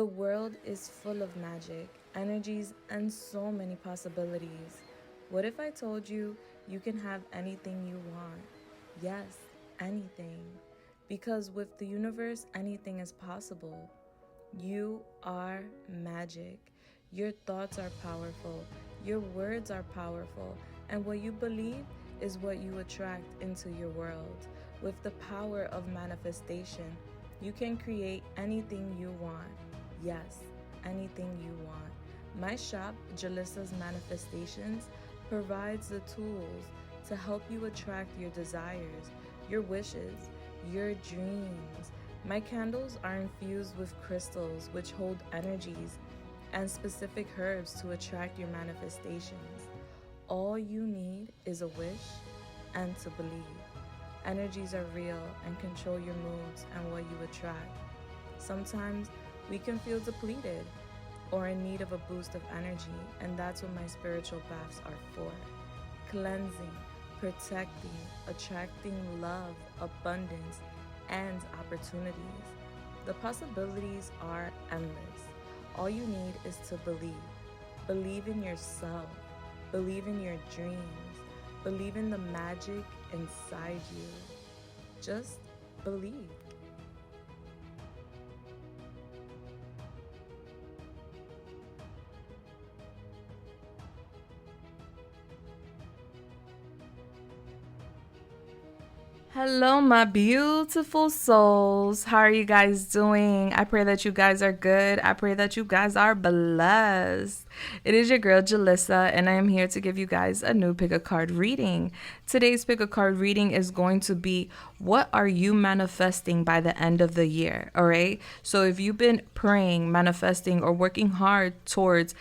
The world is full of magic, energies, and so many possibilities. What if I told you you can have anything you want? Yes, anything. Because with the universe, anything is possible. You are magic. Your thoughts are powerful. Your words are powerful. And what you believe is what you attract into your world. With the power of manifestation, you can create anything you want. Yes, anything you want. My shop, Julissa's Manifestations, provides the tools to help you attract your desires, your wishes, your dreams. My candles are infused with crystals which hold energies and specific herbs to attract your manifestations. All you need is a wish and to believe. Energies are real and control your moods and what you attract. Sometimes we can feel depleted or in need of a boost of energy, and that's what my spiritual baths are for. Cleansing, protecting, attracting love, abundance, and opportunities. The possibilities are endless. All you need is to believe. Believe in yourself. Believe in your dreams. Believe in the magic inside you. Just believe. Hello, my beautiful souls. How are you guys doing? I pray that you guys are good. I pray that you guys are blessed. It is your girl, Julissa, and I am here to give you guys a new pick a card reading. Today's pick a card reading is going to be, what are you manifesting by the end of the year? All right. So if you've been praying, manifesting, or working hard towards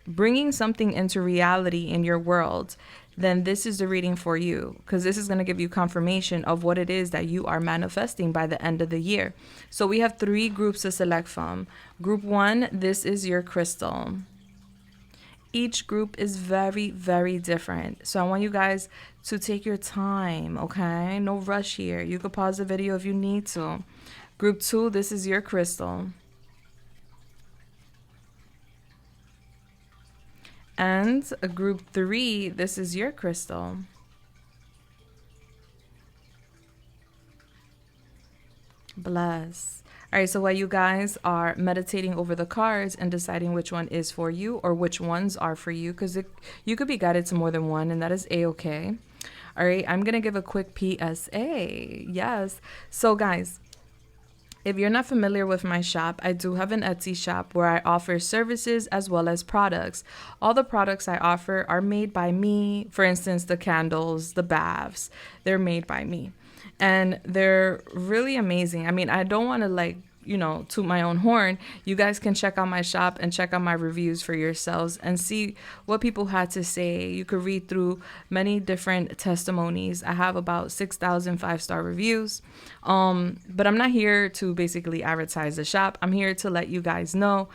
bringing something into reality in your world, then this is the reading for you, because this is going to give you confirmation of what it is that you are manifesting by the end of the year. So we have 3 groups to select from. Group 1, this is your crystal. Each group is very, very different. So I want you guys to take your time, okay? No rush here. You could pause the video if you need to. Group 2, this is your crystal. And a group 3, this is your crystal. Bless. All right, so while you guys are meditating over the cards and deciding which one is for you or which ones are for you, because you could be guided to more than one, and that is A-okay. All right, I'm going to give a quick PSA. Yes. So guys, if you're not familiar with my shop, I do have an Etsy shop where I offer services as well as products. All the products I offer are made by me. For instance, the candles, the baths, they're made by me. And they're really amazing. I mean, I don't want to toot my own horn. You guys can check out my shop and check out my reviews for yourselves and see what people had to say. You could read through many different testimonies. I have about 6,000 5-star reviews. But I'm not here to basically advertise the shop. I'm here to let you guys know,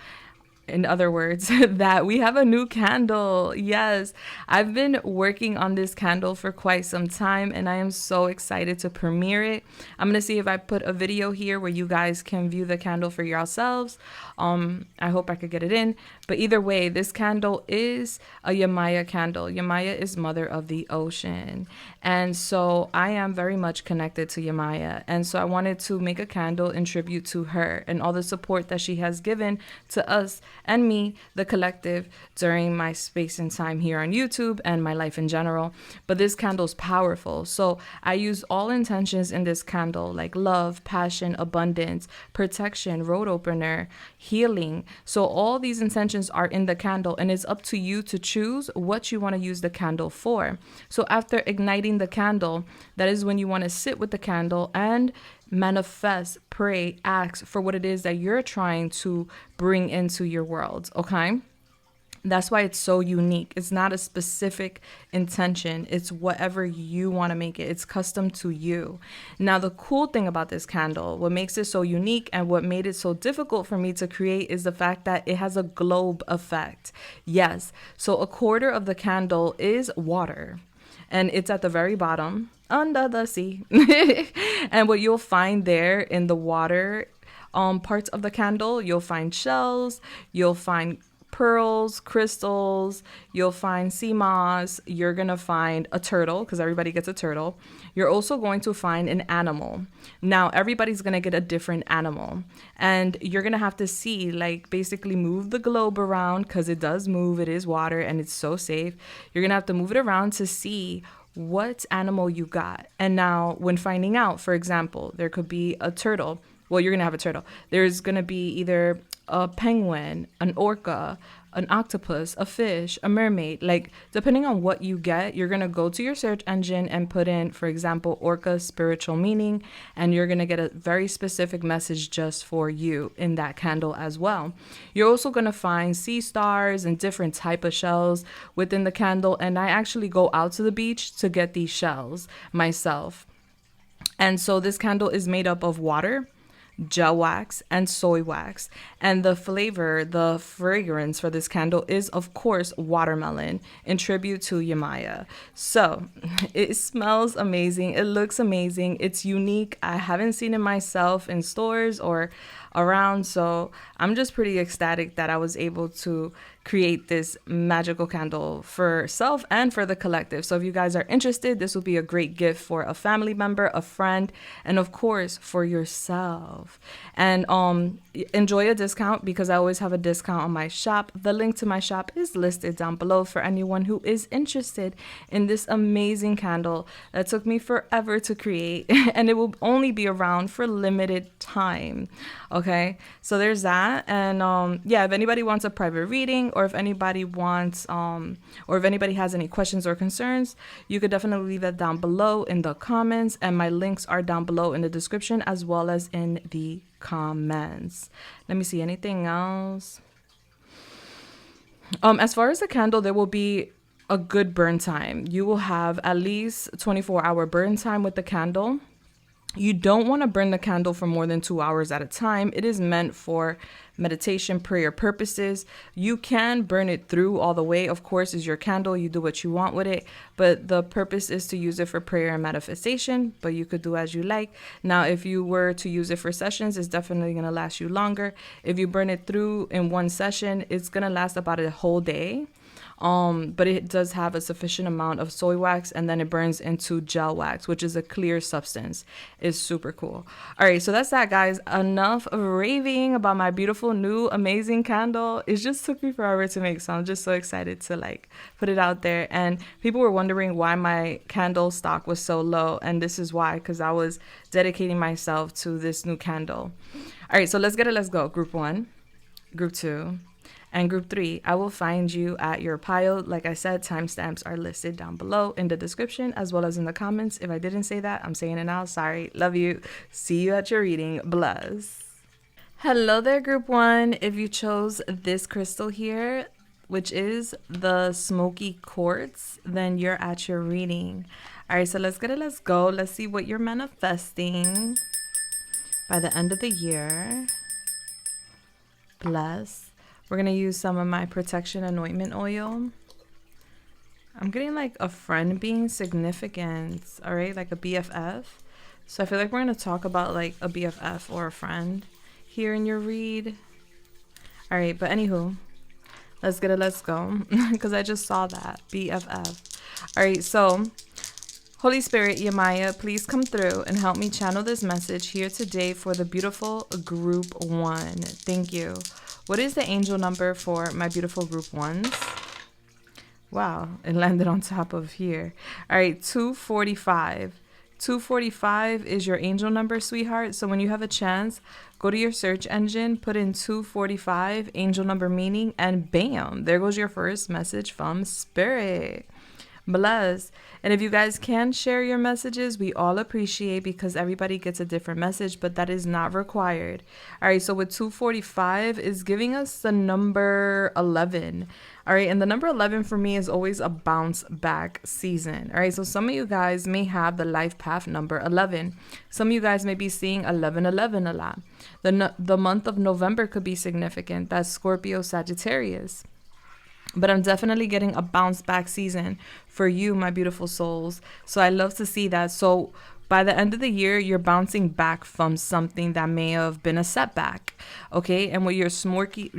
in other words, that we have a new candle. Yes, I've been working on this candle for quite some time, and I am so excited to premiere it. I'm gonna see if I put a video here where you guys can view the candle for yourselves. I hope I could get it in, but either way, this candle is a Yemaya candle. Yemaya is mother of the ocean, and so I am very much connected to Yemaya, and so I wanted to make a candle in tribute to her and all the support that she has given to us and me, the collective, during my space and time here on YouTube and my life in general. But this candle's powerful. So I use all intentions in this candle, like love, passion, abundance, protection, road opener, healing. So all these intentions are in the candle, and it's up to you to choose what you want to use the candle for. So after igniting the candle, that is when you want to sit with the candle and manifest, pray, ask for what it is that you're trying to bring into your world, okay? That's why it's so unique. It's not a specific intention. It's whatever you want to make it. It's custom to you. Now, the cool thing about this candle, what makes it so unique and what made it so difficult for me to create, is the fact that it has a globe effect. Yes. So 1/4 of the candle is water, and it's at the very bottom under the sea. And what you'll find there in the water parts of the candle, you'll find shells, you'll find pearls, crystals, you'll find sea moss, you're gonna find a turtle, because everybody gets a turtle. You're also going to find an animal. Now everybody's gonna get a different animal, and you're gonna have to see, like, basically move the globe around, because it does move, it is water, and it's so safe. You're gonna have to move it around to see what animal you got. And now when finding out, for example, there could be a turtle. Well, you're gonna have a turtle. There's gonna be either a penguin, an orca, an octopus, a fish, a mermaid. Like, depending on what you get, you're gonna go to your search engine and put in, for example, orca spiritual meaning, and you're gonna get a very specific message just for you in that candle as well. You're also gonna find sea stars and different type of shells within the candle, and I actually go out to the beach to get these shells myself. And so this candle is made up of water, gel wax, and soy wax. And the flavor, the fragrance for this candle is, of course, watermelon, in tribute to Yemaya. So it smells amazing. It looks amazing. It's unique. I haven't seen it myself in stores or around, so I'm just pretty ecstatic that I was able to create this magical candle for self and for the collective. So if you guys are interested, this will be a great gift for a family member, a friend, and of course for yourself. And enjoy a discount, because I always have a discount on my shop. The link to my shop is listed down below for anyone who is interested in this amazing candle that took me forever to create, and it will only be around for limited time. Okay, so there's that. And yeah, if anybody wants a private reading, or if anybody wants or if anybody has any questions or concerns, you could definitely leave that down below in the comments, and my links are down below in the description as well as in the comments. Let me see, anything else? As far as the candle, there will be a good burn time. You will have at least 24-hour burn time with the candle. You don't want to burn the candle for more than 2 hours at a time. It is meant for meditation, prayer purposes. You can burn it through all the way. Of course, it's your candle. You do what you want with it. But the purpose is to use it for prayer and manifestation. But you could do as you like. Now, if you were to use it for sessions, it's definitely going to last you longer. If you burn it through in one session, it's going to last about a whole day. But it does have a sufficient amount of soy wax, and then it burns into gel wax, which is a clear substance. It's super cool. All right, so that's that, guys. Enough of raving about my beautiful new amazing candle. It just took me forever to make, so I'm just so excited to like put it out there. And people were wondering why my candle stock was so low, and this is why, because I was dedicating myself to this new candle. All right, so let's get it. Let's go. Group 1, Group 2, and Group 3. I will find you at your pile. Like I said, timestamps are listed down below in the description as well as in the comments. If I didn't say that, I'm saying it now. Sorry. Love you. See you at your reading. Bless. Hello there, Group 1. If you chose this crystal here, which is the smoky quartz, then you're at your reading. All right, so let's get it. Let's go. Let's see what you're manifesting by the end of the year. Bless. We're going to use some of my protection anointment oil. I'm getting like a friend being significant, all right? Like a BFF. So I feel like we're going to talk about like a BFF or a friend here in your read. All right, but anywho, let's get it. Let's go. Because I just saw that, BFF. All right, so Holy Spirit, Yemaya, please come through and help me channel this message here today for the beautiful Group 1. Thank you. What is the angel number for my beautiful Group 1s? Wow, it landed on top of here. All right, 245. 245 is your angel number, sweetheart. So when you have a chance, go to your search engine, put in 245, angel number meaning, and bam, there goes your first message from Spirit. Bless. And if you guys can share your messages, we all appreciate, because everybody gets a different message, but that is not required. All right, so with 245 is giving us the number 11. All right, and the number 11 for me is always a bounce back season. All right, so some of you guys may have the life path number 11. Some of you guys may be seeing 1111 a lot. The month of November could be significant. That's Scorpio, Sagittarius. But I'm definitely getting a bounce back season for you, my beautiful souls. So I love to see that. So by the end of the year, you're bouncing back from something that may have been a setback. Okay. And with your smorkies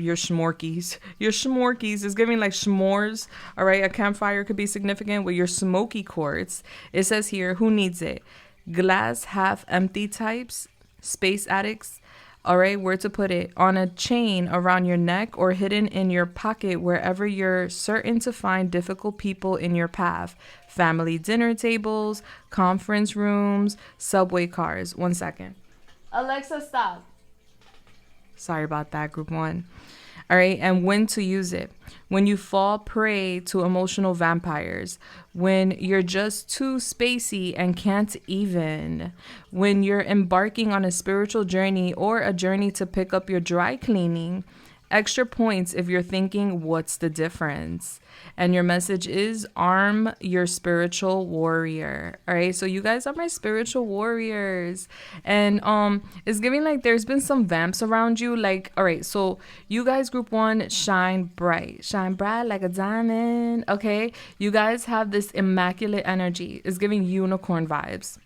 is giving like s'mores. All right. A campfire could be significant with your smoky quartz. It says here, who needs it? Glass half empty types, space addicts. All right, where to put it? On a chain around your neck or hidden in your pocket wherever you're certain to find difficult people in your path. Family dinner tables, conference rooms, subway cars. 1 second. Alexa, stop. Sorry about that, group 1. All right, and when to use it. When you fall prey to emotional vampires, when you're just too spacey and can't even, when you're embarking on a spiritual journey or a journey to pick up your dry cleaning. Extra points if you're thinking, what's the difference? And your message is arm your spiritual warrior. All right. So you guys are my spiritual warriors. And it's giving like there's been some vamps around you. Like, all right. So you guys, group 1, shine bright like a diamond. Okay. You guys have this immaculate energy. It's giving unicorn vibes.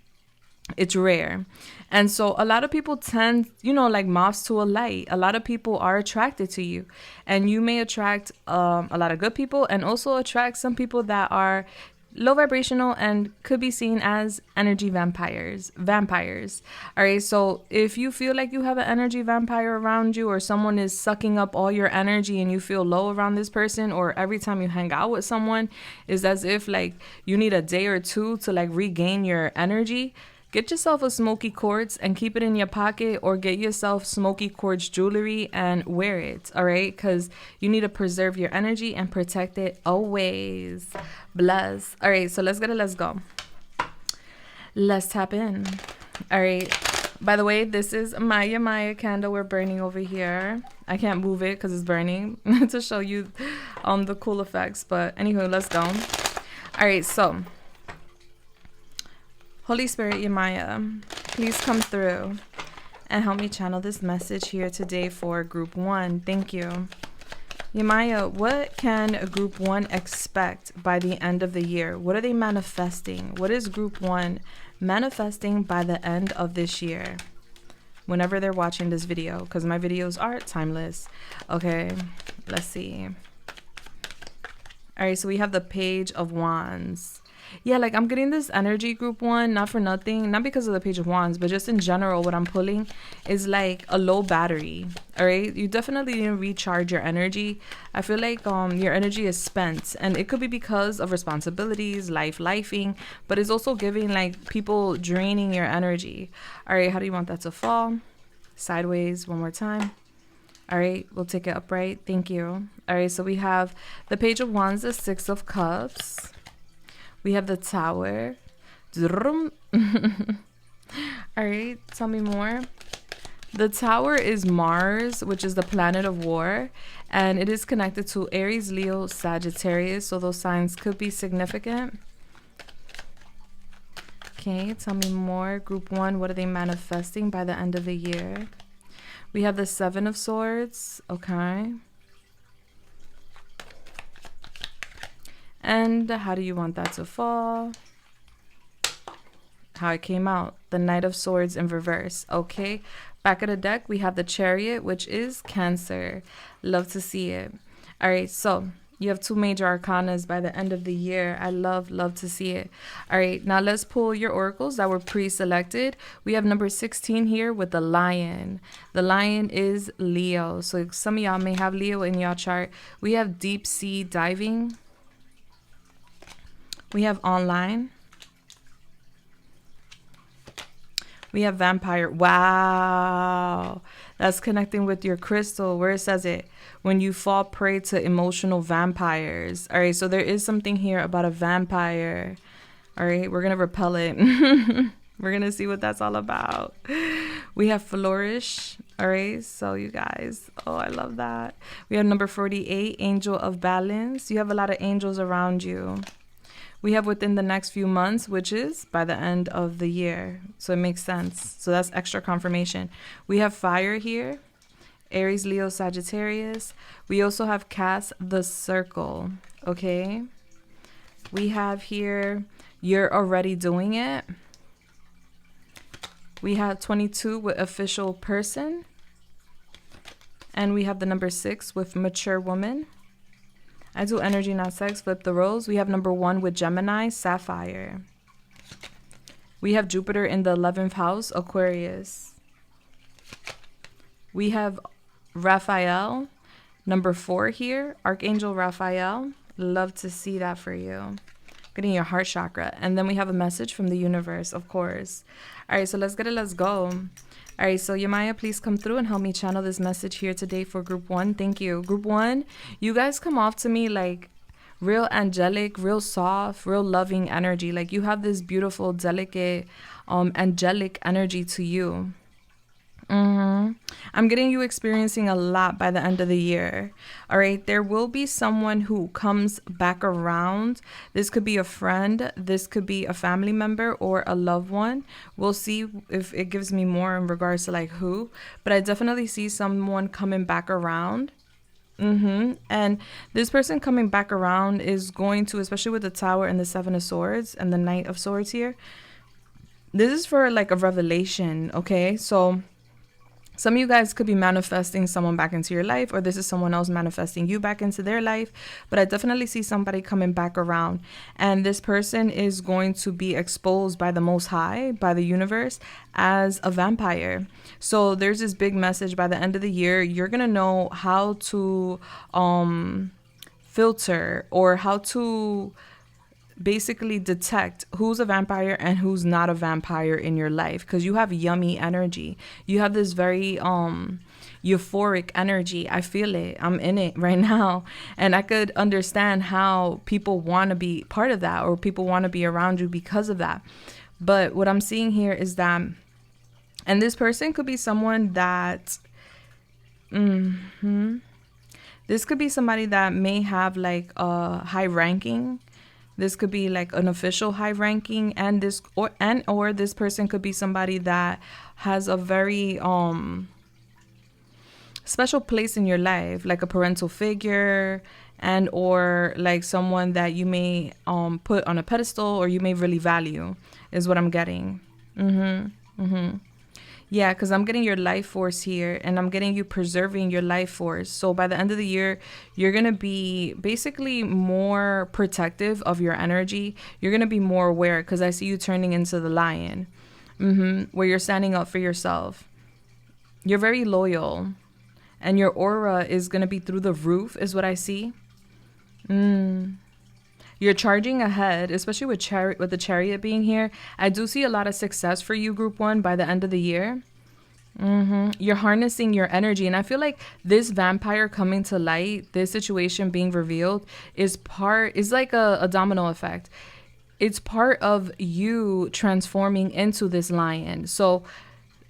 It's rare. And so a lot of people tend, like moths to a light. A lot of people are attracted to you, and you may attract a lot of good people and also attract some people that are low vibrational and could be seen as energy vampires. All right. So if you feel like you have an energy vampire around you, or someone is sucking up all your energy and you feel low around this person, or every time you hang out with someone is as if like you need a day or two to like regain your energy, get yourself a smoky quartz and keep it in your pocket, or get yourself smoky quartz jewelry and wear it, all right? Because you need to preserve your energy and protect it always. Bless. All right, so let's go. Let's tap in. All right. By the way, this is Maya candle we're burning over here. I can't move it because it's burning to show you the cool effects. But anywho, let's go. All right, so Holy Spirit, Yamaya, please come through and help me channel this message here today for group 1. Thank you. Yamaya, what can group 1 expect by the end of the year? What are they manifesting? What is group 1 manifesting by the end of this year? Whenever they're watching this video, because my videos are timeless. Okay, let's see. All right, so we have the Page of Wands. Yeah, like I'm getting this energy, group 1, not for nothing, not because of the Page of Wands, but just in general, what I'm pulling is like a low battery. All right, you definitely need to recharge your energy. I feel like your energy is spent, and it could be because of responsibilities, lifing, but it's also giving like people draining your energy. All right, how do you want that to fall? Sideways, one more time. All right, we'll take it upright. Thank you. All right, so we have the Page of Wands, the 6 of Cups. We have the Tower. All right, tell me more. The Tower is Mars, which is the planet of war, and it is connected to Aries, Leo, Sagittarius, so those signs could be significant. Okay, tell me more. Group 1, what are they manifesting by the end of the year? We have the 7 of Swords. Okay. And how do you want that to fall? How it came out. The Knight of Swords in reverse. Okay. Back of the deck, we have the Chariot, which is Cancer. Love to see it. All right. So you have 2 major arcanas by the end of the year. I love to see it. All right. Now let's pull your oracles that were pre-selected. We have number 16 here with the Lion. The Lion is Leo. So some of y'all may have Leo in your chart. We have deep sea diving. We have online. We have vampire. Wow. That's connecting with your crystal where it says it. When you fall prey to emotional vampires. All right. So there is something here about a vampire. All right. We're going to repel it. We're going to see what that's all about. We have flourish. All right. So you guys. Oh, I love that. We have number 48, Angel of Balance. You have a lot of angels around you. We have within the next few months, which is by the end of the year. So it makes sense. So that's extra confirmation. We have fire here. Aries, Leo, Sagittarius. We also have cast the circle. Okay. We have here, you're already doing it. We have 22 with official person. And we have the number 6 with mature woman. I do energy, not sex. Flip the roles. We have number 1 with Gemini, sapphire. We have Jupiter in the 11th house, Aquarius. We have Raphael, number 4 here, Archangel Raphael. Love to see that for you. Getting your heart chakra. And then we have a message from the universe, of course. All right, so let's get it. Let's go. All right, so Yamaya, please come through and help me channel this message here today for group 1. Thank you. Group 1, you guys come off to me like real angelic, real soft, real loving energy. Like you have this beautiful, delicate, angelic energy to you. I'm getting you experiencing a lot by the end of the year. All right, there will be someone who comes back around. This could be a friend, this could be a family member or a loved one. We'll see if it gives me more in regards to like who, but I definitely see someone coming back around. And this person coming back around is going to, especially with the Tower and the 7 of Swords and the Knight of Swords here, this is for like a revelation. Okay, so some of you guys could be manifesting someone back into your life, or this is someone else manifesting you back into their life. But I definitely see somebody coming back around. And this person is going to be exposed by the Most High, by the universe, as a vampire. So there's this big message by the end of the year. You're going to know how to filter or how to basically detect who's a vampire and who's not a vampire in your life, because you have yummy energy. You have this very euphoric energy. I feel it. I'm in it right now, and I could understand how people want to be part of that, or people want to be around you because of that. But what I'm seeing here is that, and this person could be someone that this could be somebody that may have like a high ranking. This could be like an official high ranking, and this or this person could be somebody that has a very special place in your life, like a parental figure, and or like someone that you may put on a pedestal or you may really value, is what I'm getting. Yeah, because I'm getting your life force here, and I'm getting you preserving your life force. So by the end of the year, you're going to be basically more protective of your energy. You're going to be more aware, because I see you turning into the lion, where you're standing up for yourself. You're very loyal, and your aura is going to be through the roof, is what I see. You're charging ahead, especially with the chariot being here. I do see a lot of success for you, group 1, by the end of the year. You're harnessing your energy. And I feel like this vampire coming to light, this situation being revealed, is like a domino effect. It's part of you transforming into this lion. So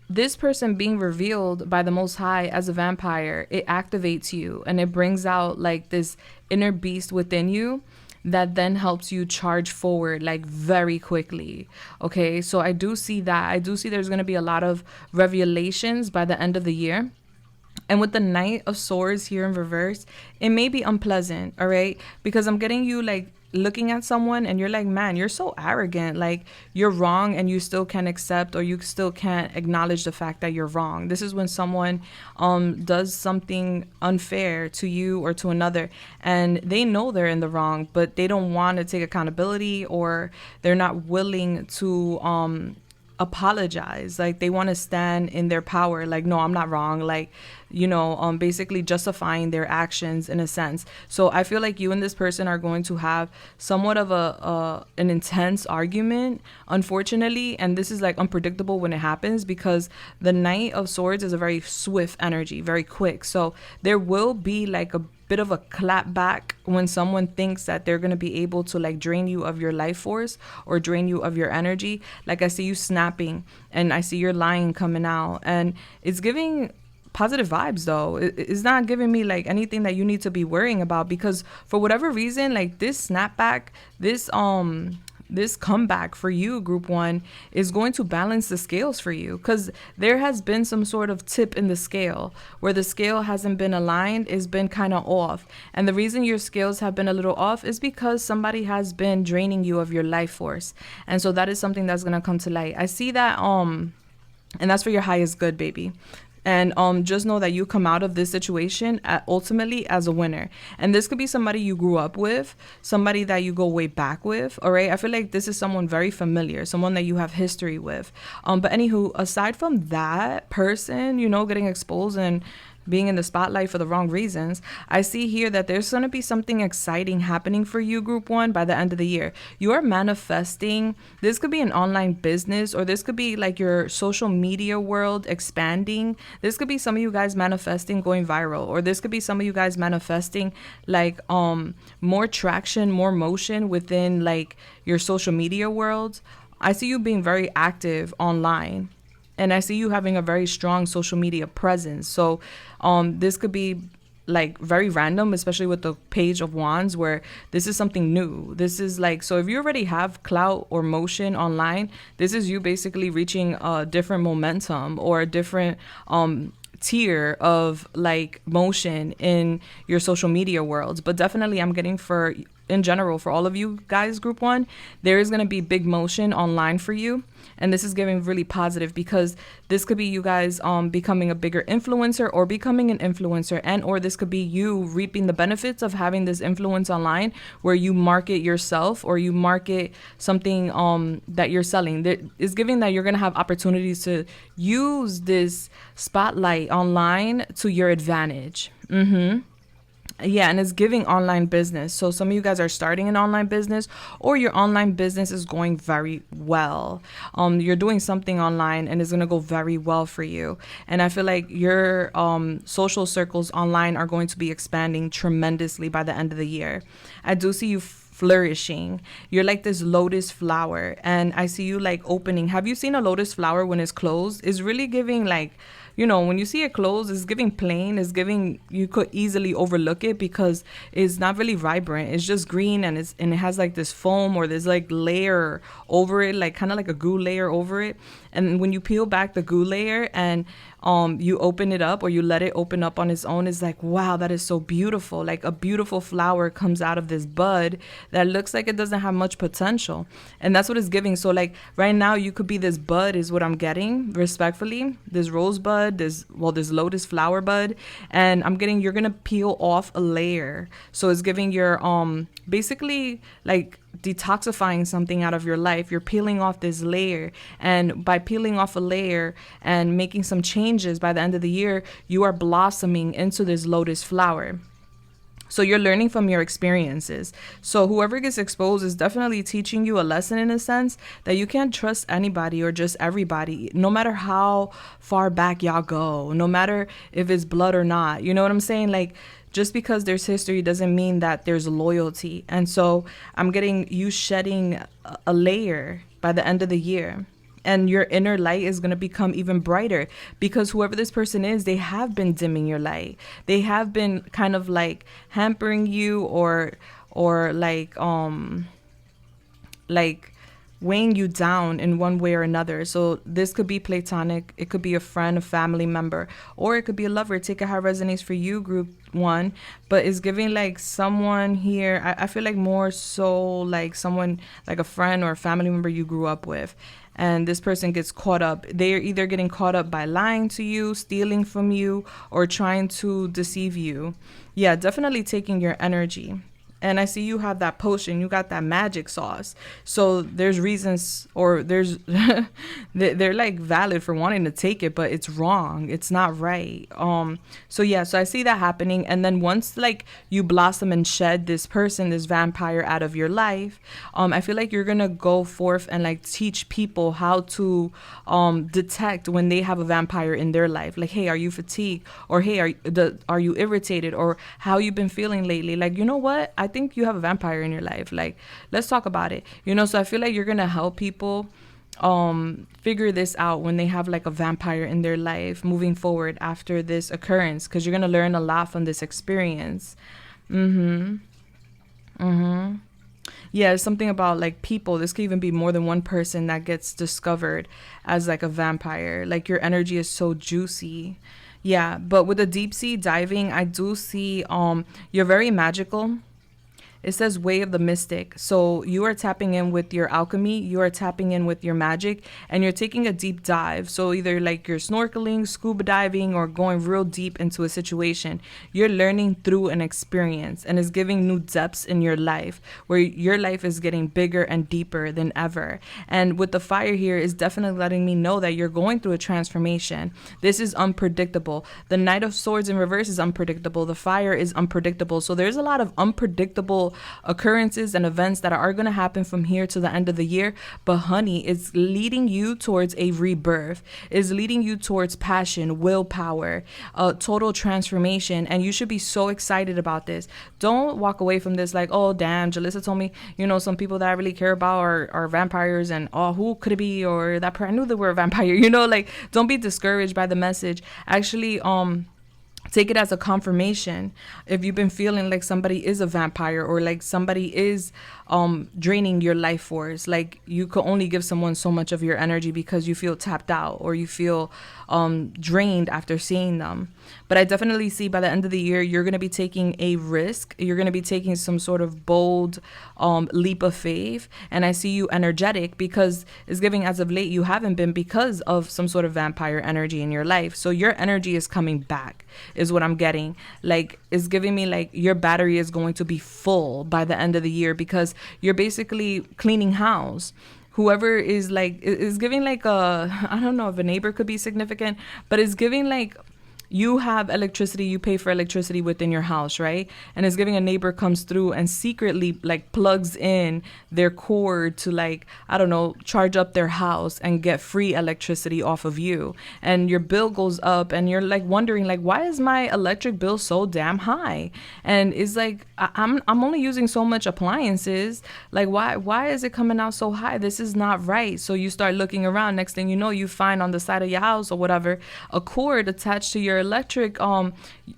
this person being revealed by the Most High as a vampire, it activates you, and it brings out like this inner beast within you that then helps you charge forward like very quickly. Okay, so I do see that. I do see there's going to be a lot of revelations by the end of the year. And with the Knight of Swords here in reverse, it may be unpleasant, all right? Because I'm getting you like looking at someone and you're like, man, you're so arrogant. Like you're wrong and you still can't accept, or you still can't acknowledge the fact that you're wrong. This is when someone does something unfair to you or to another, and they know they're in the wrong, but they don't want to take accountability, or they're not willing to apologize. Like they want to stand in their power, like, no, I'm not wrong, like, you know, basically justifying their actions in a sense. So I feel like you and this person are going to have somewhat of an intense argument, unfortunately, and this is like unpredictable when it happens, because the Knight of Swords is a very swift energy, very quick. So there will be like a bit of a clap back when someone thinks that they're going to be able to like drain you of your life force or drain you of your energy. Like I see you snapping, and I see your lion coming out, and it's giving positive vibes though. It's not giving me like anything that you need to be worrying about, because for whatever reason, like this snapback, this comeback for you, group 1, is going to balance the scales for you, because there has been some sort of tip in the scale where the scale hasn't been aligned, it's been kind of off. And the reason your scales have been a little off is because somebody has been draining you of your life force. And so that is something that's going to come to light. I see that And that's for your highest good, baby. And just know that you come out of this situation ultimately as a winner. And this could be somebody you grew up with, somebody that you go way back with. All right. I feel like this is someone very familiar, someone that you have history with. But anywho, aside from that person, you know, getting exposed and being in the spotlight for the wrong reasons, I see here that there's going to be something exciting happening for you, group one, by the end of the year. You are manifesting. This could be an online business, or this could be like your social media world expanding. This could be some of you guys manifesting going viral, or this could be some of you guys manifesting like more traction, more motion within like your social media world. I see you being very active online. And I see you having a very strong social media presence. So this could be like very random, especially with the Page of Wands, where this is something new. This is like, so if you already have clout or motion online, this is you basically reaching a different momentum or a different tier of like motion in your social media worlds. But definitely I'm getting for, in general, for all of you guys, group one, there is going to be big motion online for you. And this is giving really positive, because this could be you guys becoming a bigger influencer, or becoming an influencer, and or this could be you reaping the benefits of having this influence online, where you market yourself or you market something that you're selling. That is giving that you're going to have opportunities to use this spotlight online to your advantage. Yeah, and it's giving online business. So some of you guys are starting an online business, or your online business is going very well. You're doing something online and it's going to go very well for you. And I feel like your social circles online are going to be expanding tremendously by the end of the year. I do see you flourishing. You're like this lotus flower, and I see you like opening. Have you seen a lotus flower when it's closed? It's really giving like, you know, when you see it closed, it's giving plain. It's giving, you could easily overlook it because it's not really vibrant. It's just green, and it has like this foam, or there's like layer over it, like kind of like a goo layer over it. And when you peel back the goo layer and you open it up, or you let it open up on its own, it's like, wow, that is so beautiful. Like a beautiful flower comes out of this bud that looks like it doesn't have much potential. And that's what it's giving. So like right now you could be this bud, is what I'm getting, respectfully. This rosebud, this lotus flower bud. And I'm getting, you're going to peel off a layer. So it's giving your basically like detoxifying something out of your life. You're peeling off this layer, and by peeling off a layer and making some changes, by the end of the year you are blossoming into this lotus flower. So you're learning from your experiences. So whoever gets exposed is definitely teaching you a lesson, in a sense, that you can't trust anybody or just everybody, no matter how far back y'all go, no matter if it's blood or not. You know what I'm saying? Like, just because there's history doesn't mean that there's loyalty. And so I'm getting you shedding a layer by the end of the year. And your inner light is going to become even brighter, because whoever this person is, they have been dimming your light. They have been kind of like hampering you, or like weighing you down in one way or another. So this could be platonic, it could be a friend, a family member, or it could be a lover. Take it how it resonates for you, group one. But it's giving like someone here, I feel like more so like someone like a friend or a family member you grew up with. And this person gets caught up. They're either getting caught up by lying to you, stealing from you, or trying to deceive you. Yeah, definitely taking your energy. And I see you have that potion. You got that magic sauce. So there's reasons, or there's they're like valid for wanting to take it, but it's wrong. It's not right. So yeah, so I see that happening. And then once like you blossom and shed this person, this vampire out of your life, I feel like you're gonna go forth and like teach people how to detect when they have a vampire in their life. Like, hey, are you fatigued? Or hey, are you irritated? Or how you been feeling lately? Like, you know what? I think you have a vampire in your life. Like, let's talk about it. You know, so I feel like you're gonna help people figure this out when they have like a vampire in their life moving forward after this occurrence, because you're gonna learn a lot from this experience. Yeah, it's something about like people. This could even be more than one person that gets discovered as like a vampire. Like your energy is so juicy. Yeah, but with the deep sea diving, I do see you're very magical. It says way of the mystic. So you are tapping in with your alchemy, you are tapping in with your magic, and you're taking a deep dive. So either like you're snorkeling, scuba diving, or going real deep into a situation. You're learning through an experience, and it's giving new depths in your life where your life is getting bigger and deeper than ever. And with the fire here is definitely letting me know that you're going through a transformation. This is unpredictable. The Knight of Swords in reverse is unpredictable. The fire is unpredictable. So there's a lot of unpredictable occurrences and events that are going to happen from here to the end of the year. But honey, it's leading you towards a rebirth. It's leading you towards passion, willpower, total transformation. And you should be so excited about this. Don't walk away from this like, oh, damn, Julissa told me, you know, some people that I really care about are vampires, and oh, who could it be? Or that I knew they were a vampire, you know, like, don't be discouraged by the message. Actually, take it as a confirmation. If you've been feeling like somebody is a vampire, or like somebody is draining your life force, like you could only give someone so much of your energy because you feel tapped out, or you feel drained after seeing them. But I definitely see by the end of the year, you're going to be taking a risk. You're going to be taking some sort of bold leap of faith. And I see you energetic because it's giving as of late you haven't been because of some sort of vampire energy in your life. So your energy is coming back is what I'm getting. Like, it's giving me like your battery is going to be full by the end of the year because you're basically cleaning house. Whoever is like, is giving like I don't know if a neighbor could be significant, but it's giving like, you have electricity, you pay for electricity within your house, right? And it's giving a neighbor comes through and secretly like plugs in their cord to like, I don't know, charge up their house and get free electricity off of you. And your bill goes up and you're like wondering like, why is my electric bill so damn high? And it's like, I'm only using so much appliances. Like, why is it coming out so high? This is not right. So you start looking around. Next thing you know, you find on the side of your house or whatever, a cord attached to your electric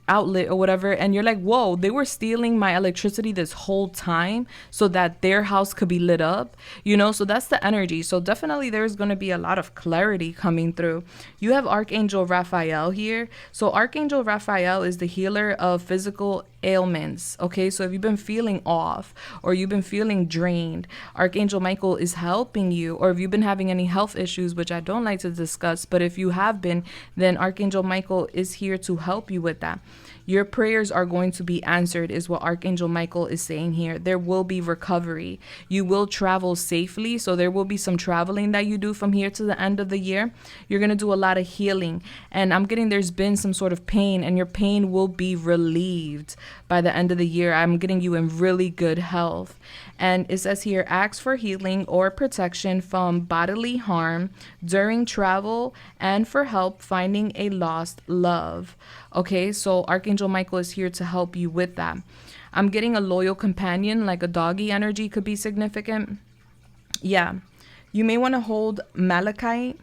outlet or whatever, and you're like, whoa, they were stealing my electricity this whole time so that their house could be lit up, you know? So that's the energy. So definitely there's going to be a lot of clarity coming through. You have Archangel Raphael here. So Archangel Raphael is the healer of physical ailments. Okay, so if you've been feeling off or you've been feeling drained, Archangel Michael is helping you. Or if you've been having any health issues, which I don't like to discuss, but if you have been, then Archangel Michael is here to help you with that. Your prayers are going to be answered is what Archangel Michael is saying here. There will be recovery. You will travel safely. So there will be some traveling that you do from here to the end of the year. You're going to do a lot of healing. And I'm getting there's been some sort of pain, and your pain will be relieved by the end of the year. I'm getting you in really good health. And it says here, ask for healing or protection from bodily harm during travel and for help finding a lost love. Okay, so Archangel Michael is here to help you with that. I'm getting a loyal companion, like a doggy energy could be significant. Yeah, you may want to hold malachite.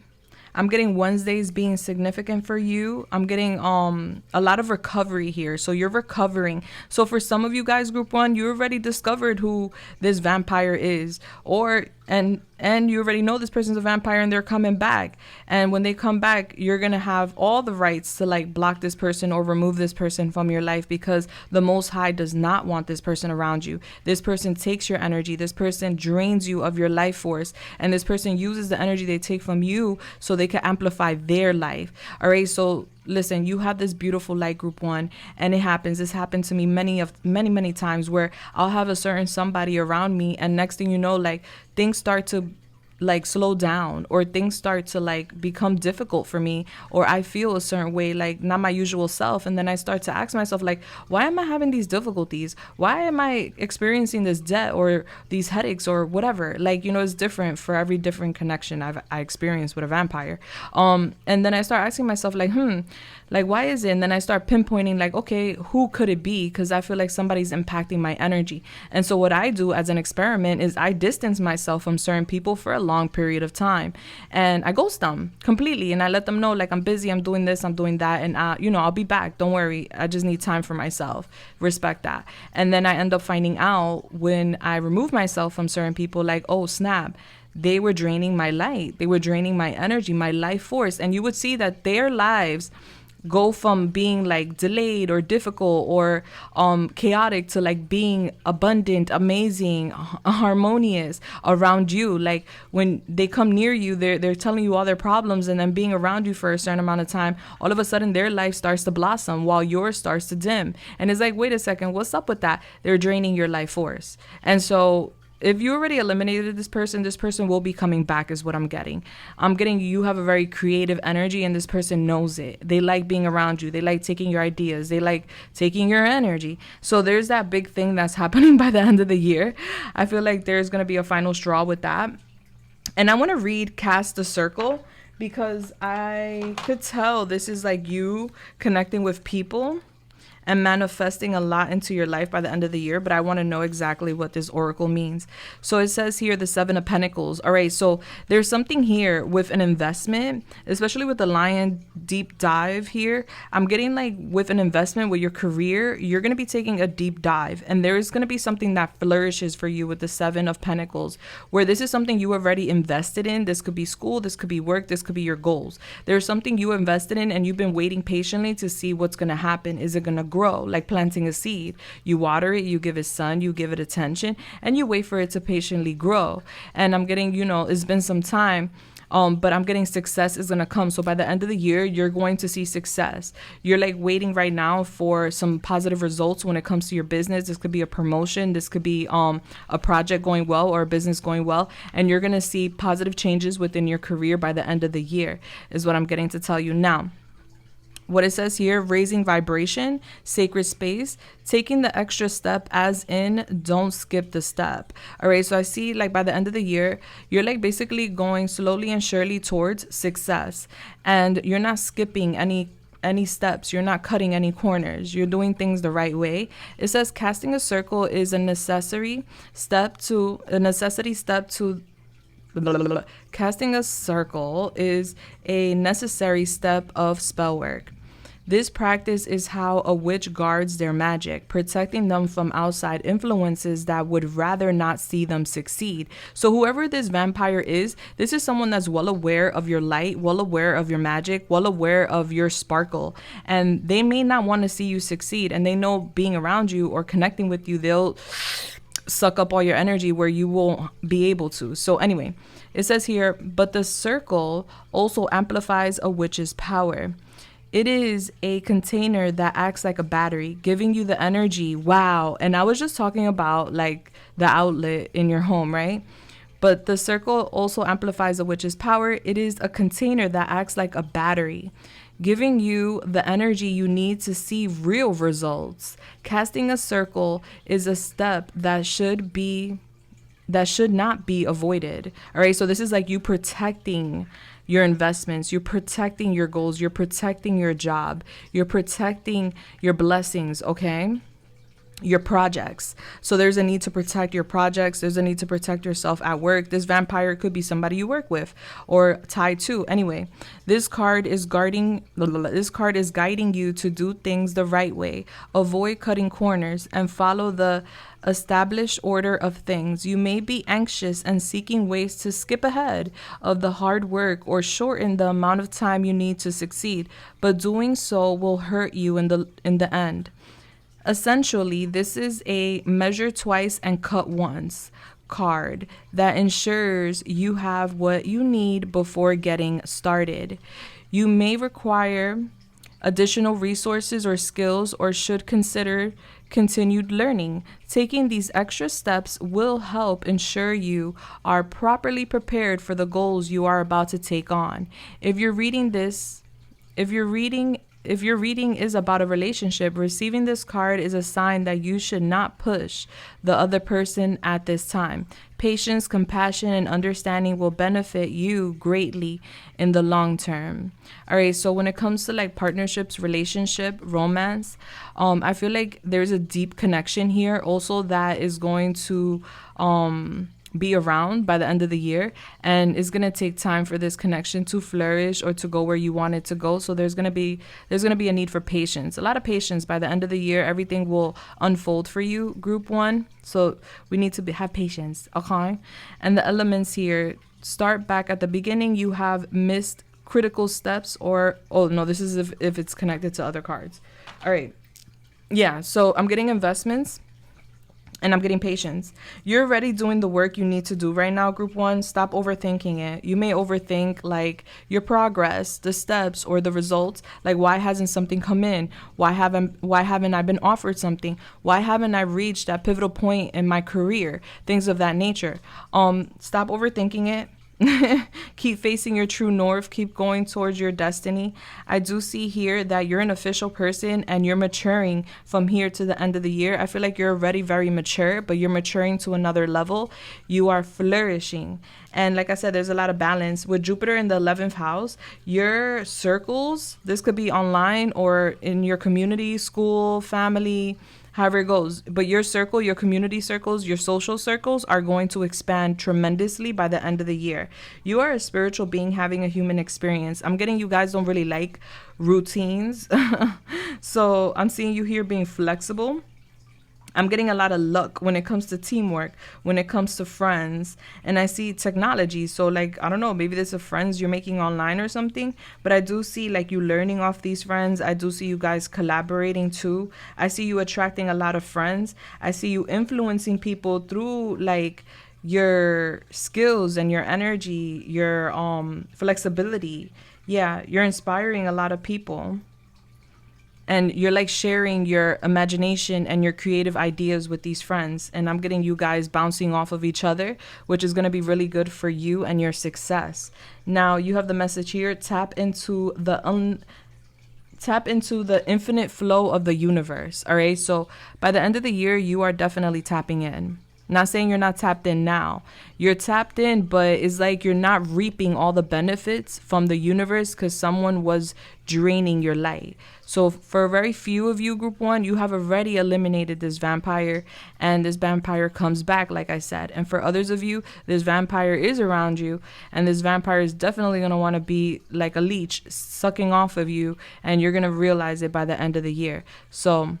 I'm getting Wednesdays being significant for you. I'm getting a lot of recovery here. So you're recovering. So for some of you guys, group one, you already discovered who this vampire is, or and you already know this person's a vampire and they're coming back. And when they come back, you're going to have all the rights to like block this person or remove this person from your life, because the Most High does not want this person around you. This person takes your energy. This person drains you of your life force. And this person uses the energy they take from you so they can amplify their life. All right. So listen, you have this beautiful light, group one, and it happens. This happened to me many times where I'll have a certain somebody around me, and next thing you know, like things start to like slow down, or things start to like become difficult for me, or I feel a certain way, like not my usual self. And then I start to ask myself, like, why am I having these difficulties? Why am I experiencing this debt or these headaches or whatever? Like, you know, it's different for every different connection I experience with a vampire. And then I start asking myself like, like, why is it? And then I start pinpointing like, okay, who could it be? Because I feel like somebody's impacting my energy. And so what I do as an experiment is I distance myself from certain people for a long period of time, and I ghost them completely, and I let them know like, I'm busy, I'm doing this, I'm doing that, and you know, I'll be back, don't worry, I just need time for myself. Respect that. And then I end up finding out when I remove myself from certain people, like, oh snap, they were draining my light, they were draining my energy, my life force. And you would see that their lives go from being like delayed or difficult or chaotic to like being abundant, amazing, harmonious around you. Like when they come near you, they're telling you all their problems, and then being around you for a certain amount of time, all of a sudden their life starts to blossom while yours starts to dim. And it's like, wait a second, what's up with that? They're draining your life force. And so if you already eliminated this person will be coming back is what I'm getting. I'm getting you have a very creative energy, and this person knows it. They like being around you. They like taking your ideas. They like taking your energy. So there's that big thing that's happening by the end of the year. I feel like there's going to be a final straw with that. And I want to read Cast the Circle, because I could tell this is like you connecting with people and manifesting a lot into your life by the end of the year, but I want to know exactly what this oracle means. So it says here the Seven of Pentacles. All right, so there's something here with an investment, especially with the Lion deep dive here. I'm getting like with an investment with your career, you're going to be taking a deep dive, and there is going to be something that flourishes for you with the Seven of Pentacles, where this is something you already invested in. This could be school, this could be work, this could be your goals. There's something you invested in, and you've been waiting patiently to see what's going to happen. Is it going to grow? Like planting a seed, you water it, you give it sun, you give it attention, and you wait for it to patiently grow. And I'm getting, it's been some time, but I'm getting success is going to come. So by the end of the year, you're going to see success. You're like waiting right now for some positive results when it comes to your business. This could be a promotion, this could be a project going well or a business going well, and you're going to see positive changes within your career by the end of the year is what I'm getting to tell you now. What it says here, raising vibration, sacred space, taking the extra step, as in don't skip the step. All right, so I see like by the end of the year, you're like basically going slowly and surely towards success, and you're not skipping any steps. You're not cutting any corners. You're doing things the right way. It says casting a circle is a necessity step to casting a circle is a necessary step of spell work. This practice is how a witch guards their magic, protecting them from outside influences that would rather not see them succeed. So whoever this vampire is, this is someone that's well aware of your light, well aware of your magic, well aware of your sparkle. And they may not want to see you succeed. And they know being around you or connecting with you, they'll suck up all your energy where you won't be able to. So anyway, it says here, but the circle also amplifies a witch's power. It is a container that acts like a battery, giving you the energy. Wow. And I was just talking about like the outlet in your home, right? But the circle also amplifies a witch's power. It is a container that acts like a battery, giving you the energy you need to see real results. Casting a circle is a step that should not be avoided. All right, so this is like you protecting your investments, you're protecting your goals, you're protecting your job, you're protecting your blessings, okay? Your projects. So there's a need to protect your projects. There's a need to protect yourself at work. This vampire could be somebody you work with or tied to. Anyway, this card is guiding you to do things the right way. Avoid cutting corners and follow the established order of things. You may be anxious and seeking ways to skip ahead of the hard work or shorten the amount of time you need to succeed, but doing so will hurt you in the end. Essentially, this is a measure twice and cut once card that ensures you have what you need before getting started. You may require additional resources or skills, or should consider continued learning. Taking these extra steps will help ensure you are properly prepared for the goals you are about to take on. If your reading is about a relationship, receiving this card is a sign that you should not push the other person at this time. Patience, compassion, and understanding will benefit you greatly in the long term. All right, so when it comes to like partnerships, relationship, romance, I feel like there's a deep connection here also that is going to be around by the end of the year, and it's going to take time for this connection to flourish or to go where you want it to go. So there's going to be a need for patience, a lot of patience. By the end of the year, everything will unfold for you, group one. So we need to have patience, okay? And the elements here, start back at the beginning. You have missed critical steps, or, oh no, this is if it's connected to other cards. All right. Yeah, so I'm getting investments and I'm getting patience. You're already doing the work you need to do right now, group one. Stop overthinking it. You may overthink like your progress, the steps, or the results. Like, why hasn't something come in? Why haven't I been offered something? Why haven't I reached that pivotal point in my career? Things of that nature. Stop overthinking it. Keep facing your true north. Keep going towards your destiny. I do see here that you're an official person and you're maturing from here to the end of the year. I feel like you're already very mature, but you're maturing to another level. You are flourishing. And like I said, there's a lot of balance. With Jupiter in the 11th house, your circles, this could be online or in your community, school, family, however it goes. But your circle, your community circles, your social circles are going to expand tremendously by the end of the year. You are a spiritual being having a human experience. I'm getting you guys don't really like routines. So I'm seeing you here being flexible. I'm getting a lot of luck when it comes to teamwork, when it comes to friends, and I see technology. So like, I don't know, maybe there's a friends you're making online or something, but I do see like you learning off these friends. I do see you guys collaborating too. I see you attracting a lot of friends. I see you influencing people through like your skills and your energy, your flexibility. Yeah, you're inspiring a lot of people. And you're like sharing your imagination and your creative ideas with these friends. And I'm getting you guys bouncing off of each other, which is going to be really good for you and your success. Now you have the message here. Tap into the infinite flow of the universe. All right. So by the end of the year, you are definitely tapping in. Not saying you're not tapped in now. You're tapped in, but it's like you're not reaping all the benefits from the universe because someone was draining your light. So for very few of you, group one, you have already eliminated this vampire, and this vampire comes back, like I said. And for others of you, this vampire is around you, and this vampire is definitely going to want to be like a leech sucking off of you, and you're going to realize it by the end of the year. So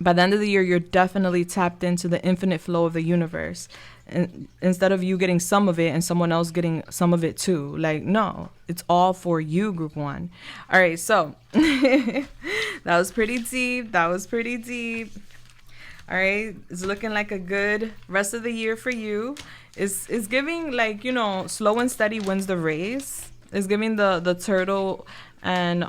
by the end of the year, you're definitely tapped into the infinite flow of the universe. And instead of you getting some of it and someone else getting some of it too. Like, no, it's all for you, group one. All right, so that was pretty deep. That was pretty deep. All right, it's looking like a good rest of the year for you. It's giving like, you know, slow and steady wins the race. It's giving the turtle and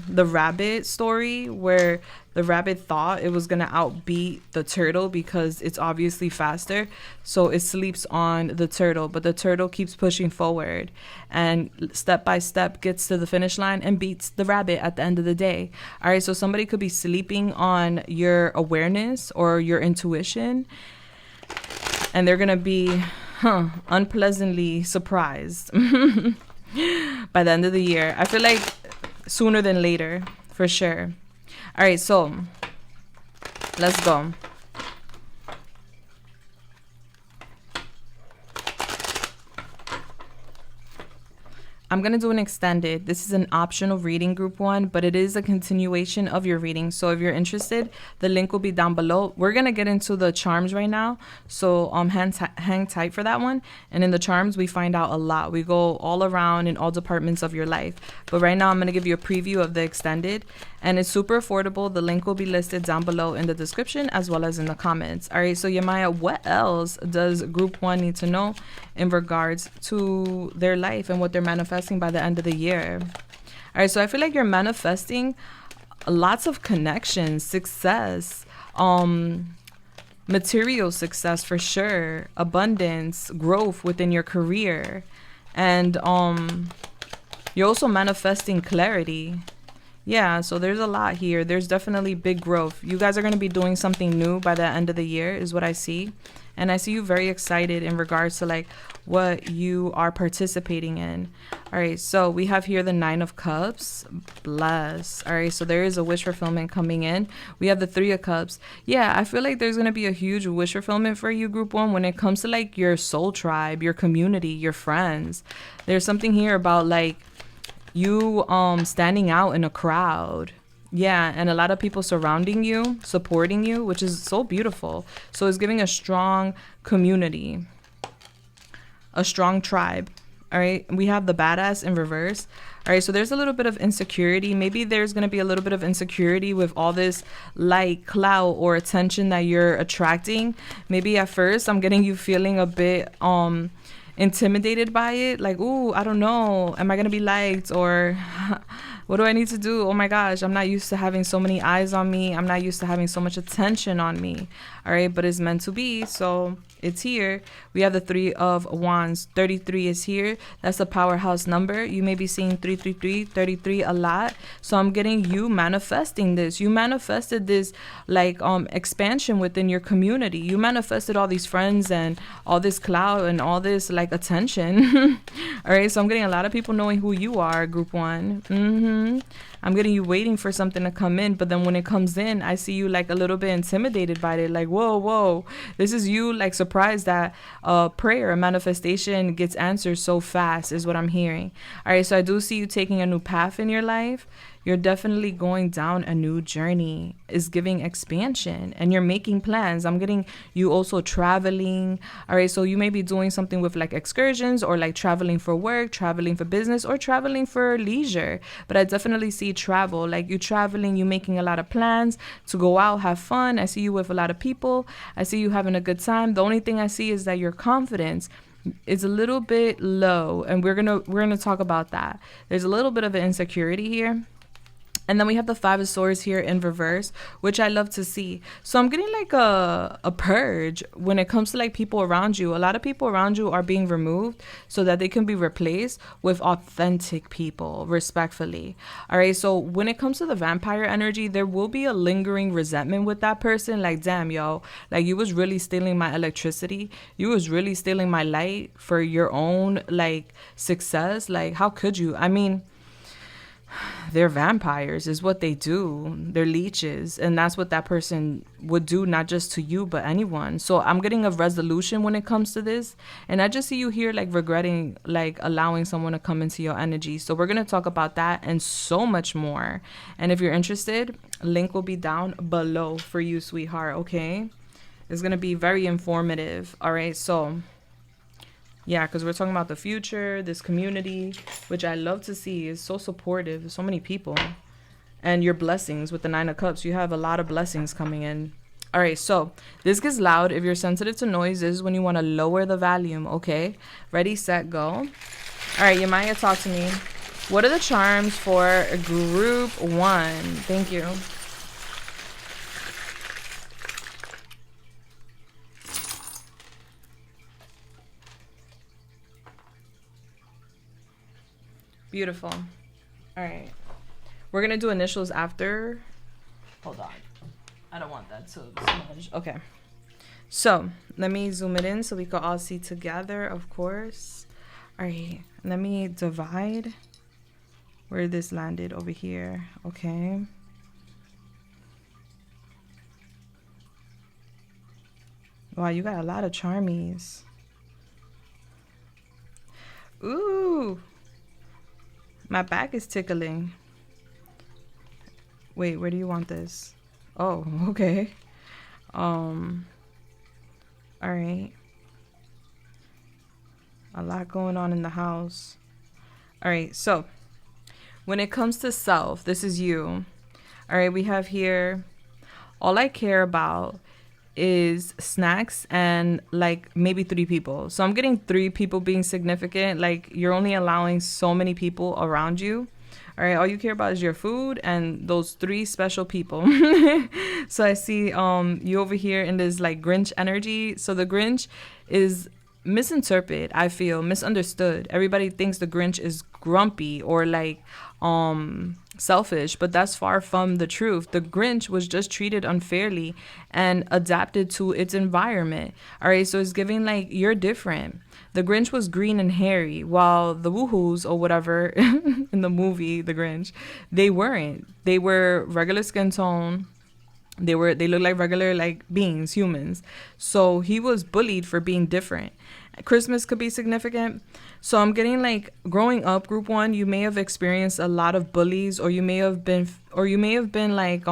the rabbit story where the rabbit thought it was going to outbeat the turtle because it's obviously faster. So it sleeps on the turtle, but the turtle keeps pushing forward and step by step gets to the finish line and beats the rabbit at the end of the day. All right, so somebody could be sleeping on your awareness or your intuition, and they're going to be unpleasantly surprised by the end of the year. I feel like sooner than later, for sure. All right, so let's go. I'm going to do an extended. This is an optional reading, group one, but it is a continuation of your reading. So if you're interested, the link will be down below. We're going to get into the charms right now. So hang tight for that one. And in the charms, we find out a lot. We go all around in all departments of your life. But right now, I'm going to give you a preview of the extended. And it's super affordable. The link will be listed down below in the description as well as in the comments. All right, so Yamaya, what else does group one need to know in regards to their life and what they're manifesting by the end of the year? All right, so I feel like you're manifesting lots of connections, success, material success for sure, abundance, growth within your career. And you're also manifesting clarity. Yeah, so there's a lot here. There's definitely big growth. You guys are going to be doing something new by the end of the year is what I see. And I see you very excited in regards to like what you are participating in. All right, so we have here the 9 of Cups. Bless. All right, so there is a wish fulfillment coming in. We have the 3 of Cups. Yeah, I feel like there's going to be a huge wish fulfillment for you, group one, when it comes to like your soul tribe, your community, your friends. There's something here about like you standing out in a crowd. Yeah, and a lot of people surrounding you, supporting you, which is so beautiful. So it's giving a strong community, a strong tribe. All right, we have the badass in reverse. All right, so there's a little bit of insecurity. Maybe there's going to be a little bit of insecurity with all this light, clout, or attention that you're attracting. Maybe at first I'm getting you feeling a bit intimidated by it, like, ooh, I don't know, am I going to be liked, or what do I need to do? Oh my gosh, I'm not used to having so many eyes on me. I'm not used to having so much attention on me. All right, but it's meant to be, so it's here. We have the 3 of Wands. 33 is here. That's the powerhouse number. You may be seeing 333, 33 a lot. So I'm getting you manifesting this. You manifested this like expansion within your community. You manifested all these friends and all this clout and all this like attention. All right, so I'm getting a lot of people knowing who you are, group 1. I'm getting you waiting for something to come in, but then when it comes in, I see you like a little bit intimidated by it, like, whoa, this is you like surprised that prayer, a manifestation gets answered so fast is what I'm hearing. All right, so I do see you taking a new path in your life. You're definitely going down a new journey. Is giving expansion, and you're making plans. I'm getting you also traveling. All right, so you may be doing something with like excursions, or like traveling for work, traveling for business, or traveling for leisure. But I definitely see travel, like you traveling, you making a lot of plans to go out, have fun. I see you with a lot of people. I see you having a good time. The only thing I see is that your confidence is a little bit low, and we're gonna talk about that. There's a little bit of an insecurity here. And then we have the 5 of Swords here in reverse, which I love to see. So I'm getting like a purge when it comes to like people around you. A lot of people around you are being removed so that they can be replaced with authentic people, respectfully. All right, so when it comes to the vampire energy, there will be a lingering resentment with that person. Like, damn, yo, like you was really stealing my electricity. You was really stealing my light for your own like success. Like, how could you? I mean, they're vampires is what they do. They're leeches, and that's what that person would do, not just to you but anyone. So I'm getting a resolution when it comes to this, and I just see you here like regretting like allowing someone to come into your energy. So we're going to talk about that and so much more. And if you're interested, link will be down below for you, sweetheart. Okay, it's going to be very informative. All right, so yeah, because we're talking about the future, this community, which I love to see is so supportive. So many people. And your blessings with the 9 of Cups. You have a lot of blessings coming in. All right, so this gets loud. If you're sensitive to noise, this is when you want to lower the volume, okay? Ready, set, go. All right, Yamaya, talk to me. What are the charms for group 1? Thank you. Beautiful. All right. We're going to do initials after. Hold on. I don't want that to smudge. Okay. So let me zoom it in so we can all see together, of course. All right. Let me divide where this landed over here. Okay. Wow, you got a lot of charmies. Ooh. My back is tickling. Wait, where do you want this? Oh, okay. All right. A lot going on in the house. All right, so when it comes to self, this is you. All right, we have here, all I care about is snacks and like maybe 3 people. So I'm getting 3 people being significant. Like you're only allowing so many people around you. All right, all you care about is your food and those 3 special people. So I see you over here in this like Grinch energy. So the Grinch is misinterpreted, I feel, misunderstood. Everybody thinks the Grinch is grumpy or like selfish, but that's far from the truth. The Grinch was just treated unfairly and adapted to its environment. All right, so it's giving like you're different. The Grinch was green and hairy, while the woohoos or whatever in the movie The Grinch, they weren't. They were regular skin tone. They look like regular like beings, humans. So he was bullied for being different. Christmas could be significant. So I'm getting like growing up, group 1, you may have experienced a lot of bullies, or you may have been or you may have been like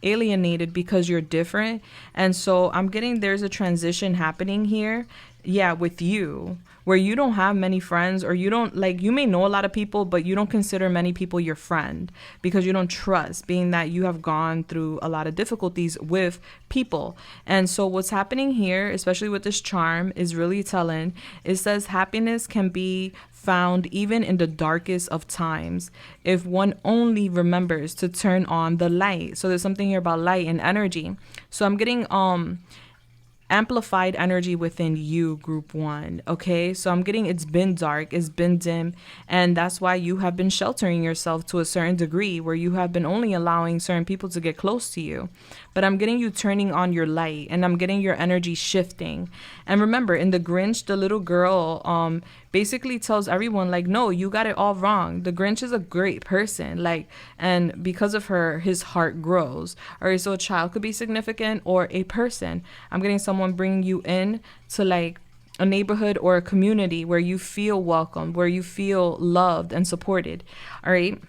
alienated because you're different. And so I'm getting there's a transition happening here, yeah, with you, where you don't have many friends, or you don't like, you may know a lot of people, but you don't consider many people your friend because you don't trust, being that you have gone through a lot of difficulties with people. And so what's happening here, especially with this charm, is really telling. It says happiness can be found even in the darkest of times if one only remembers to turn on the light. So there's something here about light and energy. So I'm getting amplified energy within you, group one. Okay, so I'm getting it's been dark, it's been dim, and that's why you have been sheltering yourself to a certain degree, where you have been only allowing certain people to get close to you. But I'm getting you turning on your light, and I'm getting your energy shifting. And remember, in the Grinch, the little girl basically tells everyone like, no, you got it all wrong. The Grinch is a great person, like, and because of her, his heart grows. All right, so a child could be significant, or a person. I'm getting someone bringing you in to like a neighborhood or a community where you feel welcome, where you feel loved and supported. All right.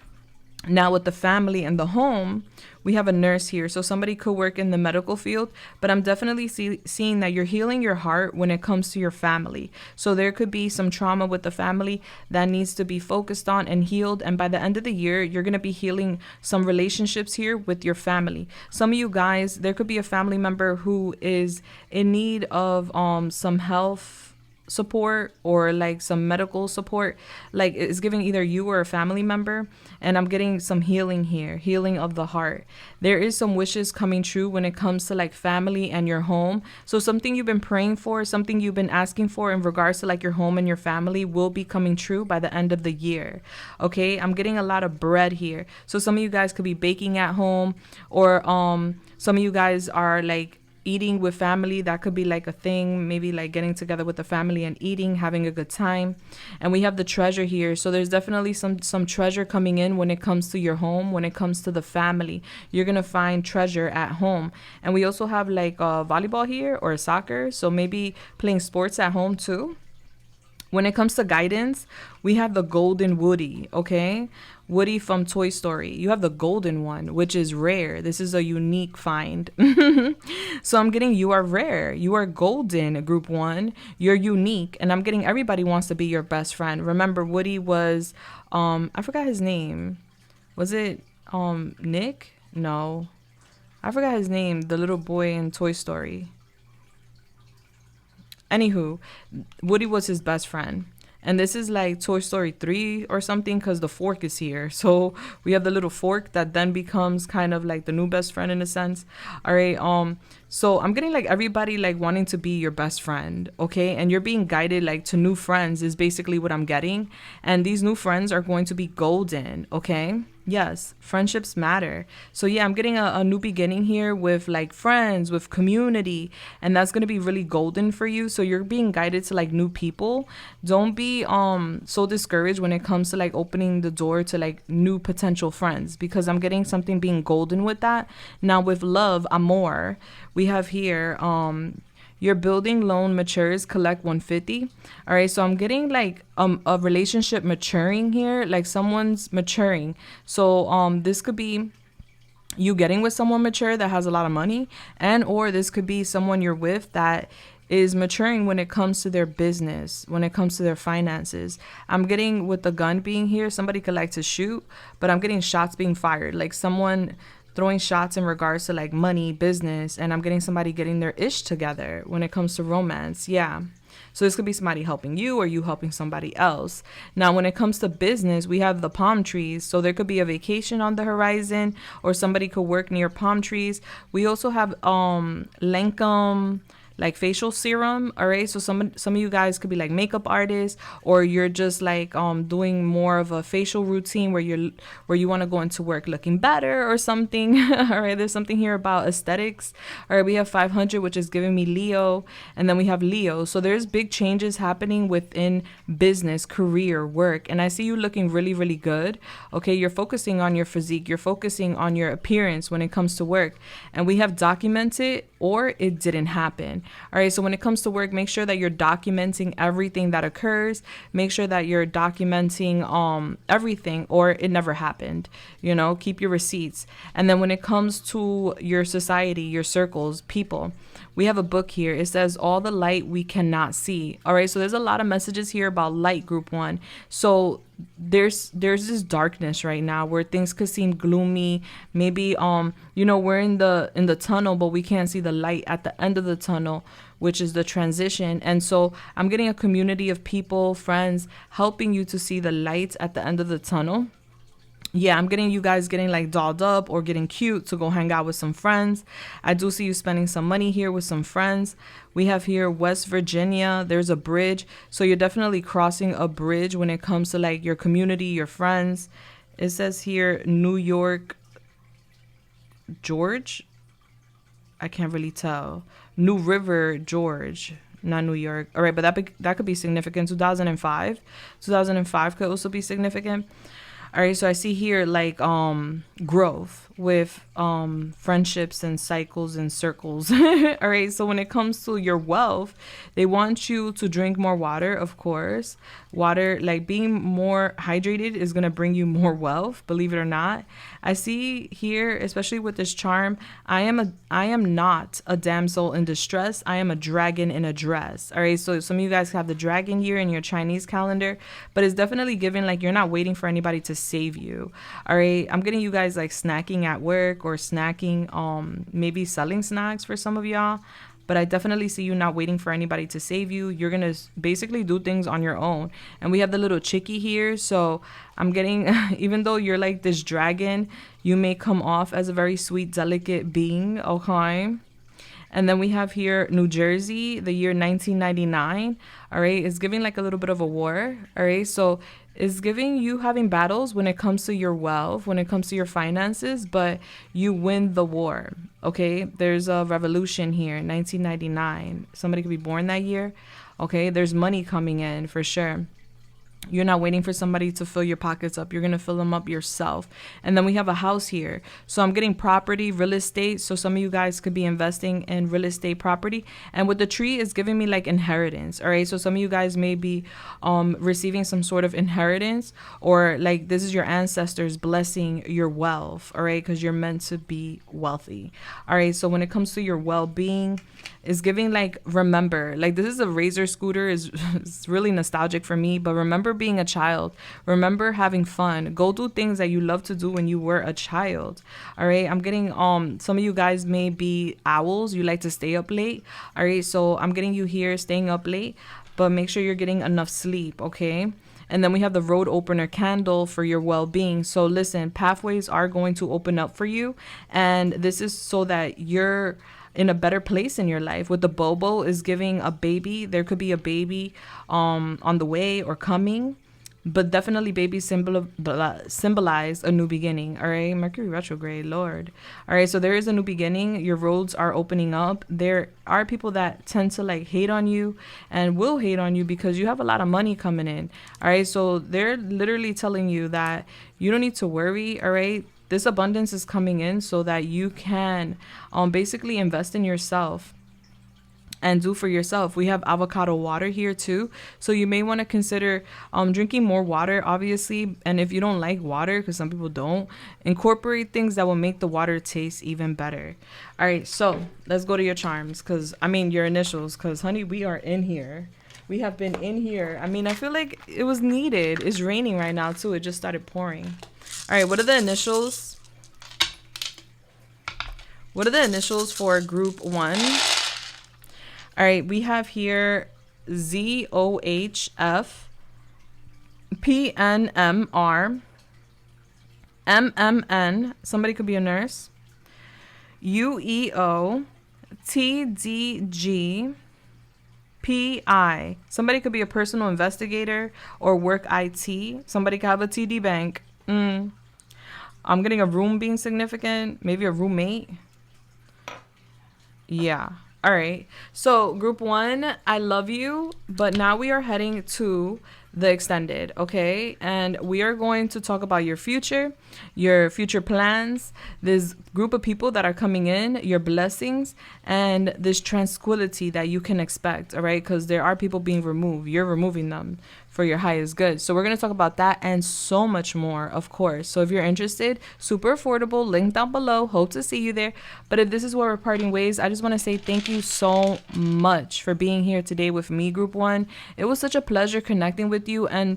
Now with the family and the home, we have a nurse here. So somebody could work in the medical field, but I'm definitely seeing that you're healing your heart when it comes to your family. So there could be some trauma with the family that needs to be focused on and healed. And by the end of the year, you're going to be healing some relationships here with your family. Some of you guys, there could be a family member who is in need of some health support or like some medical support, like it's giving either you or a family member. And I'm getting some healing here, healing of the heart. There is some wishes coming true when it comes to like family and your home. So something you've been praying for, something you've been asking for in regards to like your home and your family will be coming true by the end of the year. Okay, I'm getting a lot of bread here. So some of you guys could be baking at home, or some of you guys are like eating with family. That could be like a thing, maybe like getting together with the family and eating, having a good time. And we have the treasure here. So there's definitely some treasure coming in when it comes to your home, when it comes to the family. You're going to find treasure at home. And we also have like volleyball here, or soccer. So maybe playing sports at home too. When it comes to guidance, we have the golden Woody, okay? Woody from Toy Story. You have the golden one, which is rare. This is a unique find. So I'm getting you are rare. You are golden, group one. You're unique. And I'm getting everybody wants to be your best friend. Remember, Woody was, I forgot his name. Was it Nick? No. I forgot his name, the little boy in Toy Story. Anywho, Woody was his best friend. And this is like Toy Story 3 or something, because the fork is here. So we have the little fork that then becomes kind of like the new best friend in a sense. All right. So I'm getting like everybody like wanting to be your best friend. Okay. And you're being guided like to new friends is basically what I'm getting. And these new friends are going to be golden. Okay. Yes, friendships matter. So yeah, I'm getting a new beginning here with like friends, with community, and that's going to be really golden for you. So you're being guided to like new people. Don't be so discouraged when it comes to like opening the door to like new potential friends, because I'm getting something being golden with that. Now with love, amor, we have here your building loan matures, collect 150. All right, so I'm getting like a relationship maturing here, like someone's maturing. So this could be you getting with someone mature that has a lot of money, and or this could be someone you're with that is maturing when it comes to their business, when it comes to their finances. I'm getting with the gun being here, somebody could like to shoot, but I'm getting shots being fired, like someone throwing shots in regards to like money, business, and I'm getting somebody getting their ish together when it comes to romance. Yeah. So this could be somebody helping you or you helping somebody else. Now, when it comes to business, we have the palm trees. So there could be a vacation on the horizon, or somebody could work near palm trees. We also have Lancome, like facial serum. All right, so some of you guys could be like makeup artists, or you're just like doing more of a facial routine where you want to go into work looking better or something. All right, there's something here about aesthetics. All right, we have 500, which is giving me Leo, and then we have Leo. So there's big changes happening within business, career, work, and I see you looking really, really good. Okay, you're focusing on your physique, you're focusing on your appearance when it comes to work, and we have documented or it didn't happen. All right, so when it comes to work, make sure that you're documenting everything that occurs. Make sure that you're documenting everything, or it never happened. You know, keep your receipts. And then when it comes to your society, your circles, people, we have a book here. It says all the light we cannot see. All right, so there's a lot of messages here about light, group one. So there's this darkness right now where things could seem gloomy. Maybe you know, we're in the tunnel, but we can't see the light at the end of the tunnel, which is the transition. And so I'm getting a community of people, friends, helping you to see the lights at the end of the tunnel. Yeah, I'm getting you guys getting like dolled up or getting cute to go hang out with some friends. I do see you spending some money here with some friends. We have here West Virginia. There's a bridge. So you're definitely crossing a bridge when it comes to like your community, your friends. It says here New York, George. I can't really tell. New River, George. Not New York. All right, but that could be significant. 2005. 2005 could also be significant. All right, so I see here like growth with friendships and cycles and circles. All right, so when it comes to your wealth, they want you to drink more water, of course. Water, like being more hydrated, is going to bring you more wealth, believe it or not. I see here, especially with this charm, I am not a damsel in distress. I am a dragon in a dress. All right, so some of you guys have the dragon year in your Chinese calendar, but it's definitely giving like you're not waiting for anybody to save you. All right, I'm getting you guys like snacking at work or snacking, maybe selling snacks for some of y'all. But I definitely see you not waiting for anybody to save you. You're going to basically do things on your own. And we have the little chickie here. So I'm getting, even though you're like this dragon, you may come off as a very sweet, delicate being. Okay. And then we have here New Jersey, the year 1999. All right. It's giving like a little bit of a war. All right. So it's giving you having battles when it comes to your wealth, when it comes to your finances, but you win the war. Okay. There's a revolution here, 1999. Somebody could be born that year. Okay. There's money coming in for sure. You're not waiting for somebody to fill your pockets up. You're going to fill them up yourself. And then we have a house here. So I'm getting property, real estate. So some of you guys could be investing in real estate property. And with the tree, it's giving me like inheritance. All right. So some of you guys may be receiving some sort of inheritance, or like this is your ancestors blessing your wealth. All right. Because you're meant to be wealthy. All right. So when it comes to your well-being, it's giving like, remember, like this is a Razor scooter. It's really nostalgic for me, but remember being a child. Remember having fun. Go do things that you love to do when you were a child. All right. I'm getting some of you guys may be owls. You like to stay up late. All right. So I'm getting you here staying up late, but make sure you're getting enough sleep. Okay. And then we have the road opener candle for your well-being. So listen, pathways are going to open up for you. And this is so that you're in a better place in your life. With the Bobo is giving a baby. There could be a baby on the way or coming, but definitely babies symbolize a new beginning. All right. Mercury retrograde, Lord. All right. So there is a new beginning. Your roads are opening up. There are people that tend to like hate on you and will hate on you because you have a lot of money coming in. All right. So they're literally telling you that you don't need to worry. All right. This abundance is coming in so that you can basically invest in yourself and do for yourself. We have avocado water here too. So you may want to consider drinking more water, obviously. And if you don't like water, because some people don't, incorporate things that will make the water taste even better. All right, so let's go to your charms, your initials, because honey, we are in here. We have been in here. I mean, I feel like it was needed. It's raining right now too. It just started pouring. All right, what are the initials? What are the initials for group one? All right, we have here ZOHF, PNMR, MMN, somebody could be a nurse, UEO, TDG, PI, somebody could be a personal investigator or work IT. Somebody could have a TD bank. I'm getting a room being significant, maybe a roommate. Yeah. All right. So group one, I love you. But now we are heading to the extended, okay? And we are going to talk about your future plans, this group of people that are coming in, your blessings, and this tranquility that you can expect, all right? Because there are people being removed. You're removing them for your highest good. So we're going to talk about that and so much more, of course. So if you're interested, super affordable, link down below. Hope to see you there. But if this is where we're parting ways, I just want to say thank you so much for being here today with me, Group 1. It was such a pleasure connecting with you. And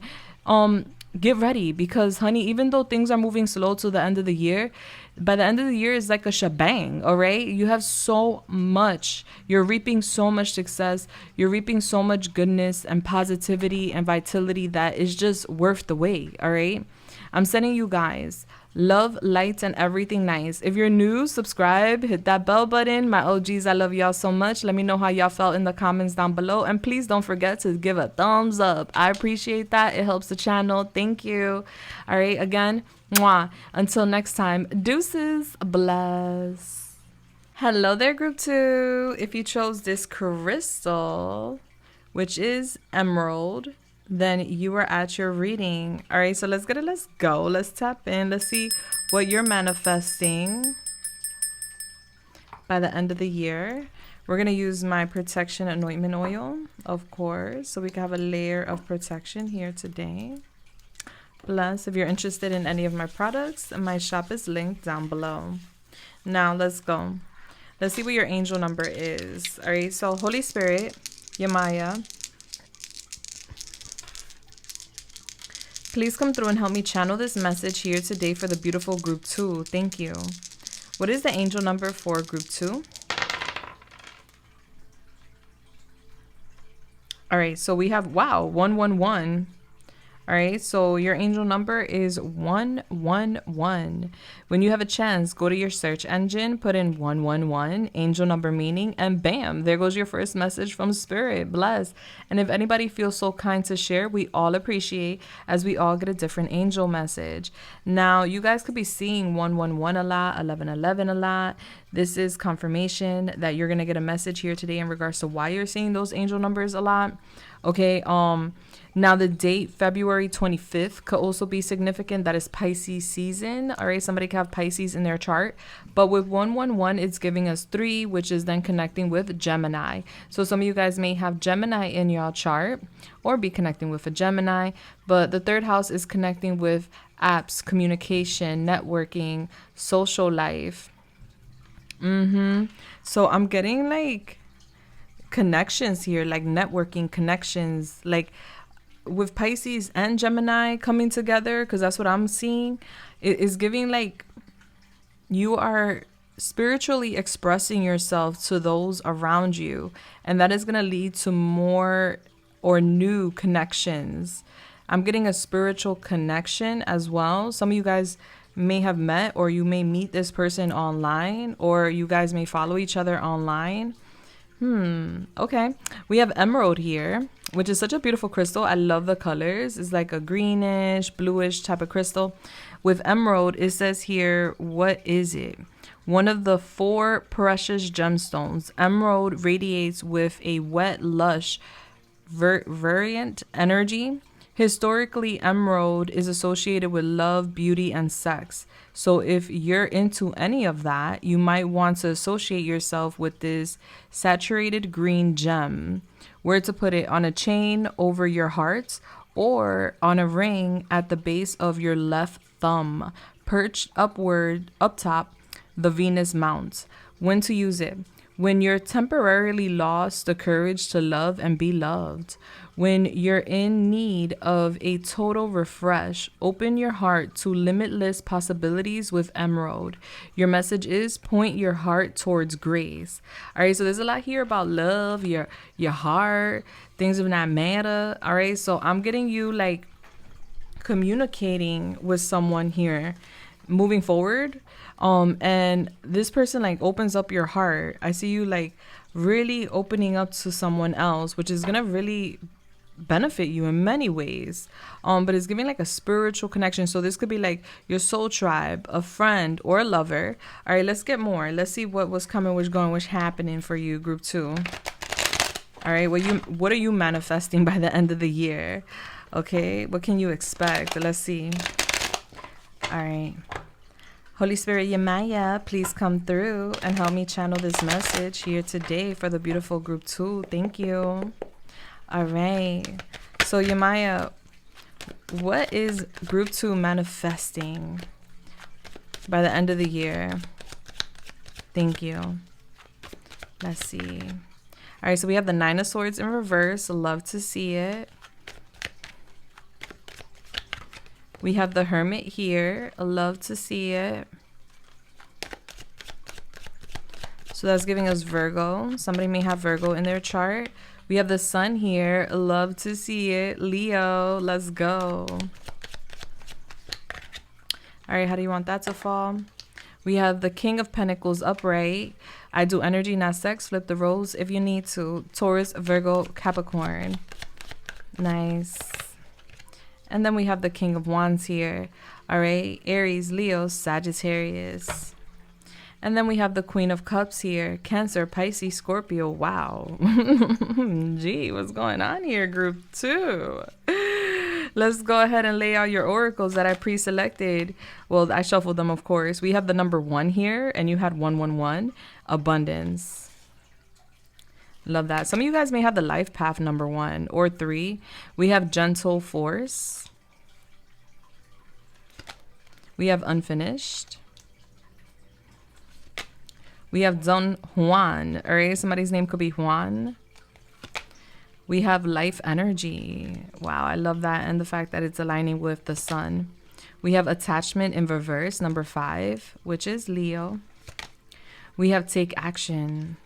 get ready, because honey, even though things are moving slow to the end of the year, by the end of the year is like a shebang, all right? You have so much. You're reaping so much success. You're reaping so much goodness and positivity and vitality that is just worth the wait, all right? I'm sending you guys love, lights, and everything nice. If you're new, subscribe, hit that bell button. My OGs, I love y'all so much. Let me know how y'all felt in the comments down below. And please don't forget to give a thumbs up. I appreciate that. It helps the channel. Thank you. All right, again, mwah. Until next time, deuces, bless. Hello there, Group 2. If you chose this crystal, which is emerald, then you are at your reading. All right, so let's get it. Let's go. Let's tap in. Let's see what you're manifesting by the end of the year. We're going to use my protection anointment oil, of course, so we can have a layer of protection here today. Plus, if you're interested in any of my products, my shop is linked down below. Now, let's go. Let's see what your angel number is. All right, so Holy Spirit, Yamaya, please come through and help me channel this message here today for the beautiful Group 2. Thank you. What is the angel number for Group 2? All right, so we have, wow, 111. All right, so your angel number is 111. When you have a chance, go to your search engine, put in 111, angel number meaning, and bam, there goes your first message from Spirit. Bless. And if anybody feels so kind to share, we all appreciate, as we all get a different angel message. Now, you guys could be seeing 111 a lot, 1111 a lot. This is confirmation that you're going to get a message here today in regards to why you're seeing those angel numbers a lot. Okay, now the date February 25th could also be significant. That is Pisces season. All right, somebody could have Pisces in their chart. But with 111, it's giving us 3, which is then connecting with Gemini. So some of you guys may have Gemini in your chart or be connecting with a Gemini. But the 3rd house is connecting with apps, communication, networking, social life. So I'm getting like connections here, like networking connections, like with Pisces and Gemini coming together, because that's what I'm seeing. It is giving like you are spiritually expressing yourself to those around you, and that is going to lead to more or new connections. I'm getting a spiritual connection as well. Some of you guys may have met, or you may meet this person online, or you guys may follow each other online. Okay. We have emerald here, which is such a beautiful crystal. I love the colors. It's like a greenish, bluish type of crystal. With emerald, it says here, what is it? One of the 4 precious gemstones. Emerald radiates with a wet, lush, variant energy. Historically, emerald is associated with love, beauty, and sex. So if you're into any of that, you might want to associate yourself with this saturated green gem. Where to put it? On a chain over your heart, or on a ring at the base of your left thumb, perched upward, up top, the Venus mount. When to use it? When you're temporarily lost the courage to love and be loved. When you're in need of a total refresh, open your heart to limitless possibilities with emerald. Your message is point your heart towards grace. All right, so there's a lot here about love, your heart, things of that matter. All right, so I'm getting you like communicating with someone here moving forward. And this person like opens up your heart. I see you like really opening up to someone else, which is gonna really benefit you in many ways. But it's giving like a spiritual connection. So this could be like your soul tribe, a friend, or a lover. All right, let's get more. Let's see what was coming, what's going, what's happening for you, Group 2. All right, what are you manifesting by the end of the year? Okay, what can you expect? Let's see. All right. Holy Spirit, Yamaya, please come through and help me channel this message here today for the beautiful group 2. Thank you. All right. So Yamaya, what is group 2 manifesting by the end of the year? Thank you. Let's see. All right, so we have the 9 of Swords in reverse. Love to see it. We have the Hermit here. Love to see it. So that's giving us Virgo. Somebody may have Virgo in their chart. We have the Sun here. Love to see it. Leo, let's go. All right, how do you want that to fall? We have the King of Pentacles upright. I do energy, not sex. Flip the roles if you need to. Taurus, Virgo, Capricorn. Nice. And then we have the King of Wands here. All right. Aries, Leo, Sagittarius. And then we have the Queen of Cups here. Cancer, Pisces, Scorpio. Wow. Gee, what's going on here, group 2? Let's go ahead and lay out your oracles that I pre-selected. Well, I shuffled them, of course. We have the number 1 here, and you had 111. Abundance. Love that. Some of you guys may have the life path number 1 or 3. We have gentle force. We have unfinished. We have Don Juan. All right, somebody's name could be Juan. We have life energy. Wow, I love that. And the fact that it's aligning with the sun. We have attachment in reverse, number 5, which is Leo. We have take action.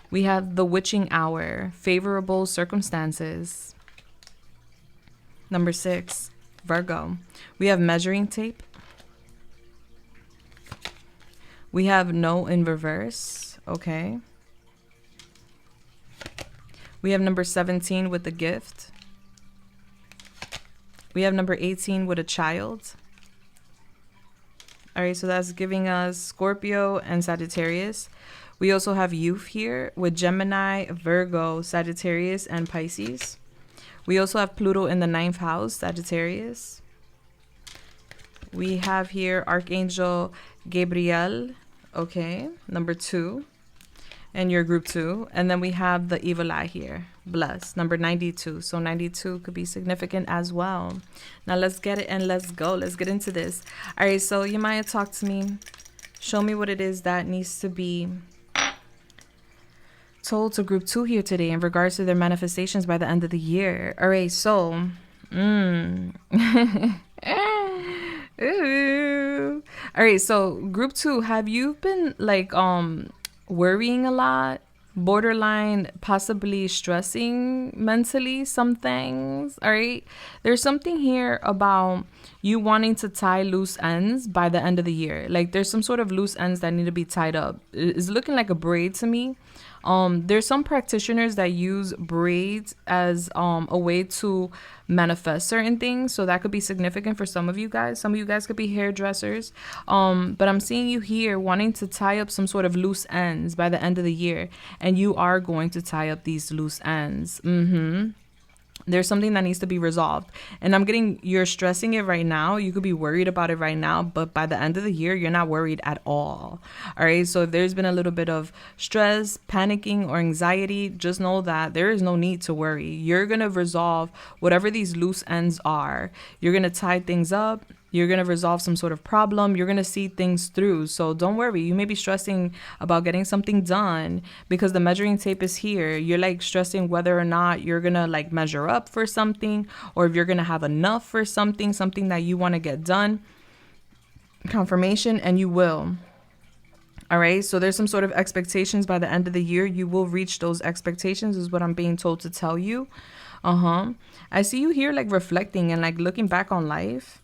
We have the witching hour, favorable circumstances. Number 6, Virgo. We have measuring tape. We have no in reverse. Okay. We have number 17 with the gift. We have number 18 with a child. All right, so that's giving us Scorpio and Sagittarius. We also have youth here with Gemini, Virgo, Sagittarius, and Pisces. We also have Pluto in the 9th house, Sagittarius. We have here Archangel Gabriel, okay, number 2, and your group 2. And then we have the evil eye here, blessed, number 92. So 92 could be significant as well. Now let's get it and let's go. Let's get into this. All right, so Yamaya, talk to me. Show me what it is that needs to be told to group 2 here today in regards to their manifestations by the end of the year. All right, so Ooh. All right, so group 2, have you been like worrying a lot, borderline possibly stressing mentally some things? All right, there's something here about you wanting to tie loose ends by the end of the year. Like there's some sort of loose ends that need to be tied up. It's looking like a braid to me. There's some practitioners that use braids as a way to manifest certain things. So that could be significant for some of you guys. Some of you guys could be hairdressers. But I'm seeing you here wanting to tie up some sort of loose ends by the end of the year. And you are going to tie up these loose ends. There's something that needs to be resolved. And I'm getting, you're stressing it right now. You could be worried about it right now, but by the end of the year, you're not worried at all. All right. So if there's been a little bit of stress, panicking, or anxiety, just know that there is no need to worry. You're going to resolve whatever these loose ends are. You're going to tie things up. You're going to resolve some sort of problem. You're going to see things through. So don't worry. You may be stressing about getting something done because the measuring tape is here. You're like stressing whether or not you're going to like measure up for something, or if you're going to have enough for something that you want to get done. Confirmation, and you will. All right. So there's some sort of expectations by the end of the year. You will reach those expectations is what I'm being told to tell you. I see you here like reflecting and like looking back on life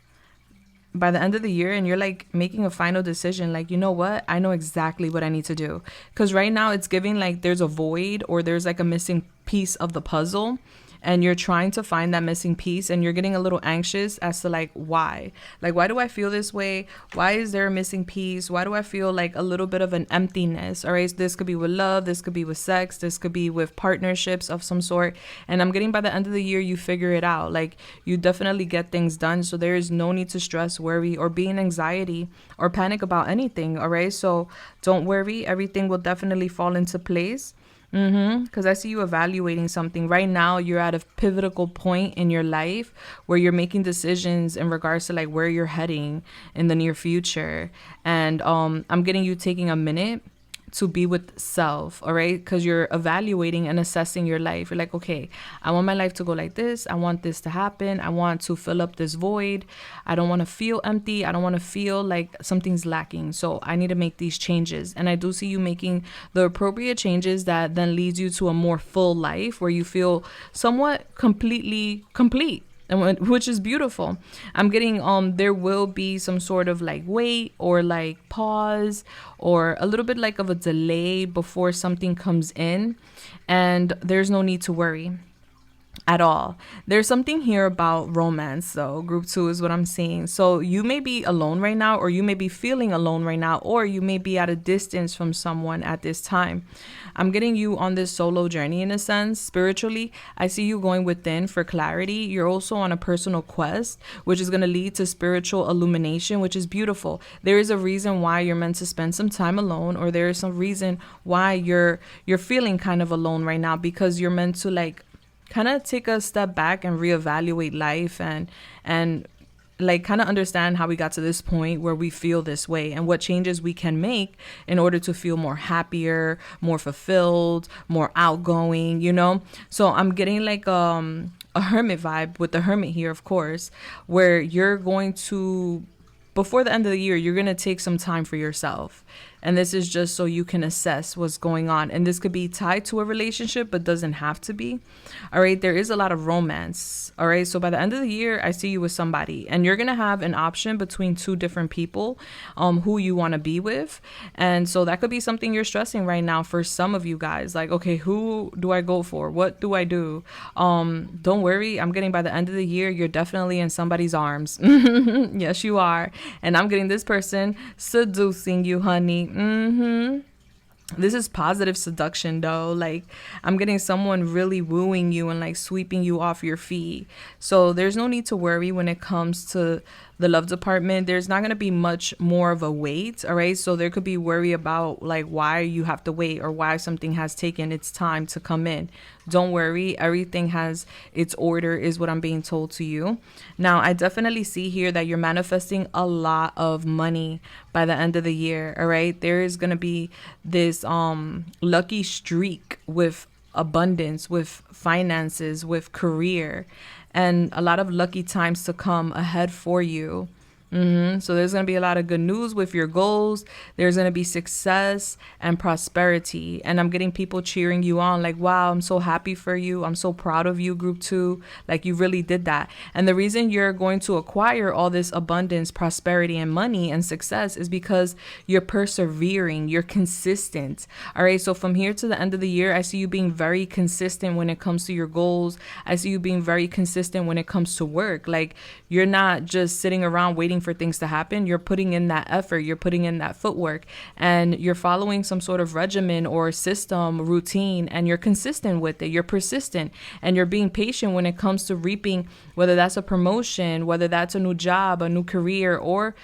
by the end of the year, and you're like making a final decision. Like, you know what? I know exactly what I need to do. Because right now it's giving like there's a void or there's like a missing piece of the puzzle. and you're trying to find that missing piece, and you're getting a little anxious as to like why do I feel this way? Why is there a missing piece? Why do I feel like a little bit of an emptiness? All right, this could be with love, this could be with sex, this could be with partnerships of some sort. And I'm getting by the end of the year you figure it out. Like, you definitely get things done, so there is no need to stress, worry, or be in anxiety or panic about anything. All right, so don't worry, everything will definitely fall into place. Because I see you evaluating something right now. You're at a pivotal point in your life where you're making decisions in regards to like where you're heading in the near future. And I'm getting you taking a minute to be with self, all right? Because you're evaluating and assessing your life. You're like, okay, I want my life to go like this. I want this to happen. I want to fill up this void. I don't want to feel empty. I don't want to feel like something's lacking. So I need to make these changes. And I do see you making the appropriate changes that then leads you to a more full life where you feel somewhat completely complete. And which is beautiful. I'm getting there will be some sort of like wait or like pause or a little bit like of a delay before something comes in, and there's no need to worry at all. There's something here about romance though. Group 2 is what I'm seeing. So you may be alone right now, or you may be feeling alone right now, or you may be at a distance from someone at this time. I'm getting you on this solo journey in a sense. Spiritually, I see you going within for clarity. You're also on a personal quest, which is going to lead to spiritual illumination, which is beautiful. There is a reason why you're meant to spend some time alone, or there is some reason why you're feeling kind of alone right now, because you're meant to like kind of take a step back and reevaluate life and like kind of understand how we got to this point where we feel this way and what changes we can make in order to feel more happier, more fulfilled, more outgoing, you know? So I'm getting like a hermit vibe with the hermit here, of course, where you're going to, before the end of the year, you're going to take some time for yourself. And this is just so you can assess what's going on. And this could be tied to a relationship, but doesn't have to be. All right. There is a lot of romance. All right. So by the end of the year, I see you with somebody, and you're going to have an option between two different people who you want to be with. And so that could be something you're stressing right now for some of you guys. Like, okay, who do I go for? What do I do? Don't worry. I'm getting by the end of the year, you're definitely in somebody's arms. Yes, you are. And I'm getting this person seducing you, honey. This is positive seduction though. Like, I'm getting someone really wooing you and like sweeping you off your feet. So there's no need to worry when it comes to the love department. There's not going to be much more of a wait. All right. So there could be worry about like why you have to wait or why something has taken its time to come in. Don't worry. Everything has its order is what I'm being told to you. Now, I definitely see here that you're manifesting a lot of money by the end of the year. All right. There is going to be this lucky streak with abundance, with finances, with career, and a lot of lucky times to come ahead for you. So there's going to be a lot of good news with your goals. There's going to be success and prosperity. And I'm getting people cheering you on like, wow, I'm so happy for you. I'm so proud of you, group 2. Like, you really did that. And the reason you're going to acquire all this abundance, prosperity, and money and success is because you're persevering. You're consistent. All right. So from here to the end of the year, I see you being very consistent when it comes to your goals. I see you being very consistent when it comes to work. Like, you're not just sitting around waiting for things to happen. You're putting in that effort, you're putting in that footwork, and you're following some sort of regimen or system, routine, and you're consistent with it. You're persistent, and you're being patient when it comes to reaping, whether that's a promotion, whether that's a new job, a new career, or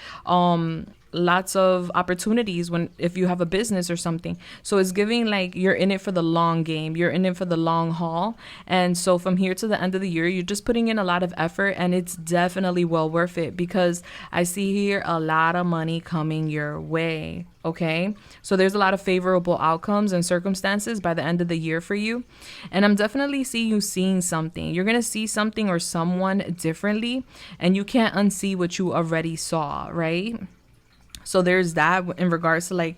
lots of opportunities when if you have a business or something. So it's giving like you're in it for the long game, you're in it for the long haul. And so from here to the end of the year, you're just putting in a lot of effort, and it's definitely well worth it, because I see here a lot of money coming your way. Okay, so there's a lot of favorable outcomes and circumstances by the end of the year for you. And I'm definitely seeing you seeing something. You're going to see something or someone differently, and you can't unsee what you already saw, right? So there's that in regards to like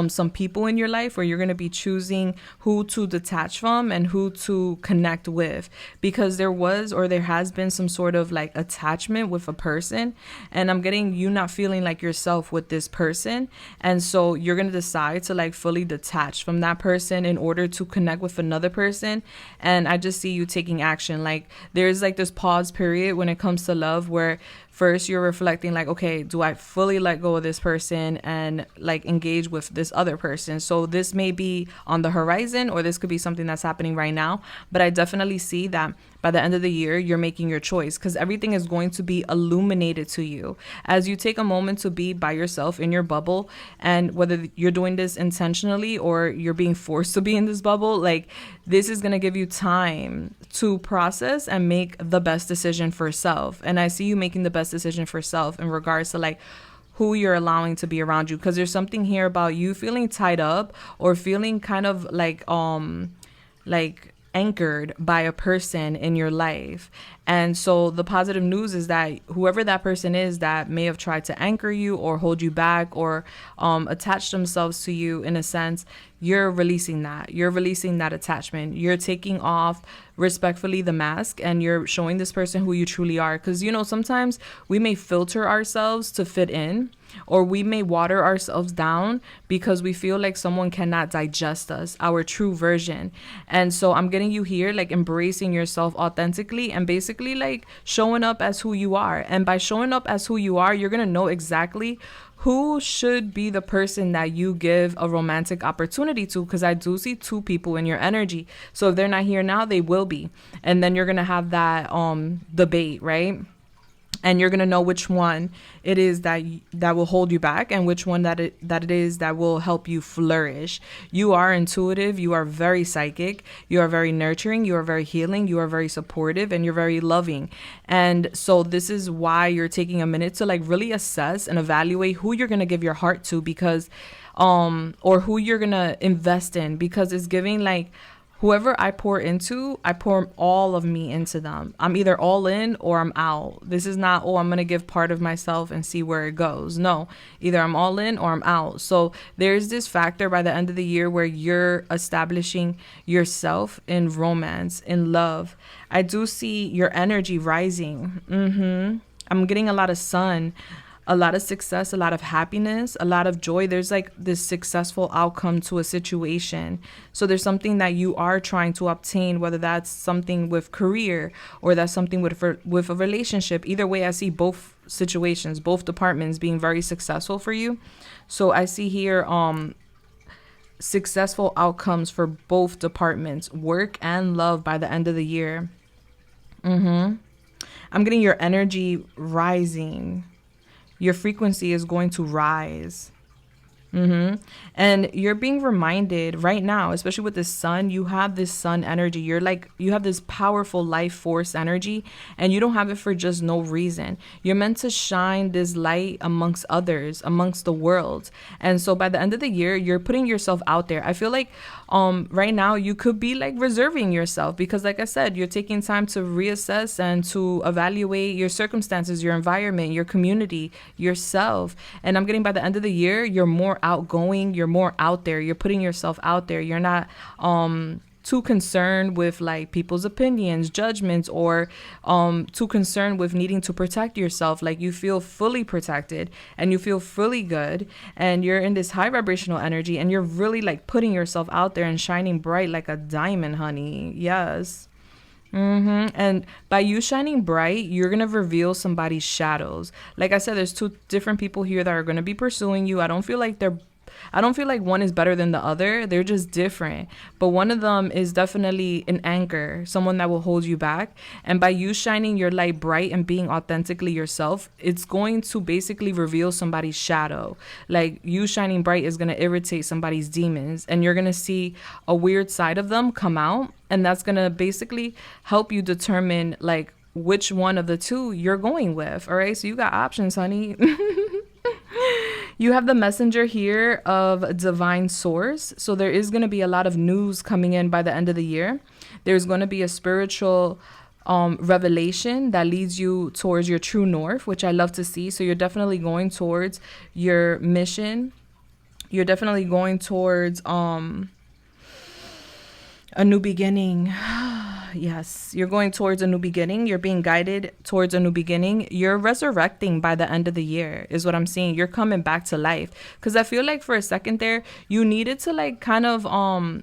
some people in your life where you're going to be choosing who to detach from and who to connect with, because there was or there has been some sort of like attachment with a person, and I'm getting you not feeling like yourself with this person, and so you're going to decide to like fully detach from that person in order to connect with another person. And I just see you taking action. Like there's like this pause period when it comes to love where first you're reflecting like, okay, do I fully let go of this person and like engage with this other person? So this may be on the horizon, or this could be something that's happening right now, but I definitely see that by the end of the year you're making your choice, because everything is going to be illuminated to you as you take a moment to be by yourself in your bubble. And whether you're doing this intentionally or you're being forced to be in this bubble, like this is going to give you time to process and make the best decision for self. And I see you making the best decision for self in regards to like who you're allowing to be around you, because there's something here about you feeling tied up or feeling kind of like anchored by a person in your life. And so the positive news is that whoever that person is that may have tried to anchor you or hold you back or attach themselves to you in a sense, you're releasing that. You're releasing that attachment. You're taking off respectfully the mask and you're showing this person who you truly are. Because, you know, sometimes we may filter ourselves to fit in, or we may water ourselves down because we feel like someone cannot digest us, our true version. And so I'm getting you here, like embracing yourself authentically and basically like showing up as who you are. And by showing up as who you are, you're going to know exactly who should be the person that you give a romantic opportunity to, because I do see two people in your energy. So if they're not here now, they will be. And then you're going to have that debate, right? And you're going to know which one it is that will hold you back and which one that it is that will help you flourish. You are intuitive. You are very psychic. You are very nurturing. You are very healing. You are very supportive, and you're very loving. And so this is why you're taking a minute to like really assess and evaluate who you're going to give your heart to, because or who you're going to invest in, because it's giving like, whoever I pour into, I pour all of me into them. I'm either all in or I'm out. This is not, oh, I'm going to give part of myself and see where it goes. No, either I'm all in or I'm out. So there's this factor by the end of the year where you're establishing yourself in romance, in love. I do see your energy rising. I'm getting a lot of sun, a lot of success, a lot of happiness, a lot of joy. There's like this successful outcome to a situation. So there's something that you are trying to obtain, whether that's something with career or that's something with a relationship. Either way, I see both situations, both departments being very successful for you. So I see here successful outcomes for both departments, work and love, by the end of the year. I'm getting your energy rising. Your frequency is going to rise. And you're being reminded right now, especially with the sun, you have this sun energy. You're like, you have this powerful life force energy, and you don't have it for just no reason. You're meant to shine this light amongst others, amongst the world. And so by the end of the year, you're putting yourself out there. I feel like right now you could be like reserving yourself, because like I said, you're taking time to reassess and to evaluate your circumstances, your environment, your community, yourself. And I'm getting by the end of the year, you're more outgoing, you're more out there, you're putting yourself out there. You're not too concerned with like people's opinions, judgments, or too concerned with needing to protect yourself. Like you feel fully protected and you feel fully good, and you're in this high vibrational energy, and you're really like putting yourself out there and shining bright like a diamond, honey. Yes. And by you shining bright, you're going to reveal somebody's shadows. Like I said, there's two different people here that are going to be pursuing you. I don't feel like one is better than the other. They're just different. But one of them is definitely an anchor, someone that will hold you back. And by you shining your light bright and being authentically yourself, it's going to basically reveal somebody's shadow. Like you shining bright is going to irritate somebody's demons, and you're going to see a weird side of them come out. And that's going to basically help you determine like which one of the two you're going with. All right. So you got options, honey. You have the messenger here of divine source. So there is going to be a lot of news coming in by the end of the year. There's going to be a spiritual revelation that leads you towards your true north, which I love to see. So you're definitely going towards your mission. You're definitely going towards a new beginning. Yes, you're going towards a new beginning. You're being guided towards a new beginning. You're resurrecting by the end of the year is what I'm seeing. You're coming back to life, because I feel like for a second there you needed to like kind of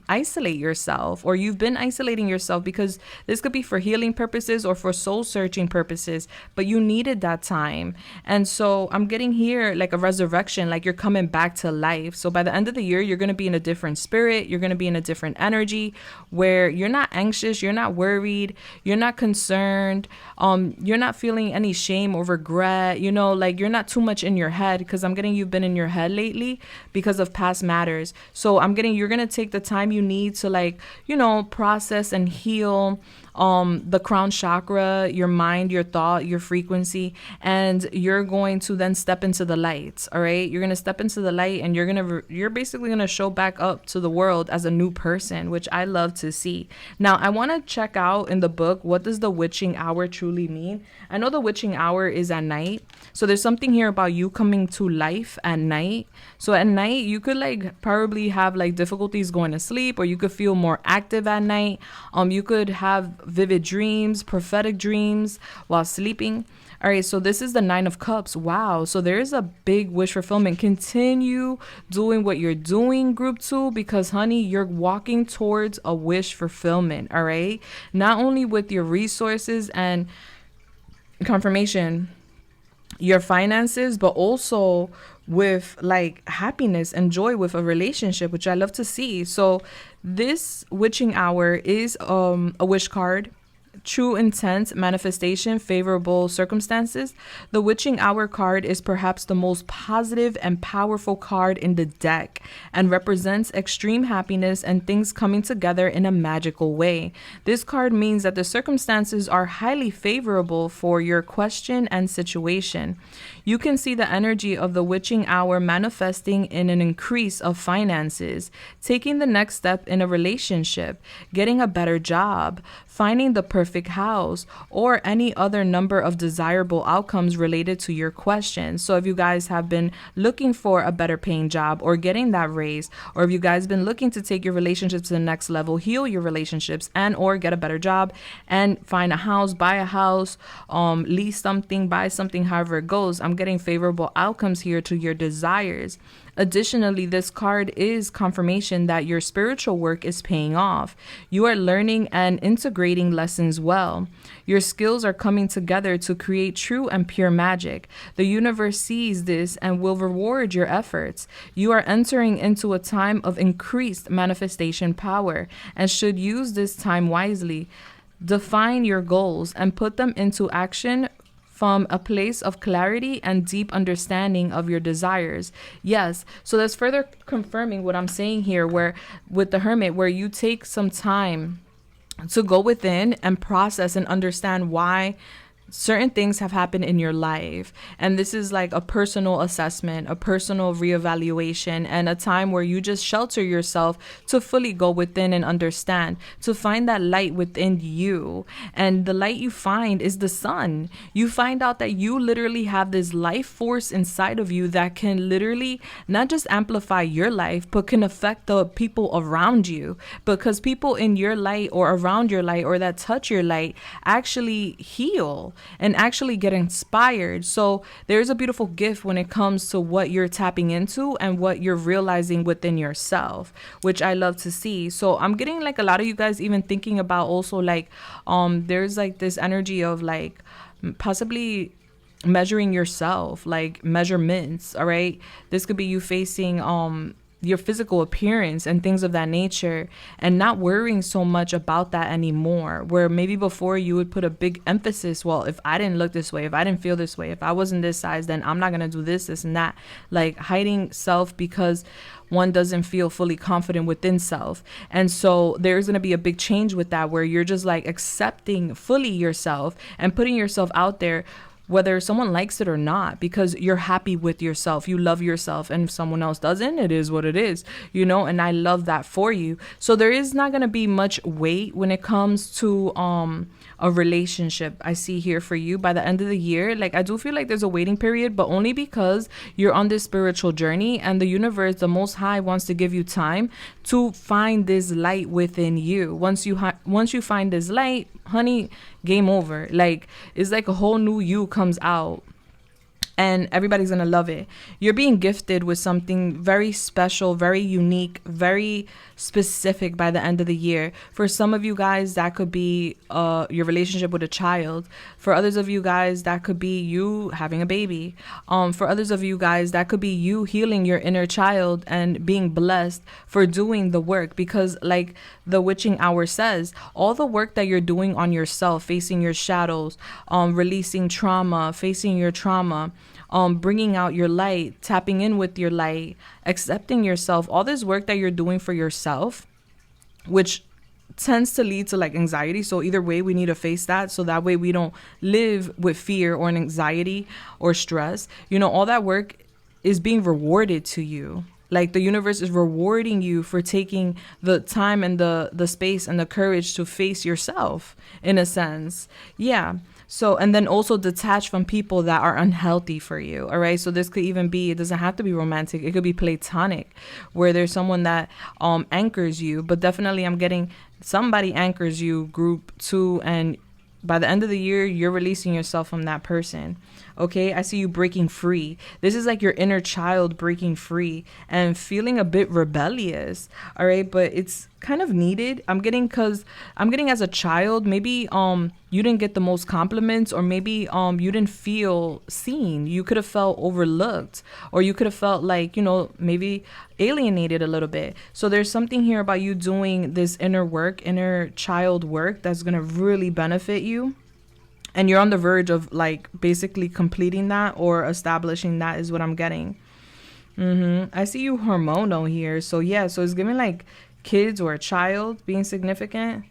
isolate yourself, or you've been isolating yourself, because this could be for healing purposes or for soul searching purposes, but you needed that time. And so I'm getting here like a resurrection, like you're coming back to life. So by the end of the year, you're going to be in a different spirit. You're going to be in a different energy where you're not anxious, you're not worried, you're not concerned, you're not feeling any shame or regret, you know, like you're not too much in your head, because I'm getting you've been in your head lately because of past matters. So I'm getting you're gonna take the time you need to, like, you know, process and heal the crown chakra, your mind, your thought, your frequency, and you're going to then step into the light. All right, you're gonna step into the light, and you're basically gonna show back up to the world as a new person, which I love to see. Now I want to check out in the book, what does the witching hour truly mean? I know the witching hour is at night, so there's something here about you coming to life at night. So at night you could like probably have like difficulties going to sleep, or you could feel more active at night. You could have vivid dreams, prophetic dreams while sleeping. All right, so this is the 9 of Cups. Wow, so there is a big wish fulfillment. Continue doing what you're doing, group 2, because honey, you're walking towards a wish fulfillment. All right, not only with your resources and confirmation, your finances, but also with like happiness and joy with a relationship, which I love to see. So this witching hour is a wish card. True intent, manifestation, favorable circumstances. The witching hour card is perhaps the most positive and powerful card in the deck, and represents extreme happiness and things coming together in a magical way. This card means that the circumstances are highly favorable for your question and situation. You can see the energy of the witching hour manifesting in an increase of finances, taking the next step in a relationship, getting a better job, finding the perfect house, or any other number of desirable outcomes related to your question. So if you guys have been looking for a better paying job or getting that raise, or if you guys been looking to take your relationships to the next level, heal your relationships, and or get a better job and find a house, buy a house, lease something, buy something, however it goes, I'm getting favorable outcomes here to your desires. Additionally, this card is confirmation that your spiritual work is paying off. You are learning and integrating lessons well. Your skills are coming together to create true and pure magic. The universe sees this and will reward your efforts. You are entering into a time of increased manifestation power and should use this time wisely. Define your goals and put them into action from a place of clarity and deep understanding of your desires. Yes, so that's further confirming what I'm saying here, where with the Hermit, where you take some time to go within and process and understand why certain things have happened in your life. And this is like a personal assessment, a personal reevaluation, and a time where you just shelter yourself to fully go within and understand, to find that light within you. And the light you find is the sun. You find out that you literally have this life force inside of you that can literally not just amplify your life, but can affect the people around you, because people in your light or around your light or that touch your light actually heal and actually get inspired. So there's a beautiful gift when it comes to what you're tapping into and what you're realizing within yourself, which I love to see. So I'm getting like a lot of you guys even thinking about also like there's like this energy of like possibly measuring yourself, like measurements. All right, this could be you facing your physical appearance and things of that nature, and not worrying so much about that anymore, where maybe before you would put a big emphasis, well, if I didn't look this way, if I didn't feel this way, if I wasn't this size, then I'm not gonna do this and that, like hiding self because one doesn't feel fully confident within self. And so there's going to be a big change with that, where you're just like accepting fully yourself and putting yourself out there whether someone likes it or not, because you're happy with yourself. You love yourself, and if someone else doesn't, it is what it is, you know, and I love that for you. So there is not going to be much weight when it comes to a relationship I see here for you by the end of the year. Like, I do feel like there's a waiting period, but only because you're on this spiritual journey, and the universe, the Most High, wants to give you time to find this light within you. Once you find this light, honey, game over. Like, it's like a whole new you comes out, and everybody's gonna love it. You're being gifted with something very special, very unique, very specific by the end of the year. For some of you guys, that could be your relationship with a child. For others of you guys, that could be you having a baby. For others of you guys, that could be you healing your inner child and being blessed for doing the work. Because like the witching hour says, all the work that you're doing on yourself, facing your shadows, releasing trauma, facing your trauma, bringing out your light, tapping in with your light, accepting yourself, all this work that you're doing for yourself, which tends to lead to like anxiety. So either way, we need to face that, so that way we don't live with fear or anxiety or stress. You know, all that work is being rewarded to you. Like, the universe is rewarding you for taking the time and the space and the courage to face yourself, in a sense. Yeah. So, and then also detach from people that are unhealthy for you. All right. So this could even be, it doesn't have to be romantic. It could be platonic, where there's someone that anchors you. But definitely I'm getting somebody anchors you, group 2, and by the end of the year, you're releasing yourself from that person. Okay, I see you breaking free. This is like your inner child breaking free and feeling a bit rebellious. All right, but it's kind of needed. I'm getting as a child, maybe you didn't get the most compliments, or maybe you didn't feel seen. You could have felt overlooked, or you could have felt like, you know, maybe alienated a little bit. So there's something here about you doing this inner child work that's going to really benefit you. And you're on the verge of like basically completing that or establishing that, is what I'm getting. I see you hormonal here. So yeah, so it's giving like kids or a child being significant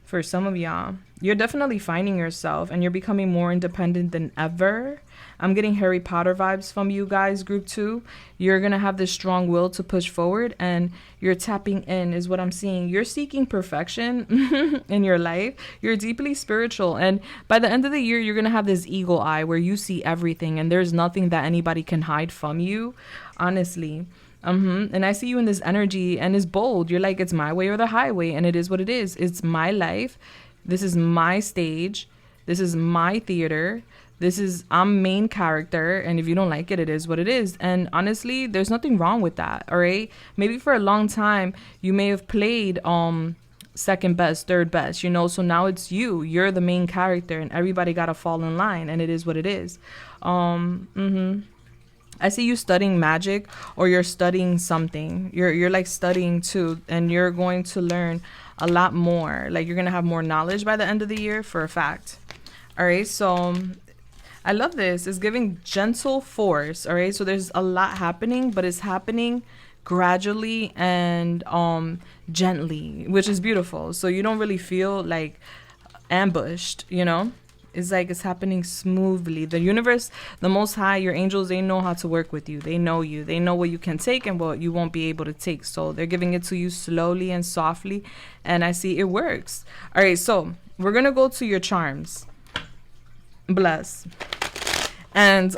for some of y'all. You're definitely finding yourself, and you're becoming more independent than ever. I'm getting Harry Potter vibes from you guys, group 2. You're going to have this strong will to push forward, and you're tapping in, is what I'm seeing. You're seeking perfection in your life. You're deeply spiritual. And by the end of the year, you're going to have this eagle eye where you see everything, and there's nothing that anybody can hide from you, honestly. And I see you in this energy, and it's bold. You're like, it's my way or the highway, and it is what it is. It's my life. This is my stage. This is my theater. I'm main character, and if you don't like it, it is what it is. And honestly, there's nothing wrong with that. All right. Maybe for a long time you may have played second best, third best, you know, so now it's you're the main character, and everybody gotta fall in line, and it is what it is. I see you studying magic, or you're studying something. You're like studying too, and you're going to learn a lot more. Like, you're gonna have more knowledge by the end of the year, for a fact. All right, so I love this. It's giving gentle force. All right, so there's a lot happening, but it's happening gradually and gently, which is beautiful. So you don't really feel like ambushed, you know. It's like it's happening smoothly. The universe, the Most High, your angels, they know how to work with you. They know you. They know what you can take and what you won't be able to take. So they're giving it to you slowly and softly. And I see it works. All right, so we're going to go to your charms. Bless. And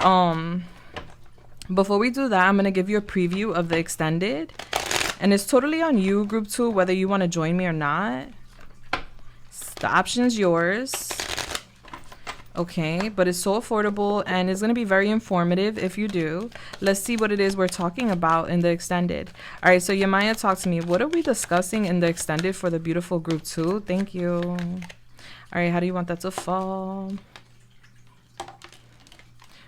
before we do that, I'm going to give you a preview of the extended. And it's totally on you, group 2, whether you want to join me or not. The option's yours. Okay, but it's so affordable, and it's going to be very informative if you do. Let's see what it is we're talking about in the extended. All right, so Yamaya, talk to me. What are we discussing in the extended for the beautiful group 2? Thank you. All right, how do you want that to fall?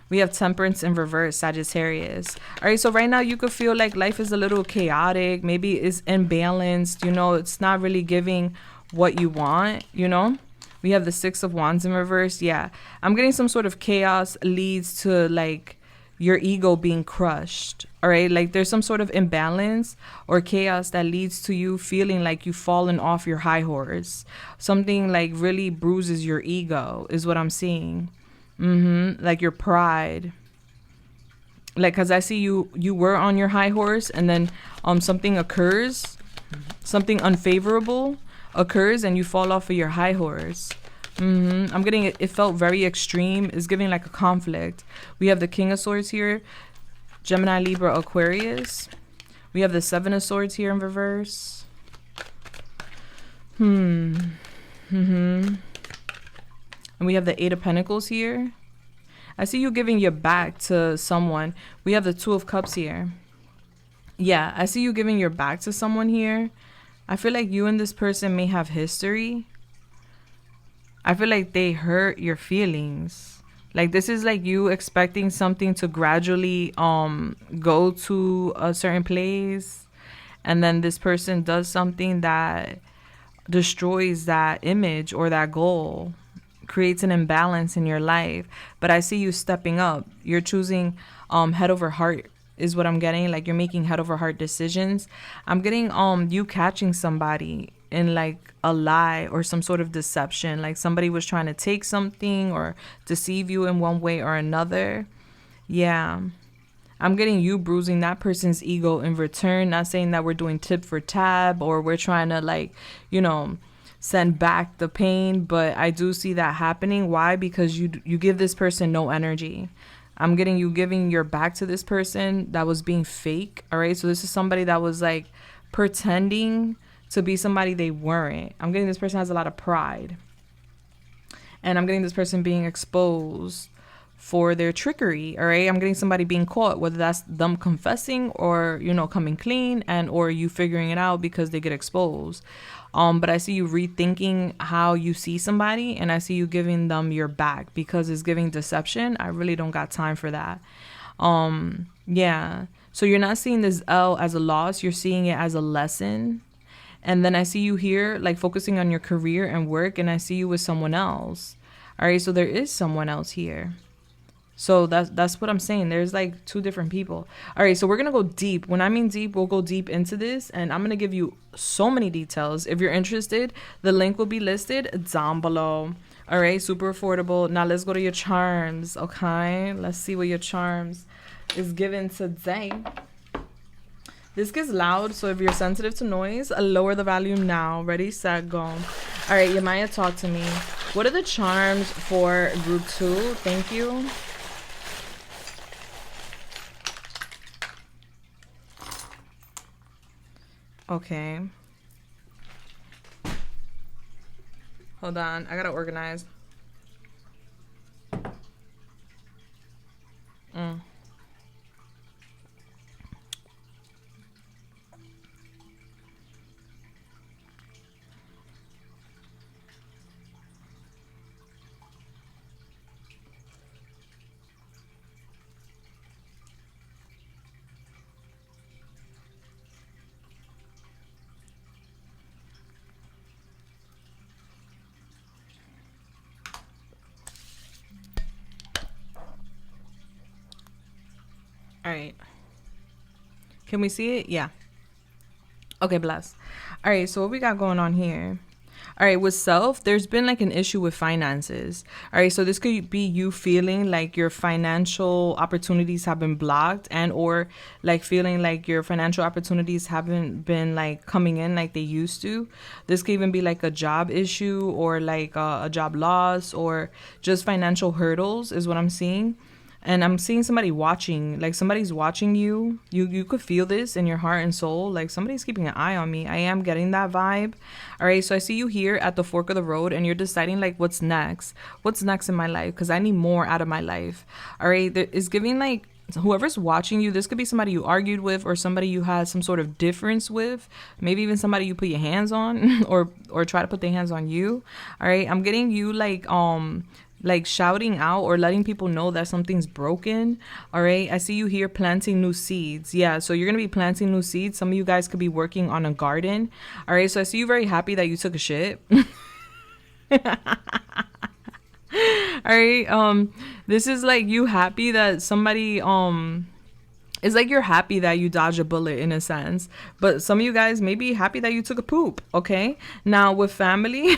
We have Temperance in reverse, Sagittarius. All right, so right now you could feel like life is a little chaotic. Maybe it's imbalanced. You know, it's not really giving what you want, you know? We have the 6 of Wands in reverse. Yeah, I'm getting some sort of chaos leads to like your ego being crushed. All right, like there's some sort of imbalance or chaos that leads to you feeling like you've fallen off your high horse. Something like really bruises your ego is what I'm seeing. Like your pride. Like, because I see you were on your high horse, and then something occurs, something unfavorable occurs, and you fall off of your high horse. I'm getting it. It felt very extreme. It's giving like a conflict. We have the King of Swords here, Gemini, Libra, Aquarius. We have the Seven of Swords here in reverse. And we have the Eight of Pentacles here. I see you giving your back to someone. We have the Two of Cups here. Yeah, I see you giving your back to someone here. I feel like you and this person may have history. I feel like they hurt your feelings. Like, this is like you expecting something to gradually go to a certain place, and then this person does something that destroys that image or that goal, creates an imbalance in your life. But I see you stepping up. You're choosing head over heart is what I'm getting. Like, you're making head over heart decisions. I'm getting you catching somebody in like a lie or some sort of deception. Like, somebody was trying to take something or deceive you in one way or another. Yeah. I'm getting you bruising that person's ego in return. Not saying that we're doing tit for tat or we're trying to, like, you know, send back the pain, but I do see that happening. Why? Because you give this person no energy. I'm getting you giving your back to this person that was being fake. All right. So this is somebody that was like pretending to be somebody they weren't. I'm getting this person has a lot of pride. And I'm getting this person being exposed for their trickery. All right. I'm getting somebody being caught, whether that's them confessing or, you know, coming clean, and or you figuring it out because they get exposed. But I see you rethinking how you see somebody, and I see you giving them your back because it's giving deception. I really don't got time for that. Yeah. So you're not seeing this L as a loss. You're seeing it as a lesson. And then I see you here, like, focusing on your career and work, and I see you with someone else. All right. So there is someone else here. So that's what I'm saying. There's like two different people. All right, so we're going to go deep. When I mean deep, we'll go deep into this, and I'm going to give you so many details. If you're interested, the link will be listed down below. All right, super affordable. Now let's go to your charms, okay? Let's see what your charms is given today. This gets loud, so if you're sensitive to noise, lower the volume now. Ready, set, go. All right, Yamaya, talk to me. What are the charms for group 2? Thank you. Okay. Hold on. I gotta organize. All right. Can we see it? Yeah. Okay, bless. All right, so what we got going on here? All right, with self, there's been like an issue with finances. All right, so this could be you feeling like your financial opportunities have been blocked, and or like feeling like your financial opportunities haven't been like coming in like they used to. This could even be like a job issue or like a job loss or just financial hurdles is what I'm seeing. And I'm seeing somebody watching, like somebody's watching you. You could feel this in your heart and soul. Like somebody's keeping an eye on me. I am getting that vibe. All right. So I see you here at the fork of the road, and you're deciding like what's next. What's next in my life? Because I need more out of my life. All right. There is giving like whoever's watching you. This could be somebody you argued with or somebody you had some sort of difference with. Maybe even somebody you put your hands on or try to put their hands on you. All right. I'm getting you like shouting out or letting people know that something's broken. All right. I see you here planting new seeds. Yeah. So you're going to be planting new seeds. Some of you guys could be working on a garden. All right. So I see you very happy that you took a shit. All right. This is like you happy that somebody, it's like you're happy that you dodged a bullet in a sense, but some of you guys may be happy that you took a poop. Okay. Now with family,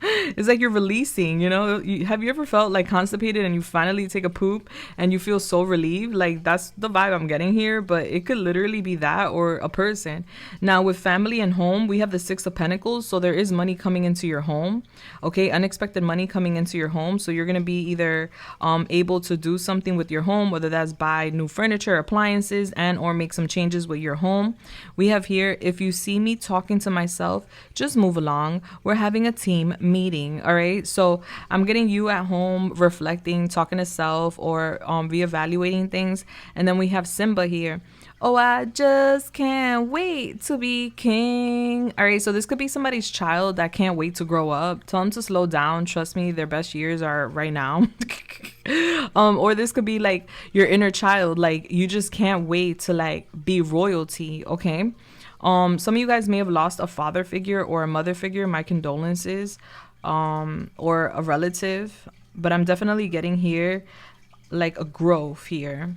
It's like you're releasing, you know? Have you ever felt like constipated and you finally take a poop and you feel so relieved? Like that's the vibe I'm getting here, but it could literally be that or a person. Now with family and home, we have the Six of Pentacles. So there is money coming into your home. Okay, unexpected money coming into your home. So you're going to be either able to do something with your home, whether that's buy new furniture, appliances, and or make some changes with your home. We have here, if you see me talking to myself, just move along. We're having a team meeting. All right, so I'm getting you at home reflecting, talking to self, or reevaluating things. And then we have Simba here. Oh, I just can't wait to be king. All right, so this could be somebody's child that can't wait to grow up. Tell them to slow down. Trust me, their best years are right now. Or this could be like your inner child, like you just can't wait to like be royalty. Okay. Some of you guys may have lost a father figure or a mother figure. My condolences. Or a relative, but I'm definitely getting here like a growth here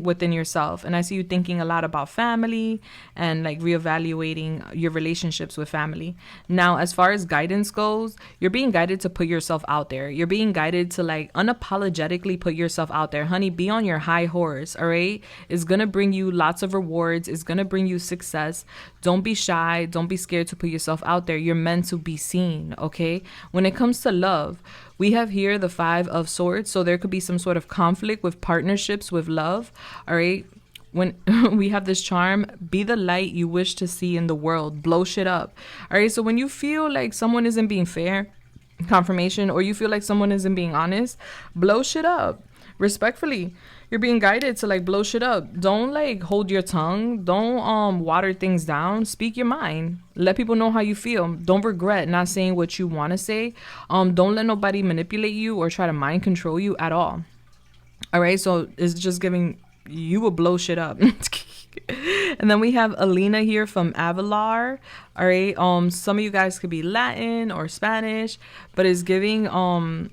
within yourself. And I see you thinking a lot about family and like reevaluating your relationships with family. Now, as far as guidance goes, you're being guided to put yourself out there. You're being guided to like unapologetically put yourself out there. Honey, be on your high horse, all right? It's going to bring you lots of rewards. It's going to bring you success. Don't be shy. Don't be scared to put yourself out there. You're meant to be seen, okay? When it comes to love, we have here the Five of Swords. So there could be some sort of conflict with partnerships, with love. All right. When we have this charm, be the light you wish to see in the world. Blow shit up. All right. So when you feel like someone isn't being fair, confirmation, or you feel like someone isn't being honest, blow shit up. Respectfully, you're being guided to like blow shit up. Don't like hold your tongue. Don't water things down. Speak your mind. Let people know how you feel. Don't regret not saying what you want to say. Don't let nobody manipulate you or try to mind control you at all. All right, so it's just giving you will blow shit up. And then we have Alina here from Avalar. All right. Some of you guys could be Latin or Spanish, but it's giving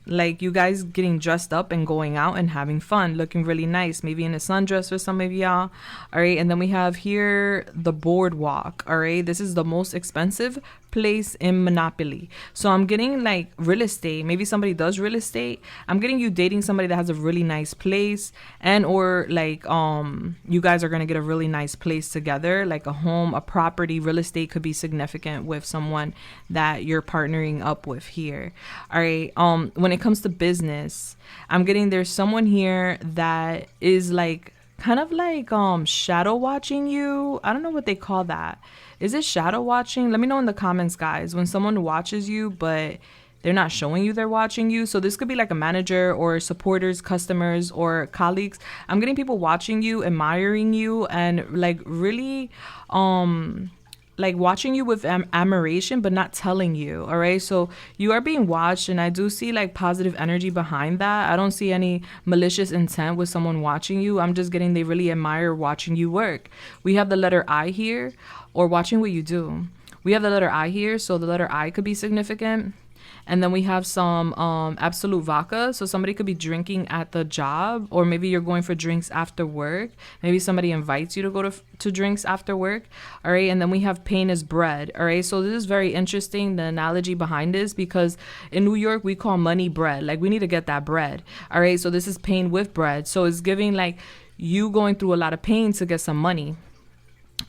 like you guys getting dressed up and going out and having fun, looking really nice, maybe in a sundress for some of y'all. All right. And then we have here the boardwalk. All right. This is the most expensive place in Monopoly. So I'm getting like real estate. Maybe somebody does real estate. I'm getting you dating somebody that has a really nice place, and or like you guys are gonna get a really nice place together, like a home, a property. Real estate could be significant with someone that you're partnering up with here. All right. When it comes to business, I'm getting there's someone here that is like kind of like shadow watching you. I don't know what they call that. Is it shadow watching? Let me know in the comments, guys. When someone watches you, but they're not showing you they're watching you. So this could be like a manager or supporters, customers, or colleagues. I'm getting people watching you, admiring you, and like really like watching you with admiration, but not telling you. All right. So you are being watched, and I do see like positive energy behind that. I don't see any malicious intent with someone watching you. I'm just getting they really admire watching you work. We have the letter I here, or watching what you do. We have the letter I here. So the letter I could be significant. And then we have some absolute vodka. So somebody could be drinking at the job, or maybe you're going for drinks after work. Maybe somebody invites you to go to drinks after work. All right. And then we have pain is bread. All right. So this is very interesting, the analogy behind this, because in New York, we call money bread. Like we need to get that bread. All right. So this is pain with bread. So it's giving like you going through a lot of pain to get some money.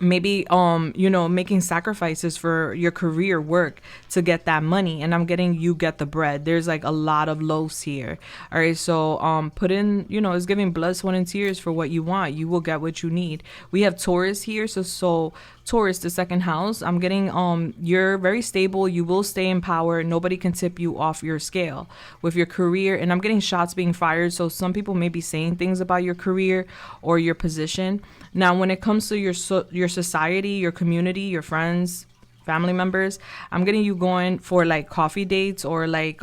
Maybe you know, making sacrifices for your career work to get that money, and I'm getting you get the bread. There's like a lot of loaves here. All right, so put in, you know, it's giving blood, sweat, and tears for what you want. You will get what you need. We have Taurus here, so Taurus, the second house. I'm getting you're very stable. You will stay in power. Nobody can tip you off your scale with your career. And I'm getting shots being fired. So some people may be saying things about your career or your position. Now, when it comes to your society, your community, your friends, family members, I'm getting you going for like coffee dates, or like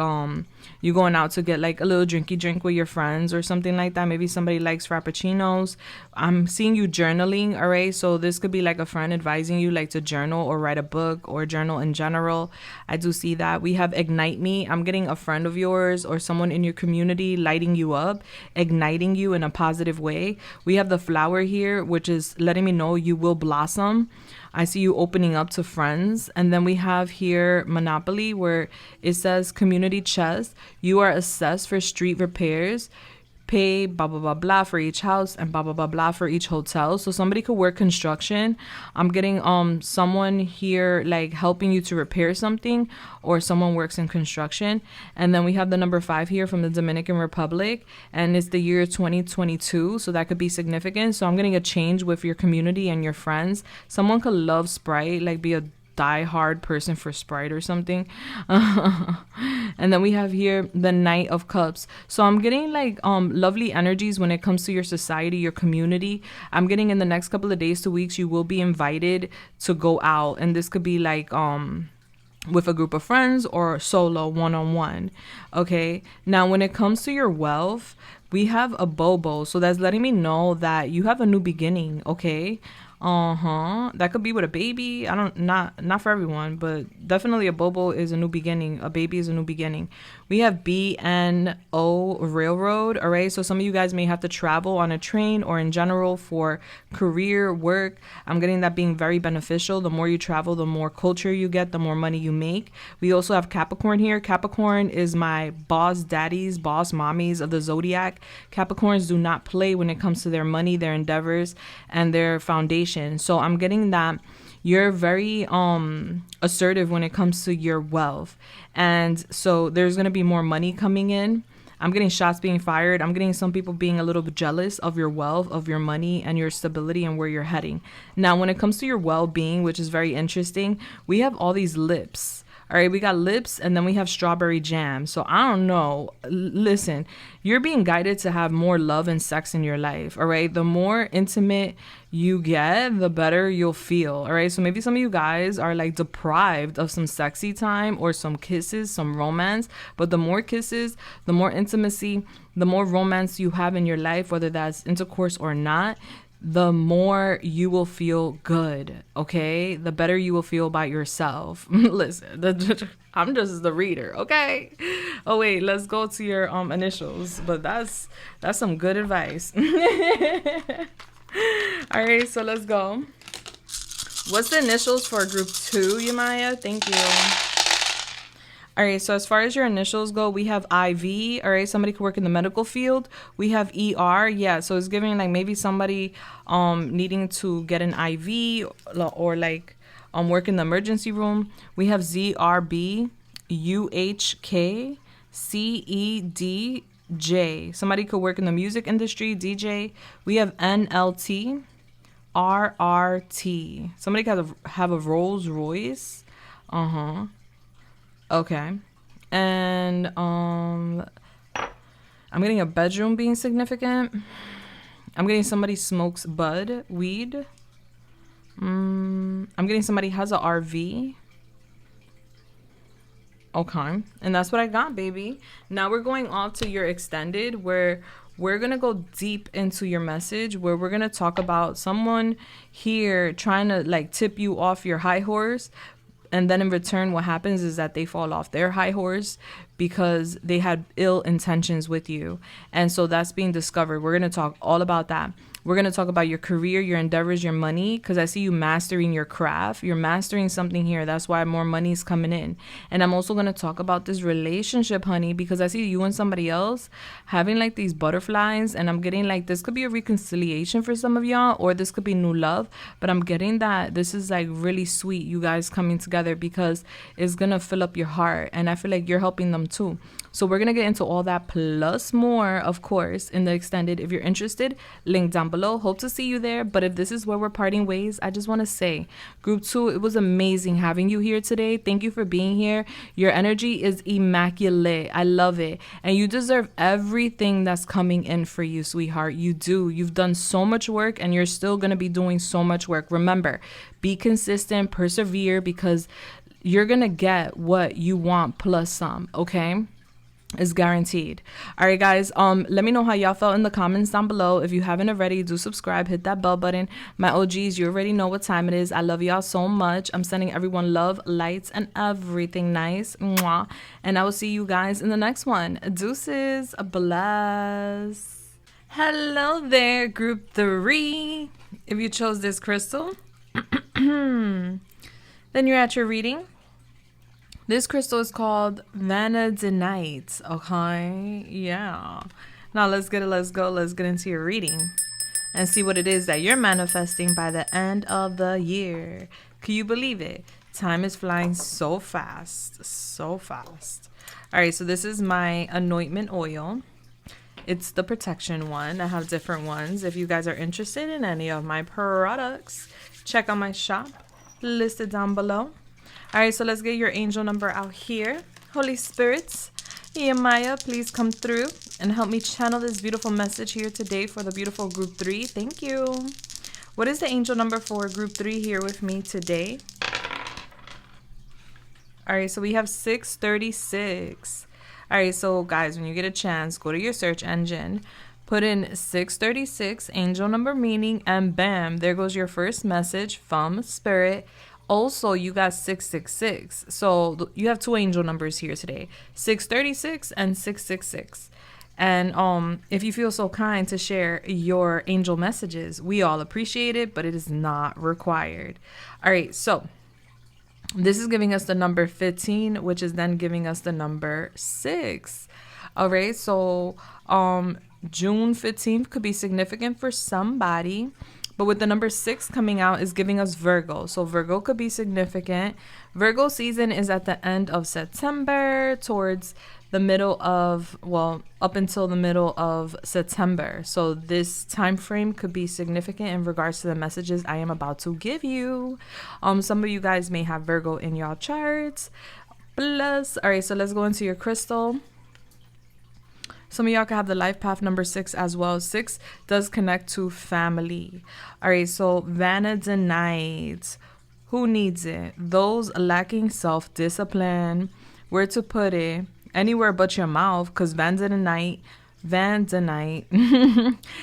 you going out to get like a little drinky drink with your friends or something like that. Maybe somebody likes frappuccinos. I'm seeing you journaling. All right, so this could be like a friend advising you like to journal or write a book or journal in general. I do see that. We have ignite me. I'm getting a friend of yours or someone in your community lighting you up, igniting you in a positive way. We have the flower here, which is letting me know you will blossom. I see you opening up to friends. And then we have here Monopoly, where it says community chest. You are assessed for street repairs. Pay blah blah blah blah for each house and blah blah blah blah for each hotel. So somebody could work construction. I'm getting someone here like helping you to repair something, or someone works in construction. And then we have the number 5 here from the Dominican Republic, and it's the year 2022, so that could be significant. So I'm getting a change with your community and your friends. Someone could love Sprite, like be a die-hard person for Sprite or something. And then we have here the Knight of Cups. So I'm getting like lovely energies when it comes to your society, your community. I'm getting in the next couple of days to weeks, you will be invited to go out, and this could be like with a group of friends or solo, one-on-one. Okay, now when it comes to your wealth, we have a Bobo, so that's letting me know that you have a new beginning. Okay, that could be with a baby. I don't, not for everyone, but definitely a Bobo is a new beginning. A baby is a new beginning. We have BNO Railroad. All right, so some of you guys may have to travel on a train or in general for career work. I'm getting that being very beneficial. The more you travel, the more culture you get, the more money you make. We also have Capricorn here. Capricorn is my boss daddies, boss mommies of the zodiac. Capricorns do not play when it comes to their money, their endeavors, and their foundation. So I'm getting that you're very assertive when it comes to your wealth. And so there's going to be more money coming in. I'm getting shots being fired. I'm getting some people being a little bit jealous of your wealth, of your money, and your stability and where you're heading. Now, when it comes to your well-being, which is very interesting, we have all these lips. All right, we got lips, and then we have strawberry jam. So I don't know. Listen, you're being guided to have more love and sex in your life. All right, the more intimate you get, the better you'll feel. All right, so maybe some of you guys are like deprived of some sexy time or some kisses, some romance. But the more kisses, the more intimacy, the more romance you have in your life, whether that's intercourse or not, the more you will feel good, okay? The better you will feel about yourself. Listen, I'm just the reader, okay? Oh, wait, let's go to your initials. But that's some good advice. All right, so let's go. What's the initials for group 2, Yamaya? Thank you. All right, so as far as your initials go, we have IV. All right, somebody could work in the medical field. We have ER. Yeah, so it's giving like maybe somebody needing to get an IV or like work in the emergency room. We have ZRB, UHK, CEDJ. Somebody could work in the music industry, DJ. We have NLT, RRT. Somebody could have a Rolls Royce. Okay. And I'm getting a bedroom being significant. I'm getting somebody smokes bud, weed. I'm getting somebody has a RV. Okay. And that's what I got, baby. Now we're going off to your extended, where we're going to go deep into your message, where we're going to talk about someone here trying to like tip you off your high horse. And then in return, what happens is that they fall off their high horse because they had ill intentions with you. And so that's being discovered. We're going to talk all about that. We're going to talk about your career, your endeavors, your money, because I see you mastering your craft. You're mastering something here. That's why more money is coming in. And I'm also going to talk about this relationship, honey, because I see you and somebody else having like these butterflies. And I'm getting like this could be a reconciliation for some of y'all, or this could be new love. But I'm getting that this is like really sweet, you guys coming together, because it's going to fill up your heart. And I feel like you're helping them too. So we're going to get into all that plus more, of course, in the extended. If you're interested, link down below. Hope to see you there. But if this is where we're parting ways, I just want to say, group 2, it was amazing having you here today. Thank you for being here. Your energy is immaculate. I love it. And you deserve everything that's coming in for you, sweetheart. You do. You've done so much work, and you're still going to be doing so much work. Remember, be consistent, persevere, because you're going to get what you want plus some, okay? Is guaranteed. All right, guys, let me know how y'all felt in the comments down below. If you haven't already, do subscribe, hit that bell button. My OGs, you already know what time it is. I love y'all so much. I'm sending everyone love, lights, and everything nice. Mwah. And I will see you guys in the next one. Deuces, bless. Hello there, group 3. If you chose this crystal, Then you're at your reading. This crystal is called vanadinite. Okay, yeah. Now let's get it. Let's go. Let's get into your reading and see what it is that you're manifesting by the end of the year. Can you believe it? Time is flying so fast, so fast. All right, so this is my anointment oil. It's the protection one. I have different ones. If you guys are interested in any of my products, check out my shop listed down below. All right, so let's get your angel number out here. Holy Spirits, Maya, please come through and help me channel this beautiful message here today for the beautiful group 3. Thank you. What is the angel number for group 3 here with me today? All right, so we have 636. All right, so guys, when you get a chance, go to your search engine, put in 636, angel number meaning, and bam, there goes your first message from Spirit. Also, you got 666. So you have 2 angel numbers here today, 636 and 666. And if you feel so kind to share your angel messages, we all appreciate it, but it is not required. All right, so this is giving us the number 15, which is then giving us the number 6. All right, so June 15th could be significant for somebody. But with the number 6 coming out is giving us Virgo. So Virgo could be significant. Virgo season is at the end of September towards the middle of, well, up until the middle of September. So this time frame could be significant in regards to the messages I am about to give you. Some of you guys may have Virgo in your charts. Plus, all right, so let's go into your crystal. Some of y'all can have the life path number 6 as well. 6 does connect to family. All right, so vanadinite. Who needs it? Those lacking self-discipline. Where to put it? Anywhere but your mouth, because vanadinite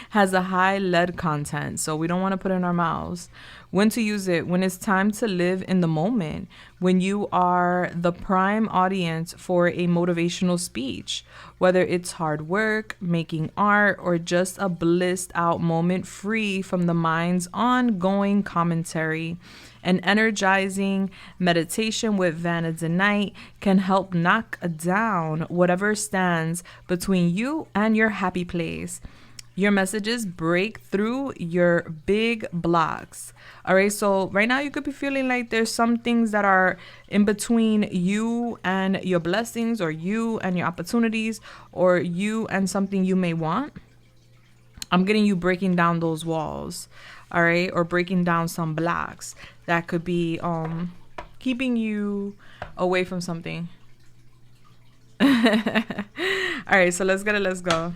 has a high lead content, so we don't want to put it in our mouths. When to use it? When it's time to live in the moment, when you are the prime audience for a motivational speech, whether it's hard work, making art, or just a blissed out moment free from the mind's ongoing commentary. An energizing meditation with vanadinite can help knock down whatever stands between you and your happy place. Your messages break through your big blocks. All right, so right now you could be feeling like there's some things that are in between you and your blessings, or you and your opportunities, or you and something you may want. I'm getting you breaking down those walls, all right, or breaking down some blocks that could be keeping you away from something. All right, so let's get it. Let's go.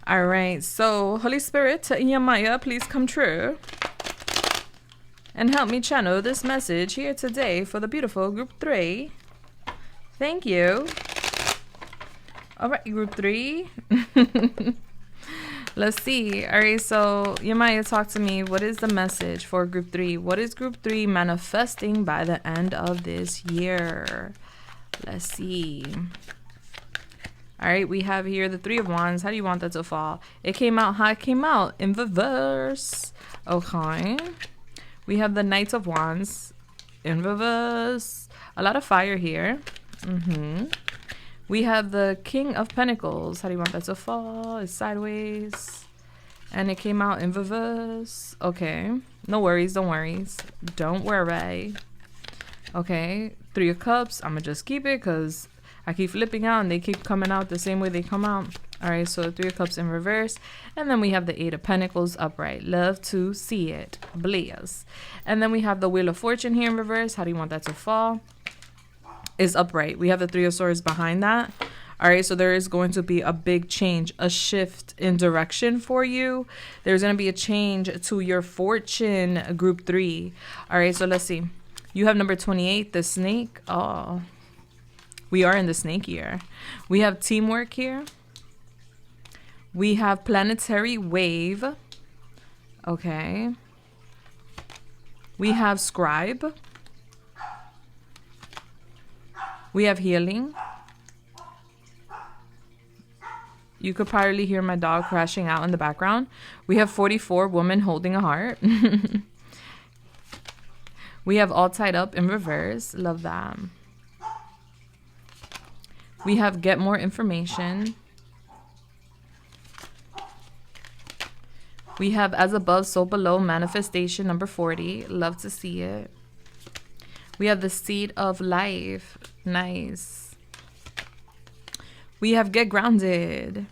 All right, so Holy Spirit, Maya, please come true and help me channel this message here today for the beautiful group 3. Thank you. All right, group 3. Let's see. All right, so Maya, talk to me. What is the message for group 3? What is group 3 manifesting by the end of this year? Let's see. All right, we have here the 3 of Wands. How do you want that to fall? It came out how it came out, in reverse. Okay. We have the Knight of Wands in reverse. A lot of fire here. We have the King of Pentacles. How do you want that to fall? It's sideways. And it came out in reverse. Okay. No worries, don't worry. Don't worry. Okay. 3 of Cups. I'm going to just keep it because I keep flipping out and they keep coming out the same way they come out. All right, so 3 of Cups in reverse. And then we have the 8 of Pentacles upright. Love to see it. Blaze. And then we have the Wheel of Fortune here in reverse. How do you want that to fall? Is upright. We have the 3 of Swords behind that. All right, so there is going to be a big change, a shift in direction for you. There's going to be a change to your fortune, group 3. All right, so let's see. You have number 28, the snake. Oh, we are in the snake year. We have teamwork here. We have planetary wave. Okay. We have scribe. We have healing. You could probably hear my dog crashing out in the background. We have 44, woman holding a heart. We have all tied up in reverse. Love that. We have get more information. We have as above, so below, manifestation number 40. Love to see it. We have the seed of life. Nice. We have get grounded.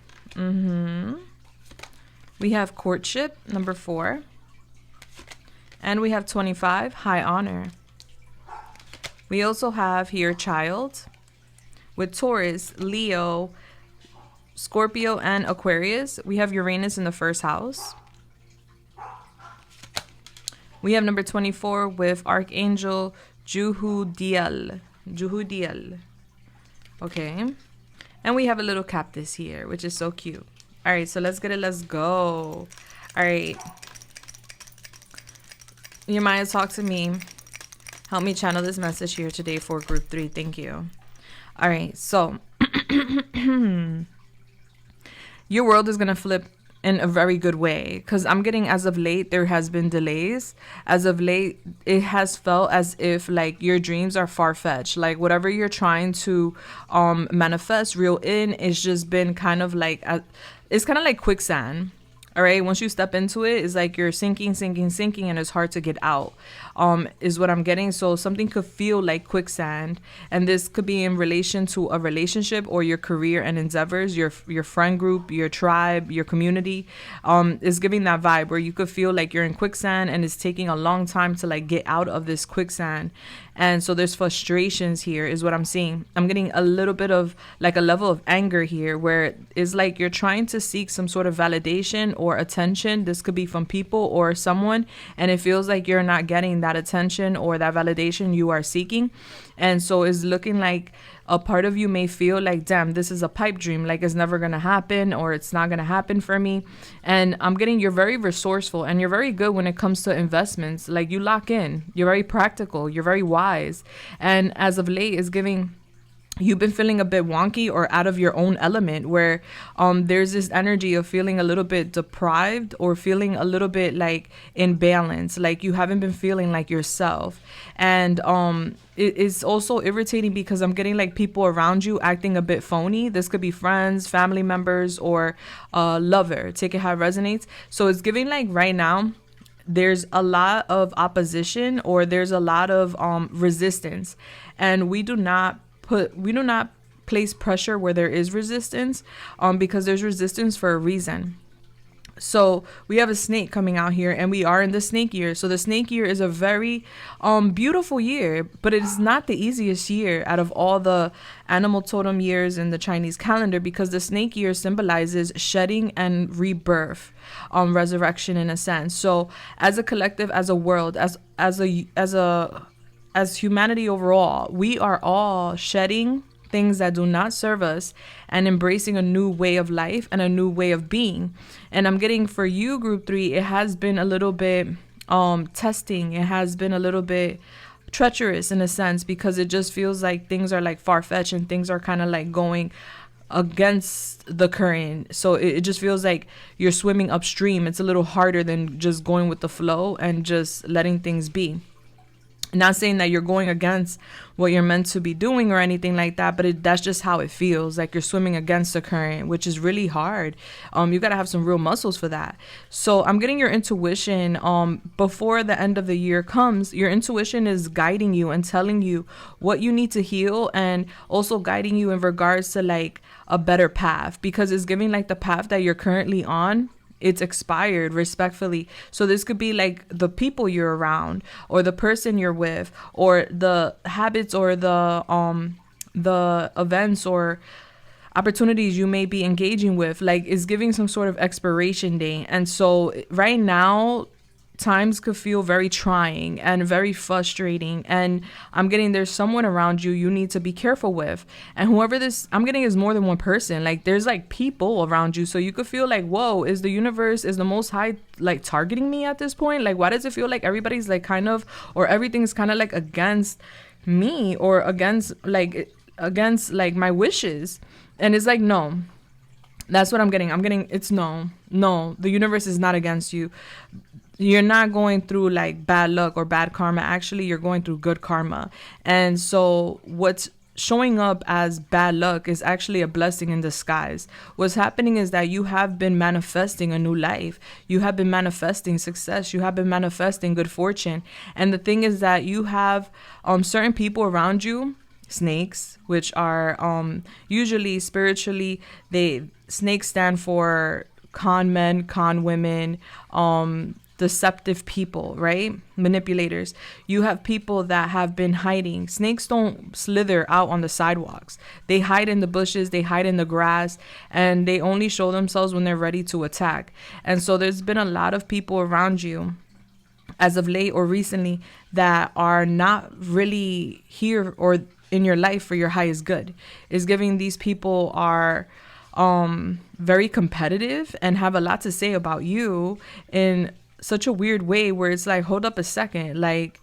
We have courtship number 4. And we have 25, high honor. We also have here child with Taurus, Leo, Scorpio, and Aquarius. We have Uranus in the first house. We have number 24 with Archangel Juhudiel. Okay. And we have a little cactus here, which is so cute. All right, so let's get it. Let's go. All right. Your Maya, talk to me. Help me channel this message here today for group 3. Thank you. All right, so your world is going to flip in a very good way, because I'm getting as of late there has been delays. As of late it has felt as if like your dreams are far-fetched, like whatever you're trying to manifest reel in, it's just been kind of like it's kind of like quicksand. All right, once you step into it, it's like you're sinking, and it's hard to get out, is what I'm getting. So something could feel like quicksand, and this could be in relation to a relationship or your career and endeavors, your friend group, your tribe, your community, is giving that vibe where you could feel like you're in quicksand and it's taking a long time to like get out of this quicksand. And so there's frustrations here is what I'm seeing. I'm getting a little bit of like a level of anger here where it's like you're trying to seek some sort of validation or attention. This could be from people or someone, and it feels like you're not getting that attention or that validation you are seeking. And so it's looking like a part of you may feel like, damn, this is a pipe dream, like it's never gonna happen, or it's not gonna happen for me. And I'm getting you're very resourceful and you're very good when it comes to investments. Like you lock in, you're very practical, you're very wise. And as of late is giving you've been feeling a bit wonky or out of your own element, where there's this energy of feeling a little bit deprived or feeling a little bit like imbalance, like you haven't been feeling like yourself. And it's also irritating because I'm getting like people around you acting a bit phony. This could be friends, family members, or a lover. Take it how it resonates. So it's giving like right now there's a lot of opposition or there's a lot of resistance, and we do not place pressure where there is resistance, because there's resistance for a reason. So we have a snake coming out here, and we are in the snake year. So the snake year is a very beautiful year, but it is not the easiest year out of all the animal totem years in the Chinese calendar, because the snake year symbolizes shedding and rebirth, resurrection in a sense. So as a collective, as a world, as humanity overall, we are all shedding things that do not serve us and embracing a new way of life and a new way of being. And I'm getting for you, group 3, it has been a little bit testing. It has been a little bit treacherous in a sense, because it just feels like things are like far-fetched and things are kind of like going against the current. So it just feels like you're swimming upstream. It's a little harder than just going with the flow and just letting things be. Not saying that you're going against what you're meant to be doing or anything like that, but that's just how it feels, like you're swimming against the current, which is really hard. You got to have some real muscles for that. So I'm getting your intuition before the end of the year comes. Your intuition is guiding you and telling you what you need to heal, and also guiding you in regards to like a better path, because it's giving like the path that you're currently on, it's expired, respectfully. So this could be like the people you're around, or the person you're with, or the habits, or the events or opportunities you may be engaging with. Like it's giving some sort of expiration date. And so right now times could feel very trying and very frustrating, and I'm getting there's someone around you need to be careful with. And whoever this I'm getting is more than one person. Like there's like people around you, so you could feel like, whoa, is the universe, is the Most High like targeting me at this point? Like why does it feel like everybody's like kind of, or everything's kind of like against me, or against like my wishes? And it's like, no, That's what I'm getting. It's no, no, the universe is not against you. You're not going through like bad luck or bad karma. Actually, you're going through good karma. And so what's showing up as bad luck is actually a blessing in disguise. What's happening is that you have been manifesting a new life. You have been manifesting success. You have been manifesting good fortune. And the thing is that you have certain people around you, snakes, which are usually spiritually, snakes stand for con men, con women, deceptive people, right? Manipulators. You have people that have been hiding. Snakes don't slither out on the sidewalks. They hide in the bushes, they hide in the grass, and they only show themselves when they're ready to attack. And so there's been a lot of people around you as of late or recently that are not really here or in your life for your highest good. Is giving these people are very competitive and have a lot to say about you in such a weird way where it's like, hold up a second, like,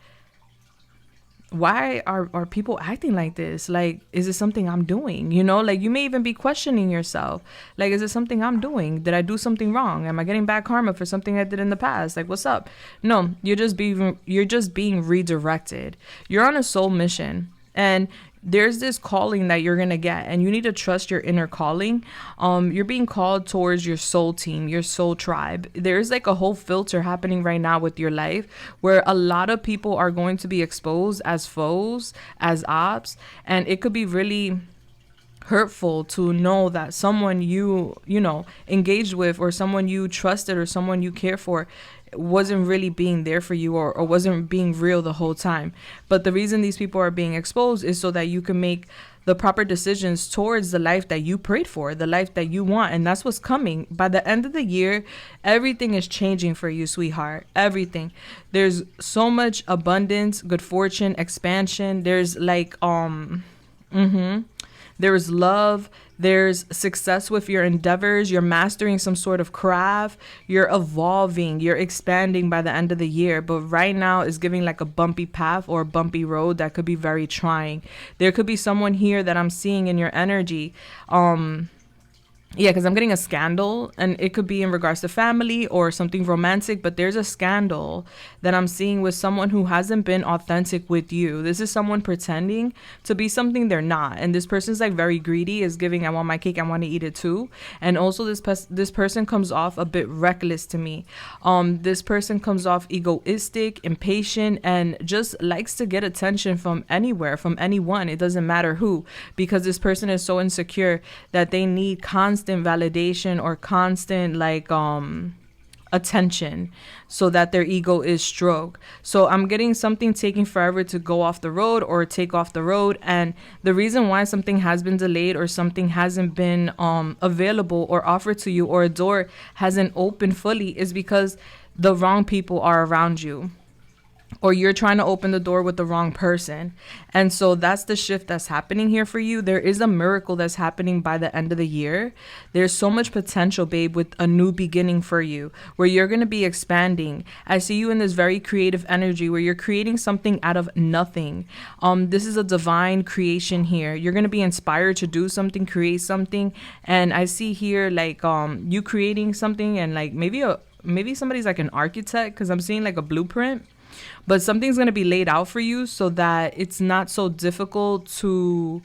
why are people acting like this? Like, is it something I'm doing? You know, like, you may even be questioning yourself. Like, is it something I'm doing? Did I do something wrong? Am I getting bad karma for something I did in the past? Like, what's up? No, you're just being redirected. You're on a soul mission, and there's this calling that you're gonna get, and you need to trust your inner calling. You're being called towards your soul team, your soul tribe. There's like a whole filter happening right now with your life where a lot of people are going to be exposed as foes, as ops, and it could be really hurtful to know that someone you know engaged with, or someone you trusted, or someone you care for wasn't really being there for you, or wasn't being real the whole time. But the reason these people are being exposed is so that you can make the proper decisions towards the life that you prayed for, the life that you want. And that's what's coming. By the end of the year, everything is changing for you, sweetheart. Everything. There's so much abundance, good fortune, expansion. There's like there's love, there's success with your endeavors, you're mastering some sort of craft, you're evolving, you're expanding by the end of the year. But right now is giving like a bumpy path or a bumpy road that could be very trying. There could be someone here that I'm seeing in your energy. Yeah, because I'm getting a scandal, and it could be in regards to family or something romantic, but there's a scandal that I'm seeing with someone who hasn't been authentic with you. This is someone pretending to be something they're not. And this person's like very greedy, is giving, I want my cake, I want to eat it too. And also this person comes off a bit reckless to me. This person comes off egoistic, impatient, and just likes to get attention from anywhere, from anyone. It doesn't matter who, because this person is so insecure that they need constant validation or constant like attention, so that their ego is stroked. So I'm getting something taking forever to go off the road or take off the road. And the reason why something has been delayed, or something hasn't been available or offered to you, or a door hasn't opened fully, is because the wrong people are around you, or you're trying to open the door with the wrong person. And so that's the shift that's happening here for you. There is a miracle that's happening by the end of the year. There's so much potential, babe, with a new beginning for you, where you're going to be expanding. I see you in this very creative energy where you're creating something out of nothing. This is a divine creation here. You're going to be inspired to do something, create something. And I see here like you creating something, and like maybe somebody's like an architect, because I'm seeing like a blueprint. But something's going to be laid out for you so that it's not so difficult to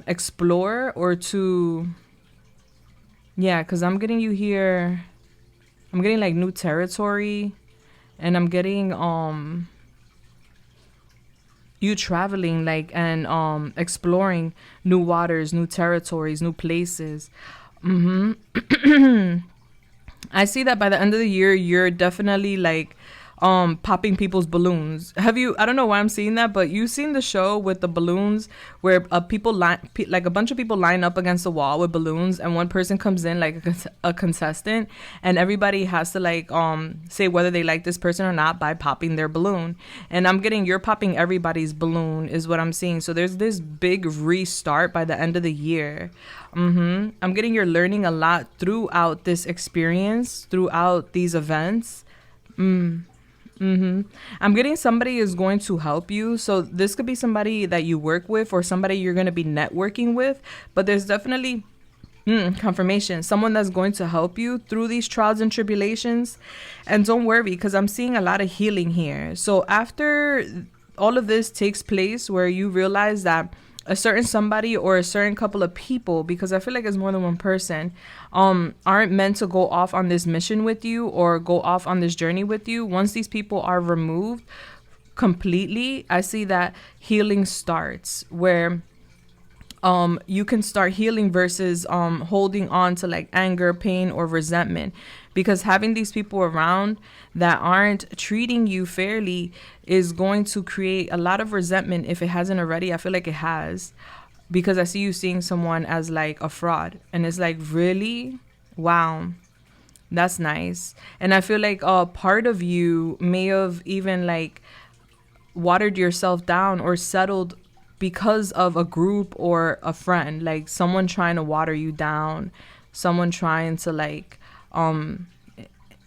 explore or to, yeah, because I'm getting you here. I'm getting like new territory, and I'm getting you traveling like and exploring new waters, new territories, new places. I see that by the end of the year, you're definitely like popping people's balloons. Have you, I don't know why I'm seeing that, but you've seen the show with the balloons where like a bunch of people line up against the wall with balloons, and one person comes in like a contestant, and everybody has to like say whether they like this person or not by popping their balloon. And I'm getting, you're popping everybody's balloon is what I'm seeing. So there's this big restart by the end of the year. I'm getting, you're learning a lot throughout this experience, throughout these events. I'm getting somebody is going to help you. So this could be somebody that you work with, or somebody you're going to be networking with. But there's definitely Confirmation. Someone that's going to help you through these trials and tribulations. And don't worry, because I'm seeing a lot of healing here. So after all of this takes place, where you realize that a certain somebody or a certain couple of people, because I feel like it's more than one person, aren't meant to go off on this mission with you or go off on this journey with you. Once these people are removed completely, I see that healing starts, where you can start healing versus holding on to like anger, pain, or resentment. Because having these people around that aren't treating you fairly is going to create a lot of resentment if it hasn't already. I feel like it has, because I see you seeing someone as like a fraud, and it's like, really? Wow. That's nice. And I feel like part of you may have even like watered yourself down or settled because of a group or a friend, like someone trying to water you down, someone trying to like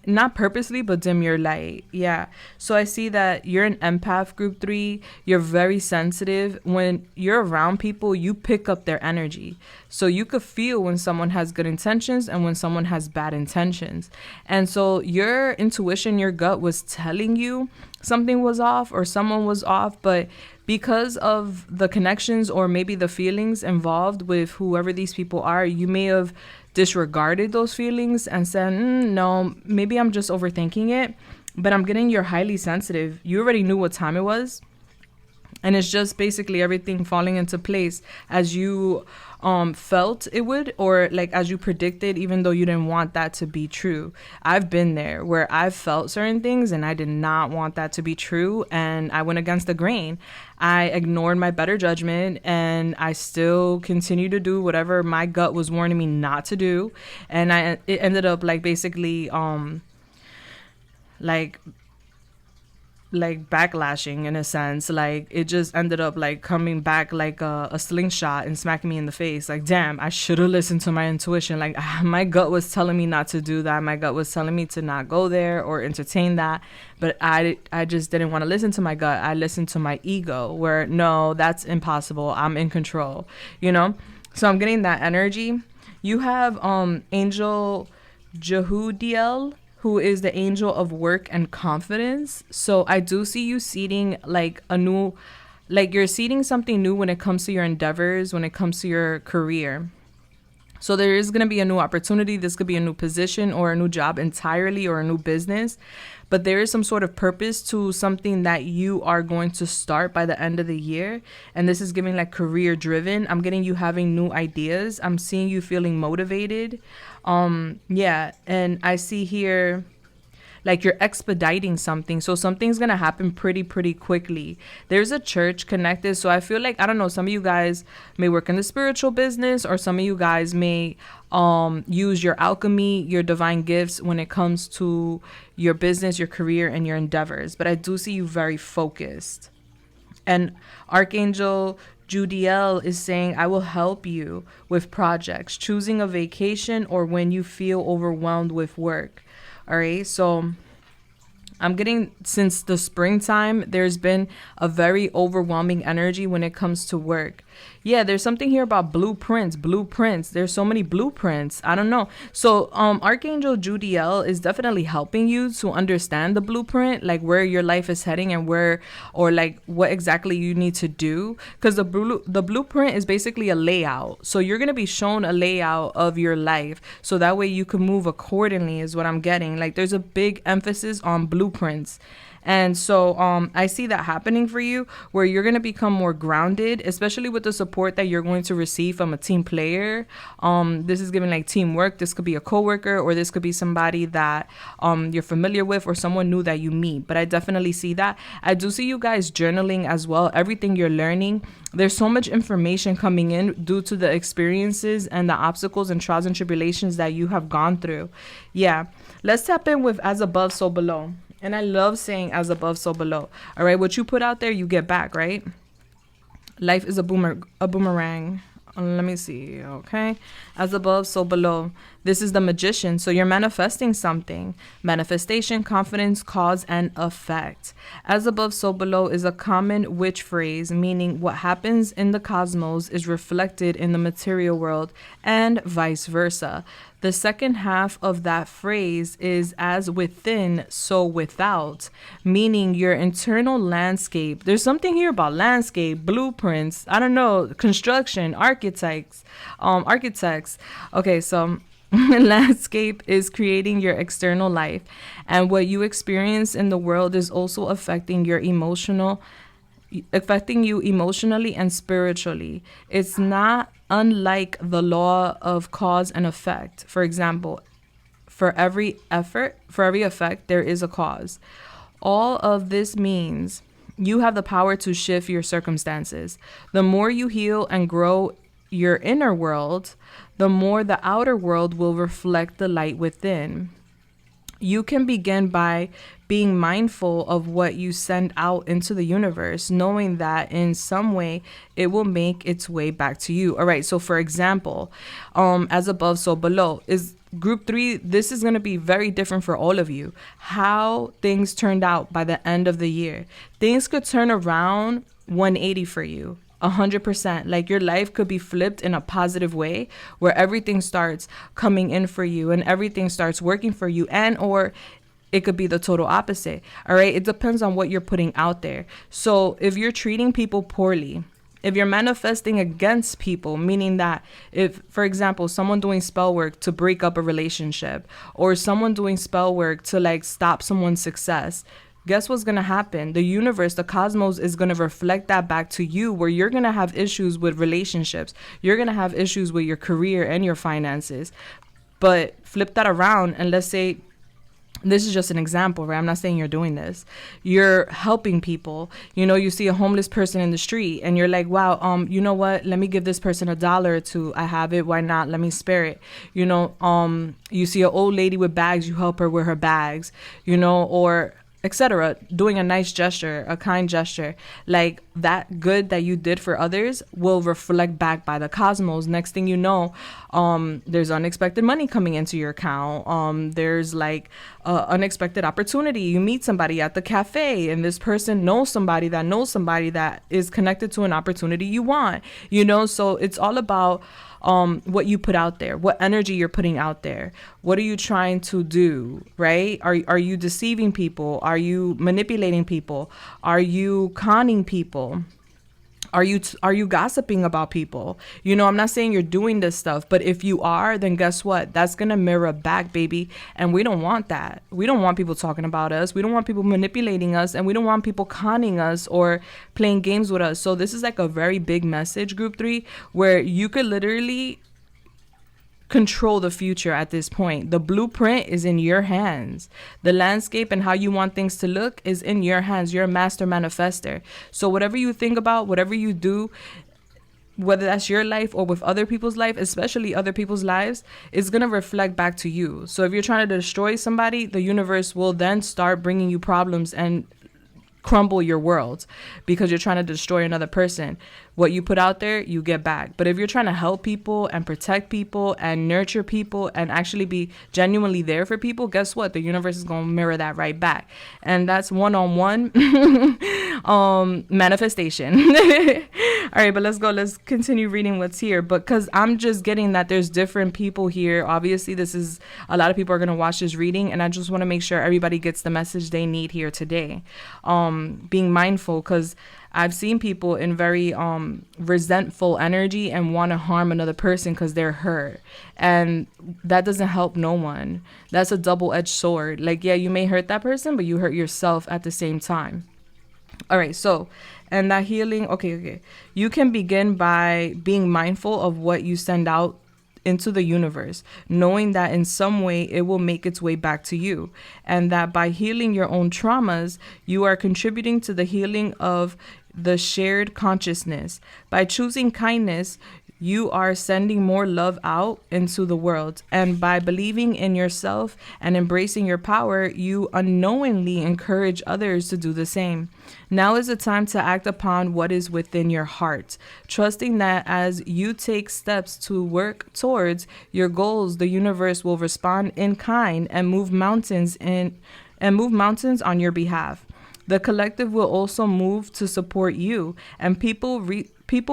not purposely, but dim your light. Yeah. So I see that you're an empath, group 3. You're very sensitive. When you're around people, you pick up their energy. So you could feel when someone has good intentions and when someone has bad intentions. And so your intuition, your gut was telling you something was off or someone was off, but because of the connections or maybe the feelings involved with whoever these people are, you may have disregarded those feelings and said, no, maybe I'm just overthinking it. But I'm getting you're highly sensitive. You already knew what time it was. And it's just basically everything falling into place as you felt it would, or like as you predicted, even though you didn't want that to be true. I've been there where I've felt certain things and I did not want that to be true, and I went against the grain. I ignored my better judgment and I still continue to do whatever my gut was warning me not to do. And it ended up like basically like backlashing in a sense. Like it just ended up like coming back like a slingshot and smacking me in the face. Like, damn, I should have listened to my intuition. Like my gut was telling me not to do that. My gut was telling me to not go there or entertain that. But I just didn't want to listen to my gut. I listened to my ego, where no, that's impossible. I'm in control, you know? So I'm getting that energy. You have Angel Jehudiel, who is the angel of work and confidence. So I do see you seeding like a new, like you're seeding something new when it comes to your endeavors, when it comes to your career. So there is going to be a new opportunity. This could be a new position or a new job entirely, or a new business. But there is some sort of purpose to something that you are going to start by the end of the year. And this is giving like career driven. I'm getting you having new ideas. I'm seeing you feeling motivated. Yeah. And I see here like you're expediting something. So something's going to happen pretty quickly. There's a church connected. So I feel like, I don't know, some of you guys may work in the spiritual business, or some of you guys may use your alchemy, your divine gifts when it comes to your business, your career, and your endeavors. But I do see you very focused. And Archangel Judiel is saying, I will help you with projects, choosing a vacation, or when you feel overwhelmed with work. All right, so I'm getting, since the springtime, there's been a very overwhelming energy when it comes to work. Yeah, there's something here about blueprints. There's so many blueprints. I don't know. So Archangel Judiel is definitely helping you to understand the blueprint, like where your life is heading and where, or like what exactly you need to do. Because the blueprint is basically a layout. So you're going to be shown a layout of your life. So that way you can move accordingly is what I'm getting. Like there's a big emphasis on blueprints. And so I see that happening for you, where you're going to become more grounded, especially with the support that you're going to receive from a team player. This is giving like teamwork. This could be a coworker, or this could be somebody that you're familiar with, or someone new that you meet. But I definitely see that. I do see you guys journaling as well. Everything you're learning. There's so much information coming in due to the experiences and the obstacles and trials and tribulations that you have gone through. Yeah. Let's tap in with as above, so below. And I love saying as above, so below. All right. What you put out there, you get back, right? Life is a boomerang. Let me see. Okay. As above, so below. This is the Magician. So you're manifesting something. Manifestation, confidence, cause, and effect. As above, so below is a common witch phrase, meaning what happens in the cosmos is reflected in the material world and vice versa. The second half of that phrase is as within, so without, meaning your internal landscape. There's something here about landscape, blueprints, I don't know, construction, architects. Okay, so landscape is creating your external life, and what you experience in the world is also affecting you emotionally and spiritually. It's not unlike the law of cause and effect. For example, for every effect, there is a cause. All of this means you have the power to shift your circumstances. The more you heal and grow your inner world, the more the outer world will reflect the light within. You can begin by being mindful of what you send out into the universe, knowing that in some way it will make its way back to you. All right. So for example, as above, so below is group 3. This is going to be very different for all of you. How things turned out by the end of the year. Things could turn around 180 for you. 100%. Like your life could be flipped in a positive way where everything starts coming in for you and everything starts working for you, and or it could be the total opposite. All right. It depends on what you're putting out there. So if you're treating people poorly, if you're manifesting against people, meaning that if, for example, someone doing spell work to break up a relationship, or someone doing spell work to like stop someone's success, guess what's going to happen? The universe, the cosmos is going to reflect that back to you, where you're going to have issues with relationships. You're going to have issues with your career and your finances. But flip that around, and let's say, this is just an example, right? I'm not saying you're doing this. You're helping people. You know, you see a homeless person in the street and you're like, wow, you know what? Let me give this person $1 or $2. I have it. Why not? Let me spare it. You know, you see an old lady with bags. You help her with her bags, you know, or etc. Doing a nice gesture, a kind gesture, like that good that you did for others will reflect back by the cosmos. Next thing you know, there's unexpected money coming into your account. There's like unexpected opportunity. You meet somebody at the cafe and this person knows somebody that is connected to an opportunity you want, you know. So it's all about what you put out there, what energy you're putting out there. What are you trying to do, right? Are you deceiving people? Are you manipulating people? Are you conning people? Are you gossiping about people? You know, I'm not saying you're doing this stuff, but if you are, then guess what? That's going to mirror back, baby. And we don't want that. We don't want people talking about us. We don't want people manipulating us, and we don't want people conning us or playing games with us. So this is like a very big message, group 3, where you could literally control the future at this point. The blueprint is in your hands. The landscape and how you want things to look is in your hands. You're a master manifester. So whatever you think about, whatever you do, whether that's your life or with other people's life, especially other people's lives, it's going to reflect back to you. So if you're trying to destroy somebody, the universe will then start bringing you problems and crumble your world because you're trying to destroy another person. What you put out there, you get back. But if you're trying to help people and protect people and nurture people and actually be genuinely there for people, guess what? The universe is going to mirror that right back. And that's one-on-one manifestation. All right, but let's continue reading what's here. But because I'm just getting that there's different people here. Obviously, this is a lot of people are going to watch this reading, and I just want to make sure everybody gets the message they need here today. Being mindful, because I've seen people in very resentful energy and want to harm another person because they're hurt. And that doesn't help no one. That's a double-edged sword. Like, yeah, you may hurt that person, but you hurt yourself at the same time. All right, so, and that healing, okay. You can begin by being mindful of what you send out into the universe, knowing that in some way it will make its way back to you, and that by healing your own traumas, you are contributing to the healing of the shared consciousness. By choosing kindness, you are sending more love out into the world. And by believing in yourself and embracing your power, you unknowingly encourage others to do the same. Now is the time to act upon what is within your heart, trusting that as you take steps to work towards your goals, the universe will respond in kind and move mountains on your behalf. The collective will also move to support you, and people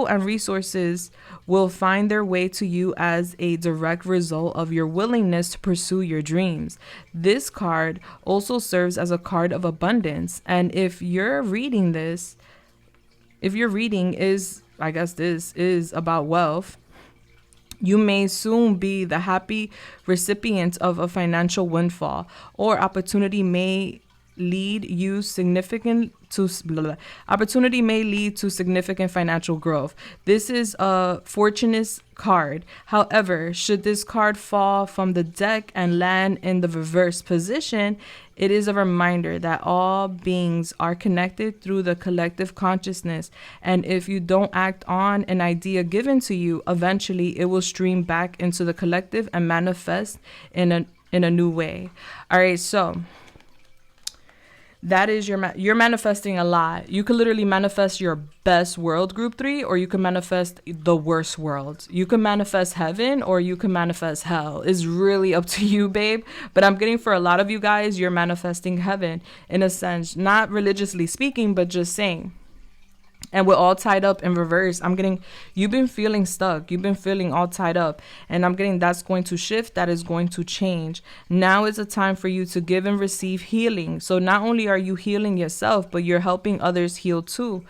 and resources will find their way to you as a direct result of your willingness to pursue your dreams. This card also serves as a card of abundance, and if your reading is, I guess this is about wealth, you may soon be the happy recipient of a financial windfall, or opportunity may lead to significant financial growth. This is a fortunate card. However, should this card fall from the deck and land in the reverse position, it is a reminder that all beings are connected through the collective consciousness, and if you don't act on an idea given to you, eventually it will stream back into the collective and manifest in a new way. All right, so that is you're manifesting a lot. You could literally manifest your best world, group 3, or you can manifest the worst world. You can manifest heaven or you can manifest hell. It's really up to you, babe. But I'm getting for a lot of you guys, you're manifesting heaven in a sense, not religiously speaking, but just saying. And we're all tied up in reverse. I'm getting, you've been feeling stuck. You've been feeling all tied up. And I'm getting that's going to shift. That is going to change. Now is a time for you to give and receive healing. So not only are you healing yourself, but you're helping others heal too.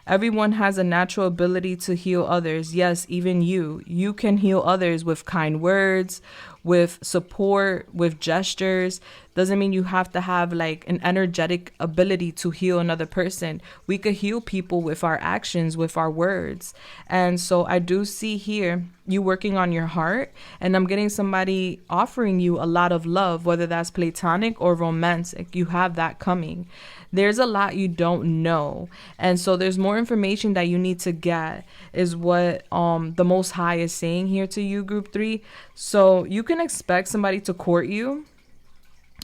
Everyone has a natural ability to heal others. Yes, even you. You can heal others with kind words, with support, with gestures. Doesn't mean you have to have like an energetic ability to heal another person. We could heal people with our actions, with our words. And so I do see here you working on your heart, and I'm getting somebody offering you a lot of love, whether that's platonic or romantic. You have that coming. There's a lot you don't know. And so there's more information that you need to get, is what the Most High is saying here to you, group 3. So you can expect somebody to court you.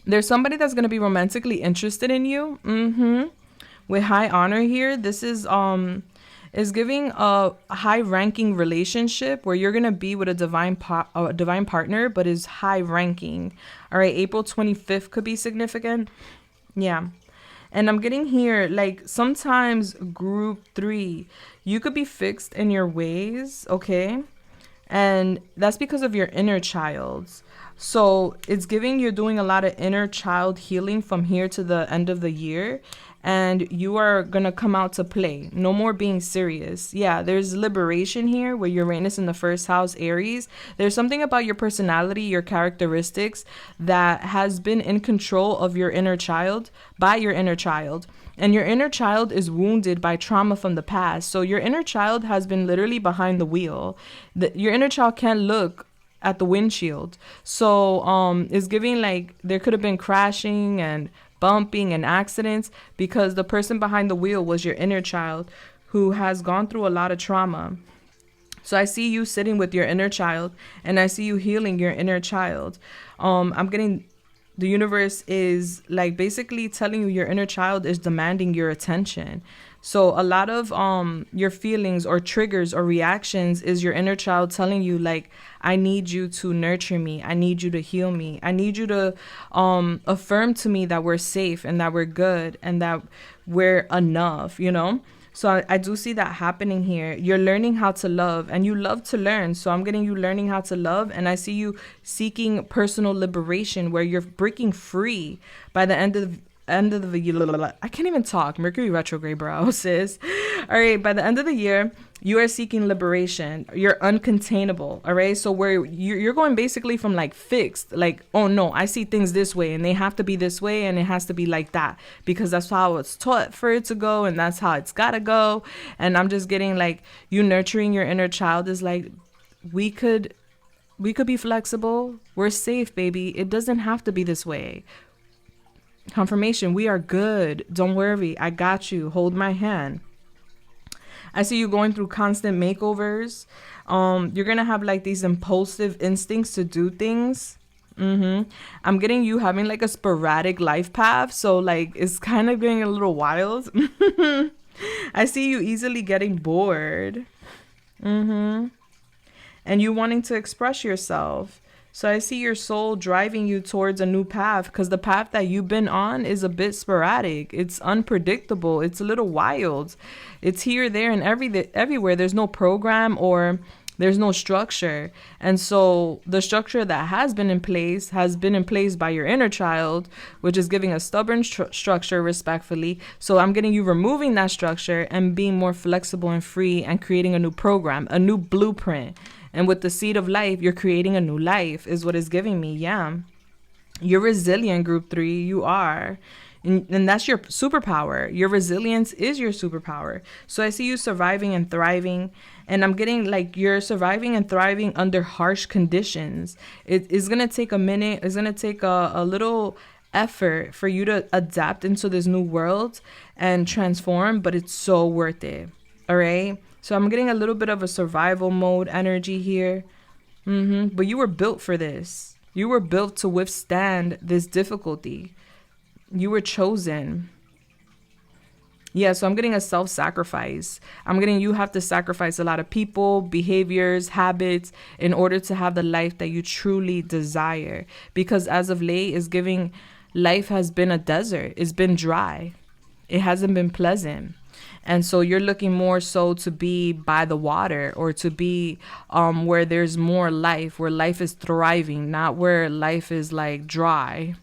There's somebody that's going to be romantically interested in you. With high honor here. This is giving a high ranking relationship where you're going to be with a divine partner, but is high ranking. All right. April 25th could be significant. Yeah. And I'm getting here, like, sometimes group 3, you could be fixed in your ways, okay? And that's because of your inner child. So it's giving you're doing a lot of inner child healing from here to the end of the year. And you are going to come out to play. No more being serious. Yeah, there's liberation here with Uranus in the first house, Aries. There's something about your personality, your characteristics that has been in control of your inner child, by your inner child. And your inner child is wounded by trauma from the past. So your inner child has been literally behind the wheel. Your inner child can't look at the windshield. So it's giving like there could have been crashing and bumping and accidents because the person behind the wheel was your inner child who has gone through a lot of trauma. So I see you sitting with your inner child, and I see you healing your inner child. I'm getting the universe is like basically telling you your inner child is demanding your attention. So a lot of your feelings or triggers or reactions is your inner child telling you like, I need you to nurture me. I need you to heal me. I need you to affirm to me that we're safe and that we're good and that we're enough, you know? So I do see that happening here. You're learning how to love, and you love to learn. So I'm getting you learning how to love, and I see you seeking personal liberation where you're breaking free by the end of the I can't even talk. Mercury retrograde, bro, sis. All right, by the end of the year, you are seeking liberation. You're uncontainable. All right, so where you're going basically from like fixed, like, oh no, I see things this way and they have to be this way and it has to be like that because that's how it's taught for it to go and that's how it's gotta go. And I'm just getting like you nurturing your inner child is like we could be flexible. We're safe, baby. It doesn't have to be this way. Confirmation, we are good. Don't worry. I got you. Hold my hand. I see you going through constant makeovers. You're gonna have like these impulsive instincts to do things. I'm getting you having like a sporadic life path, so like it's kind of getting a little wild. I see you easily getting bored. And you wanting to express yourself. So I see your soul driving you towards a new path, because the path that you've been on is a bit sporadic. It's unpredictable. It's a little wild. It's here, there, and everywhere. There's no program or there's no structure. And so the structure that has been in place by your inner child, which is giving a stubborn structure, respectfully. So I'm getting you removing that structure and being more flexible and free and creating a new program, a new blueprint. And with the seed of life, you're creating a new life is what it's giving me. Yeah. You're resilient, group 3. You are. And that's your superpower. Your resilience is your superpower. So I see you surviving and thriving. And I'm getting like you're surviving and thriving under harsh conditions. It's going to take a minute. It's going to take a little effort for you to adapt into this new world and transform. But it's so worth it. All right. So I'm getting a little bit of a survival mode energy here. But you were built for this. You were built to withstand this difficulty. You were chosen. Yeah, so I'm getting a self-sacrifice. I'm getting you have to sacrifice a lot of people, behaviors, habits in order to have the life that you truly desire. Because as of late, is giving life has been a desert. It's been dry. It hasn't been pleasant. And so you're looking more so to be by the water, or to be where there's more life, where life is thriving, not where life is like dry.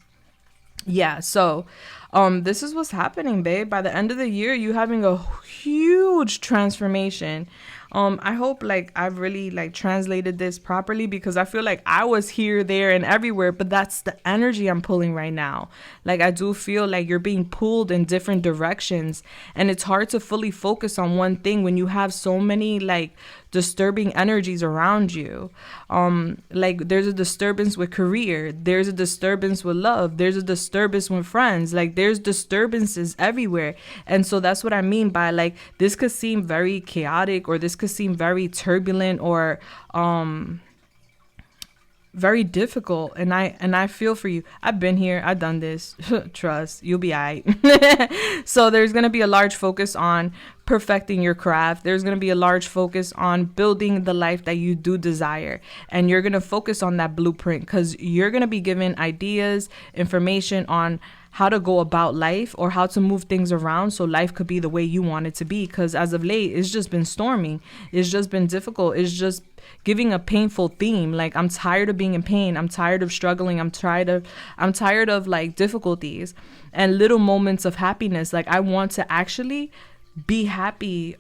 Yeah, so this is what's happening, babe. By the end of the year, you having a huge transformation. I hope like I've really like translated this properly, because I feel like I was here, there, and everywhere, but that's the energy I'm pulling right now. Like I do feel like you're being pulled in different directions, and it's hard to fully focus on one thing when you have so many like disturbing energies around you. Like there's a disturbance with career, there's a disturbance with love, there's a disturbance with friends, like there's disturbances everywhere. And so that's what I mean by like this could seem very chaotic, or this could seem very turbulent, or very difficult. And I feel for you. I've been here, I've done this. Trust, you'll be all right. So there's going to be a large focus on perfecting your craft. There's going to be a large focus on building the life that you do desire. And you're going to focus on that blueprint, because you're going to be given ideas, information on how to go about life, or how to move things around so life could be the way you want it to be. Because as of late, it's just been storming. It's just been difficult. It's just giving a painful theme. Like I'm tired of being in pain. I'm tired of struggling. I'm tired of like difficulties and little moments of happiness. Like I want to actually be happy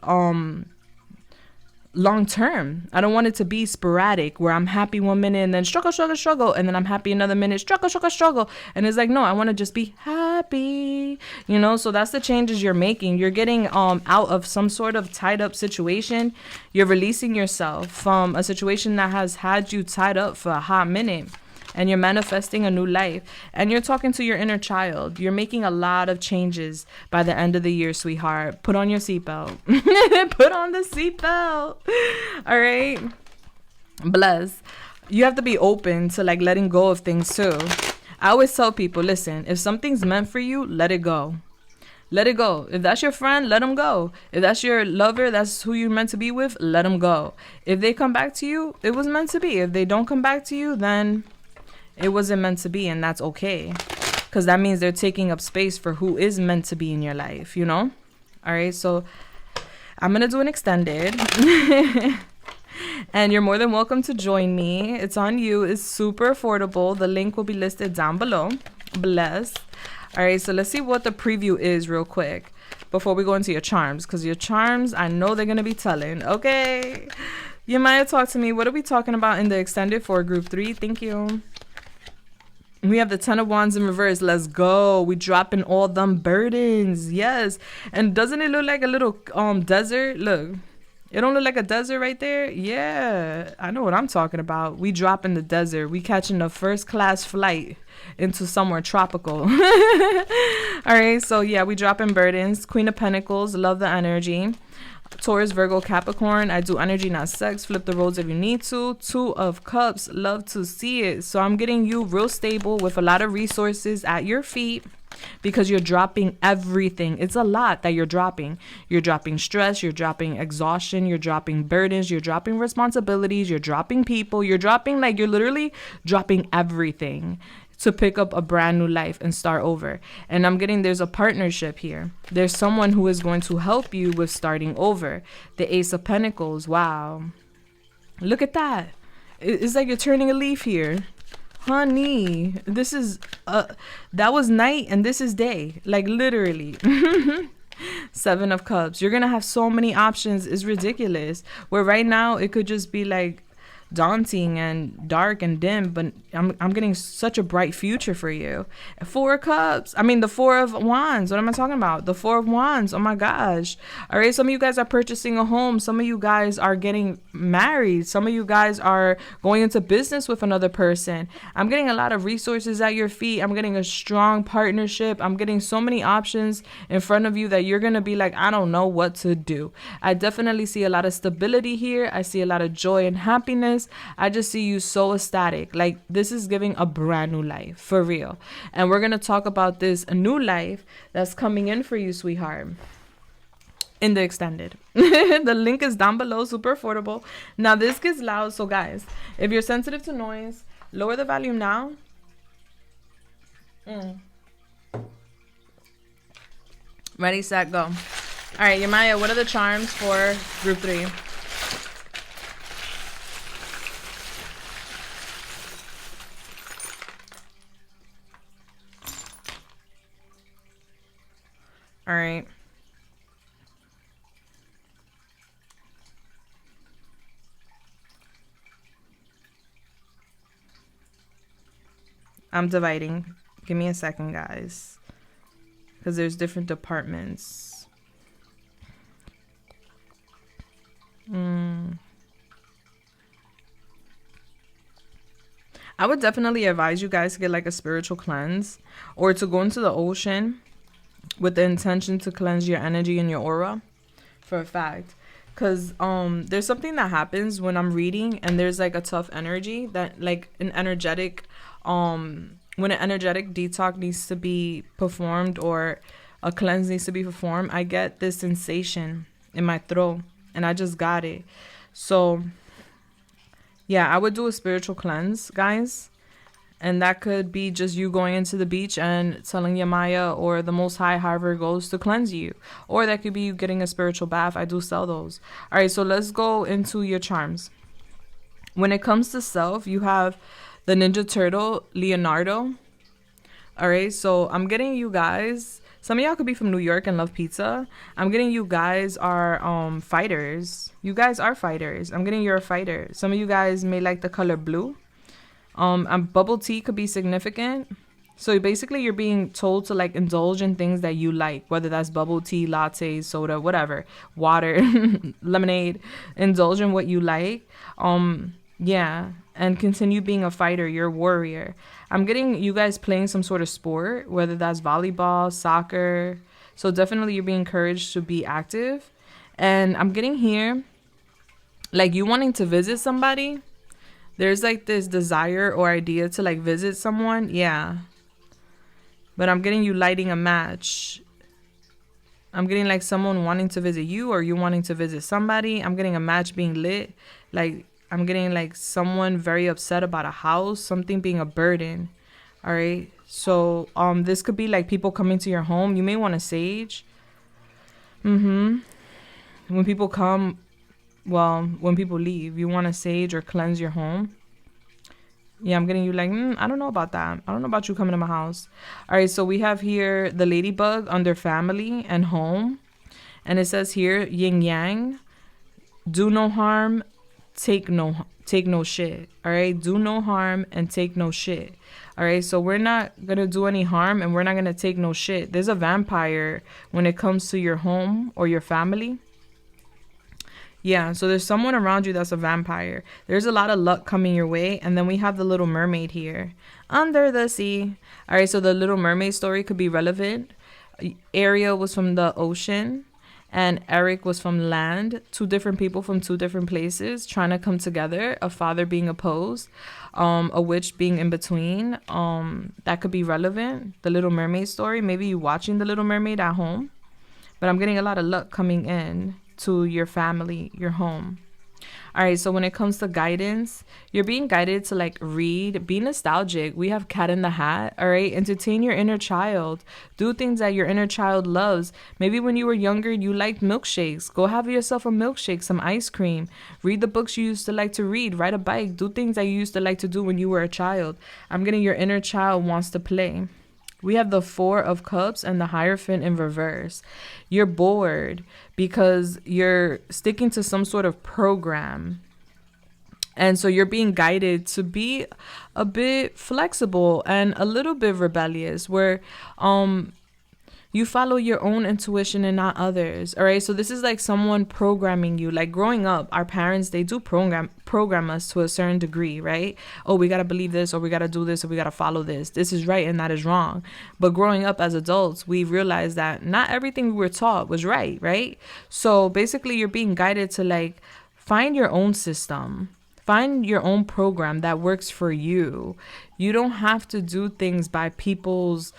long term. I don't want it to be sporadic where I'm happy one minute and then struggle, and then I'm happy another minute, struggle. And it's like, no, I want to just be happy, you know? So that's the changes you're making. You're getting out of some sort of tied up situation. You're releasing yourself from a situation that has had you tied up for a hot minute. And you're manifesting a new life, and you're talking to your inner child. You're making a lot of changes by the end of the year, sweetheart. Put on your seatbelt. Put on the seatbelt. All right. Bless. You have to be open to like letting go of things too. I always tell people, listen, if something's meant for you, let it go. Let it go. If that's your friend, let them go. If that's your lover, that's who you're meant to be with, let them go. If they come back to you, it was meant to be. If they don't come back to you, then it wasn't meant to be, and that's okay, because that means they're taking up space for who is meant to be in your life, you know? All right, so I'm going to do an extended, and you're more than welcome to join me. It's on you. It's super affordable. The link will be listed down below. Bless. All right, so let's see what the preview is real quick before we go into your charms, because your charms, I know they're going to be telling. Okay, you might have talked to me. What are we talking about in the extended for group 3? Thank you. We have the 10 of Wands in reverse. Let's go. We dropping all them burdens. Yes. And doesn't it look like a little desert? Look, it don't look like a desert right there. Yeah, I know what I'm talking about. We dropping the desert. We catching a first class flight into somewhere tropical. All right, so yeah, we dropping burdens. Queen of Pentacles, love the energy. Taurus, Virgo, Capricorn. I do energy, not sex. Flip the roles if you need to. 2 of Cups. Love to see it. So I'm getting you real stable with a lot of resources at your feet, because you're dropping everything. It's a lot that you're dropping. You're dropping stress. You're dropping exhaustion. You're dropping burdens. You're dropping responsibilities. You're dropping people. You're dropping, like, you're literally dropping everything to pick up a brand new life and start over. And I'm getting there's a partnership here. There's someone who is going to help you with starting over. The Ace of Pentacles. Wow. Look at that. It's like you're turning a leaf here. Honey, this is that was night and this is day. Like, literally. 7 of Cups. You're gonna have so many options. It's ridiculous. Where right now it could just be like daunting and dark and dim, but I'm getting such a bright future for you. 4 of Cups. I mean, the 4 of Wands. What am I talking about? The 4 of Wands. Oh my gosh. All right. Some of you guys are purchasing a home. Some of you guys are getting married. Some of you guys are going into business with another person. I'm getting a lot of resources at your feet. I'm getting a strong partnership. I'm getting so many options in front of you that you're going to be like, I don't know what to do. I definitely see a lot of stability here. I see a lot of joy and happiness. I just see you so ecstatic. Like, this is giving a brand new life for real. And we're going to talk about this new life that's coming in for you, sweetheart, in the extended. The link is down below, super affordable. Now this gets loud, so guys, if you're sensitive to noise, lower the volume now. Ready, set, go. All right, Yamaya, what are the charms for group 3? All right. I'm dividing. Give me a second, guys, because there's different departments. I would definitely advise you guys to get like a spiritual cleanse, or to go into the ocean with the intention to cleanse your energy and your aura, for a fact. Because there's something that happens when I'm reading and there's like a tough energy, that like an energetic when an energetic detox needs to be performed, or a cleanse needs to be performed, I get this sensation in my throat, and I just got it. So yeah, I would do a spiritual cleanse, guys. And that could be just you going into the beach and telling Yamaya or the Most High, however it goes, to cleanse you. Or that could be you getting a spiritual bath. I do sell those. All right, so let's go into your charms. When it comes to self, you have the Ninja Turtle, Leonardo. All right, so I'm getting you guys. Some of y'all could be from New York and love pizza. I'm getting you guys are fighters. You guys are fighters. I'm getting you're a fighter. Some of you guys may like the color blue. Bubble tea could be significant. So basically you're being told to like indulge in things that you like, whether that's bubble tea, lattes, soda, whatever, water, lemonade. Indulge in what you like. Yeah, and continue being a fighter. You're a warrior. I'm getting you guys playing some sort of sport, whether that's volleyball, soccer. So definitely you're being encouraged to be active. And I'm getting here like you wanting to visit somebody. There's like this desire or idea to like visit someone. Yeah. But I'm getting you lighting a match. I'm getting like someone wanting to visit you, or you wanting to visit somebody. I'm getting a match being lit. Like I'm getting like someone very upset about a house, something being a burden. All right. So this could be like people coming to your home. You may want a sage. When people come, well, when people leave, you want to sage or cleanse your home. Yeah, I'm getting you like, I don't know about that. I don't know about you coming to my house. All right, so we have here the ladybug under family and home. And it says here, yin yang, do no harm, take no shit. All right, do no harm and take no shit. All right, so we're not going to do any harm and we're not going to take no shit. There's a vampire when it comes to your home or your family. Yeah, so there's someone around you that's a vampire. There's a lot of luck coming your way. And then we have the Little Mermaid here. Under the sea. All right, so the Little Mermaid story could be relevant. Ariel was from the ocean. and Eric was from land. Two different people from two different places trying to come together. A father being opposed, a witch being in between. That could be relevant. The Little Mermaid story. Maybe you watching The Little Mermaid at home. But I'm getting a lot of luck coming in to your family, your home. All right, so when it comes to guidance, you're being guided to like read, be nostalgic. We have Cat in the Hat. All right, entertain your inner child. Do things that your inner child loves. Maybe when you were younger, you liked milkshakes. Go have yourself a milkshake, some ice cream. Read the books you used to like to read. Ride a bike. Do things that you used to like to do when you were a child. I'm getting your inner child wants to play. We have the Four of Cups and the Hierophant in reverse. You're bored because you're sticking to some sort of program. And so you're being guided to be a bit flexible and a little bit rebellious, where you follow your own intuition and not others. All right. So this is like someone programming you. Like growing up, our parents, they do program us to a certain degree, right? Oh, we got to believe this, or we got to do this, or we got to follow this. This is right and that is wrong. But growing up as adults, we realized that not everything we were taught was right. Right. So basically you're being guided to like find your own system. Find your own program that works for you. You don't have to do things by people's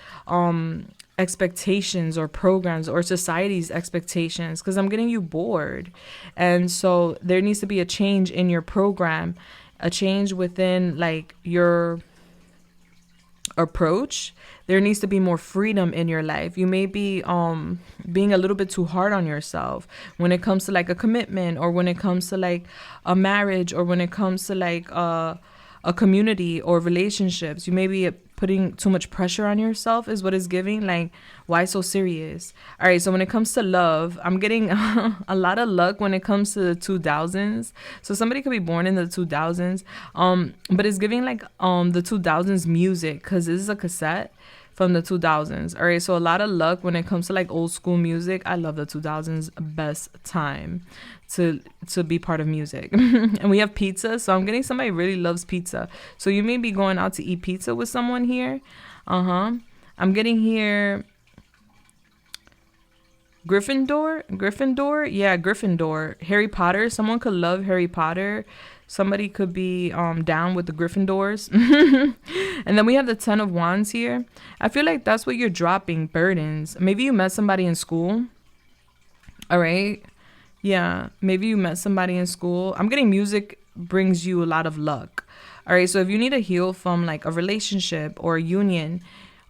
expectations or programs or society's expectations, because I'm getting you bored. And so there needs to be a change in your program, a change within like your approach. There needs to be more freedom in your life. You may be being a little bit too hard on yourself when it comes to like a commitment, or when it comes to like a marriage, or when it comes to like a community or relationships. You may be putting too much pressure on yourself is what it's giving. Like, why so serious? All right, so when it comes to love, I'm getting a lot of luck when it comes to the 2000s. So somebody could be born in the 2000s, but it's giving like the 2000s music, because this is a cassette from the 2000s. All right, so a lot of luck when it comes to like old school music. I love the 2000s, best time to be part of music. And we have pizza, so I'm getting somebody really loves pizza. So you may be going out to eat pizza with someone here. I'm getting here Gryffindor. Yeah, Gryffindor. Harry Potter. Someone could love Harry Potter. Somebody could be down with the Gryffindors. And then we have the 10 of Wands here. I feel like that's what you're dropping, burdens. Maybe you met somebody in school. All right. Yeah, maybe you met somebody in school. I'm getting music brings you a lot of luck. All right, so if you need to heal from like a relationship or a union,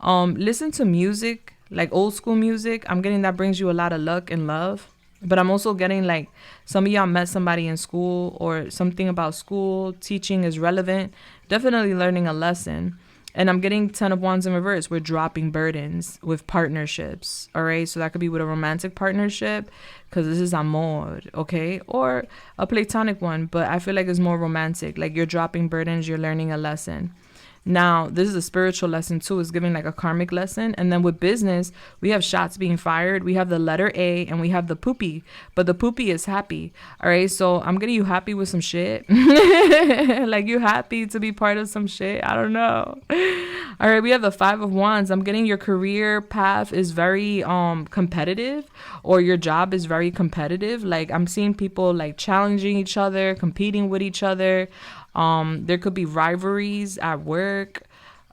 listen to music, like old school music. I'm getting that brings you a lot of luck and love. But I'm also getting like some of y'all met somebody in school, or something about school. Teaching is relevant. Definitely learning a lesson. And I'm getting 10 of Wands in reverse. We're dropping burdens with partnerships. All right. So that could be with a romantic partnership, because this is amor. Okay. Or a platonic one. But I feel like it's more romantic. Like you're dropping burdens. You're learning a lesson. Now, this is a spiritual lesson too. It's giving like a karmic lesson. And then with business, we have shots being fired. We have the letter A and we have the poopy. But the poopy is happy. All right. So I'm getting you happy with some shit. Like you happy to be part of some shit. I don't know. All right. We have the 5 of Wands. I'm getting your career path is very competitive, or your job is very competitive. Like I'm seeing people like challenging each other, competing with each other. There could be rivalries at work,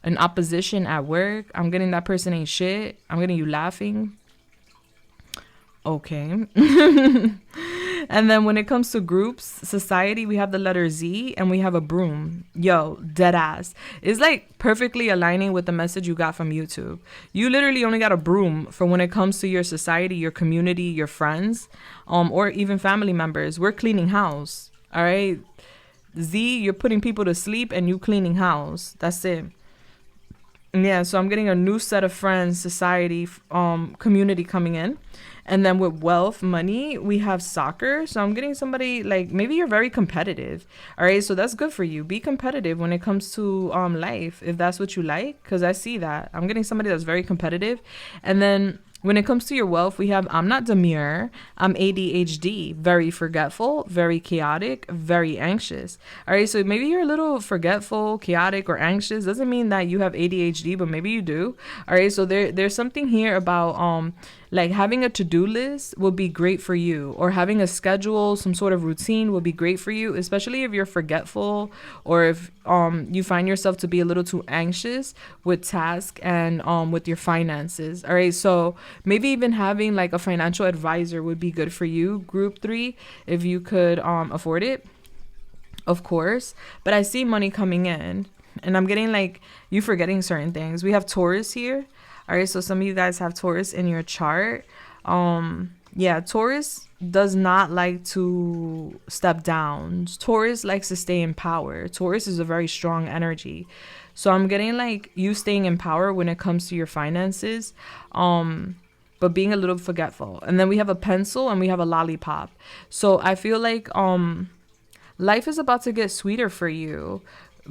an opposition at work. I'm getting that person ain't shit. I'm getting you laughing. Okay. And then when it comes to groups, society, we have the letter Z and we have a broom. Yo, dead ass. It's like perfectly aligning with the message you got from YouTube. You literally only got a broom for when it comes to your society, your community, your friends, or even family members. We're cleaning house. All right. Z, you're putting people to sleep and you cleaning house. That's it. Yeah, so I'm getting a new set of friends, society, community coming in. And then with wealth, money, we have soccer. So I'm getting somebody like, maybe you're very competitive. All right, so that's good for you. Be competitive when it comes to life, if that's what you like, because I see that. I'm getting somebody that's very competitive. And then when it comes to your wealth, we have I'm not demure, I'm ADHD, very forgetful, very chaotic, very anxious. All right, so maybe you're a little forgetful, chaotic, or anxious. Doesn't mean that you have ADHD, but maybe you do. All right, so there's something here about Like having a to-do list will be great for you, or having a schedule, some sort of routine will be great for you, especially if you're forgetful, or if you find yourself to be a little too anxious with tasks and with your finances. All right, so maybe even having like a financial advisor would be good for you, group 3, if you could afford it, of course. But I see money coming in, and I'm getting like you forgetting certain things. We have Taurus here. All right, so some of you guys have Taurus in your chart. Yeah, Taurus does not like to step down. Taurus likes to stay in power. Taurus is a very strong energy. So I'm getting like you staying in power when it comes to your finances, but being a little forgetful. And then we have a pencil and we have a lollipop. So I feel like life is about to get sweeter for you.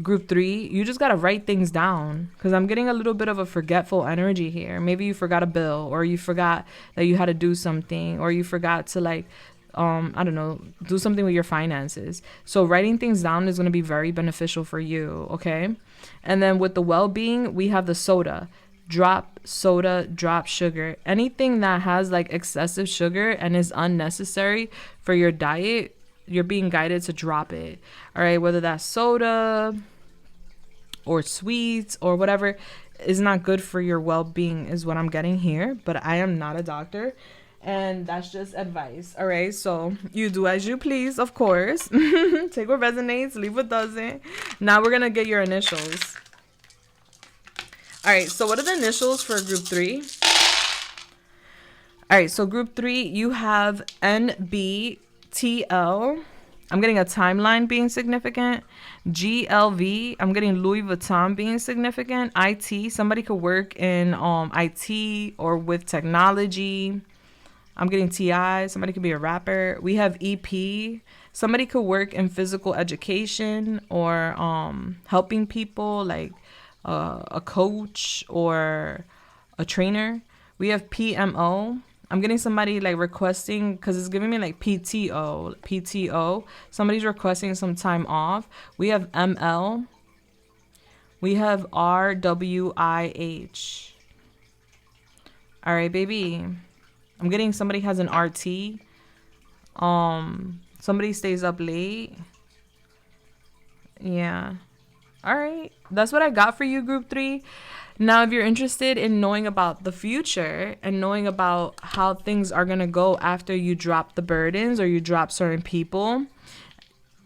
Group 3, you just got to write things down, because I'm getting a little bit of a forgetful energy here. Maybe you forgot a bill, or you forgot that you had to do something, or you forgot to like, I don't know, do something with your finances. So writing things down is going to be very beneficial for you. Okay. And then with the well-being, we have the soda, drop sugar. Anything that has like excessive sugar and is unnecessary for your diet, you're being guided to drop it. All right, whether that's soda or sweets or whatever is not good for your well-being is what I'm getting here. But I am not a doctor, and that's just advice. All right, so you do as you please, of course. Take what resonates, leave what doesn't. Now we're gonna get your initials. All right, so what are the initials for group 3? All right, so group 3, you have NBTL. I'm getting a timeline being significant. GLV, I'm getting Louis Vuitton being significant. IT, somebody could work in IT or with technology. I'm getting TI, somebody could be a rapper. We have EP, somebody could work in physical education or helping people, like a coach or a trainer. We have PMO. I'm getting somebody like requesting, because it's giving me like PTO. Somebody's requesting some time off. We have ML. We have RWIH. All right, baby. I'm getting somebody has an RT. Somebody stays up late. Yeah. All right. That's what I got for you, group 3. Now, if you're interested in knowing about the future and knowing about how things are going to go after you drop the burdens or you drop certain people,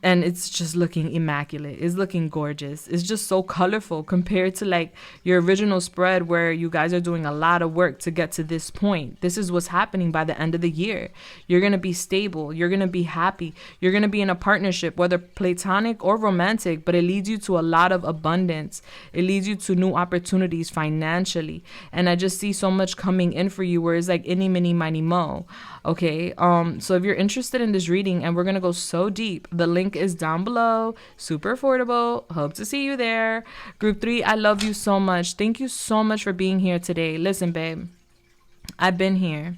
and it's just looking immaculate, it's looking gorgeous, it's just so colorful compared to like your original spread where you guys are doing a lot of work to get to this point. This is what's happening by the end of the year. You're going to be stable, you're going to be happy, you're going to be in a partnership, whether platonic or romantic, but it leads you to a lot of abundance. It leads you to new opportunities financially, and I just see so much coming in for you where it's like any mini miny mo. Okay, so if you're interested in this reading, and we're gonna go so deep, the link is down below, super affordable. Hope to see you there. Group 3, I love you so much. Thank you so much for being here today. Listen, babe, I've been here.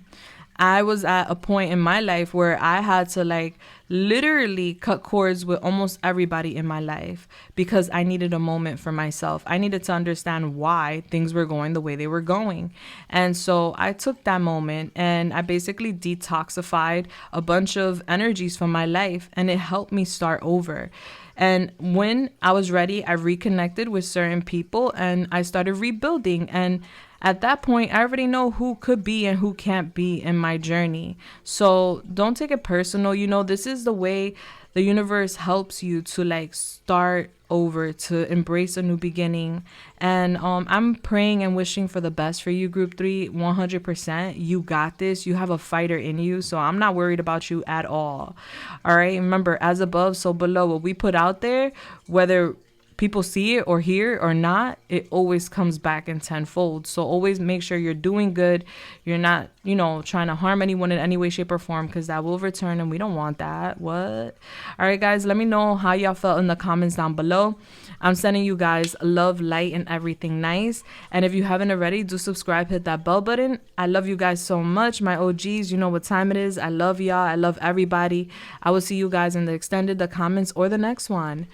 I was at a point in my life where I had to like literally cut cords with almost everybody in my life because I needed a moment for myself. I needed to understand why things were going the way they were going. And so I took that moment and I basically detoxified a bunch of energies from my life, and it helped me start over. And when I was ready, I reconnected with certain people and I started rebuilding. And at that point, I already know who could be and who can't be in my journey. So don't take it personal. You know, this is the way the universe helps you to like start over, to embrace a new beginning. And I'm praying and wishing for the best for you, group 3, 100%. You got this. You have a fighter in you. So I'm not worried about you at all. All right. Remember, as above, so below. What we put out there, whether people see it or hear it or not, it always comes back in tenfold. So always make sure you're doing good. You're not, you know, trying to harm anyone in any way, shape, or form, because that will return and we don't want that. What? All right, guys, let me know how y'all felt in the comments down below. I'm sending you guys love, light, and everything nice. And if you haven't already, do subscribe, hit that bell button. I love you guys so much. My OGs, you know what time it is. I love y'all. I love everybody. I will see you guys in the extended, the comments, or the next one.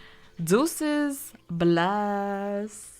Deuces. Bless.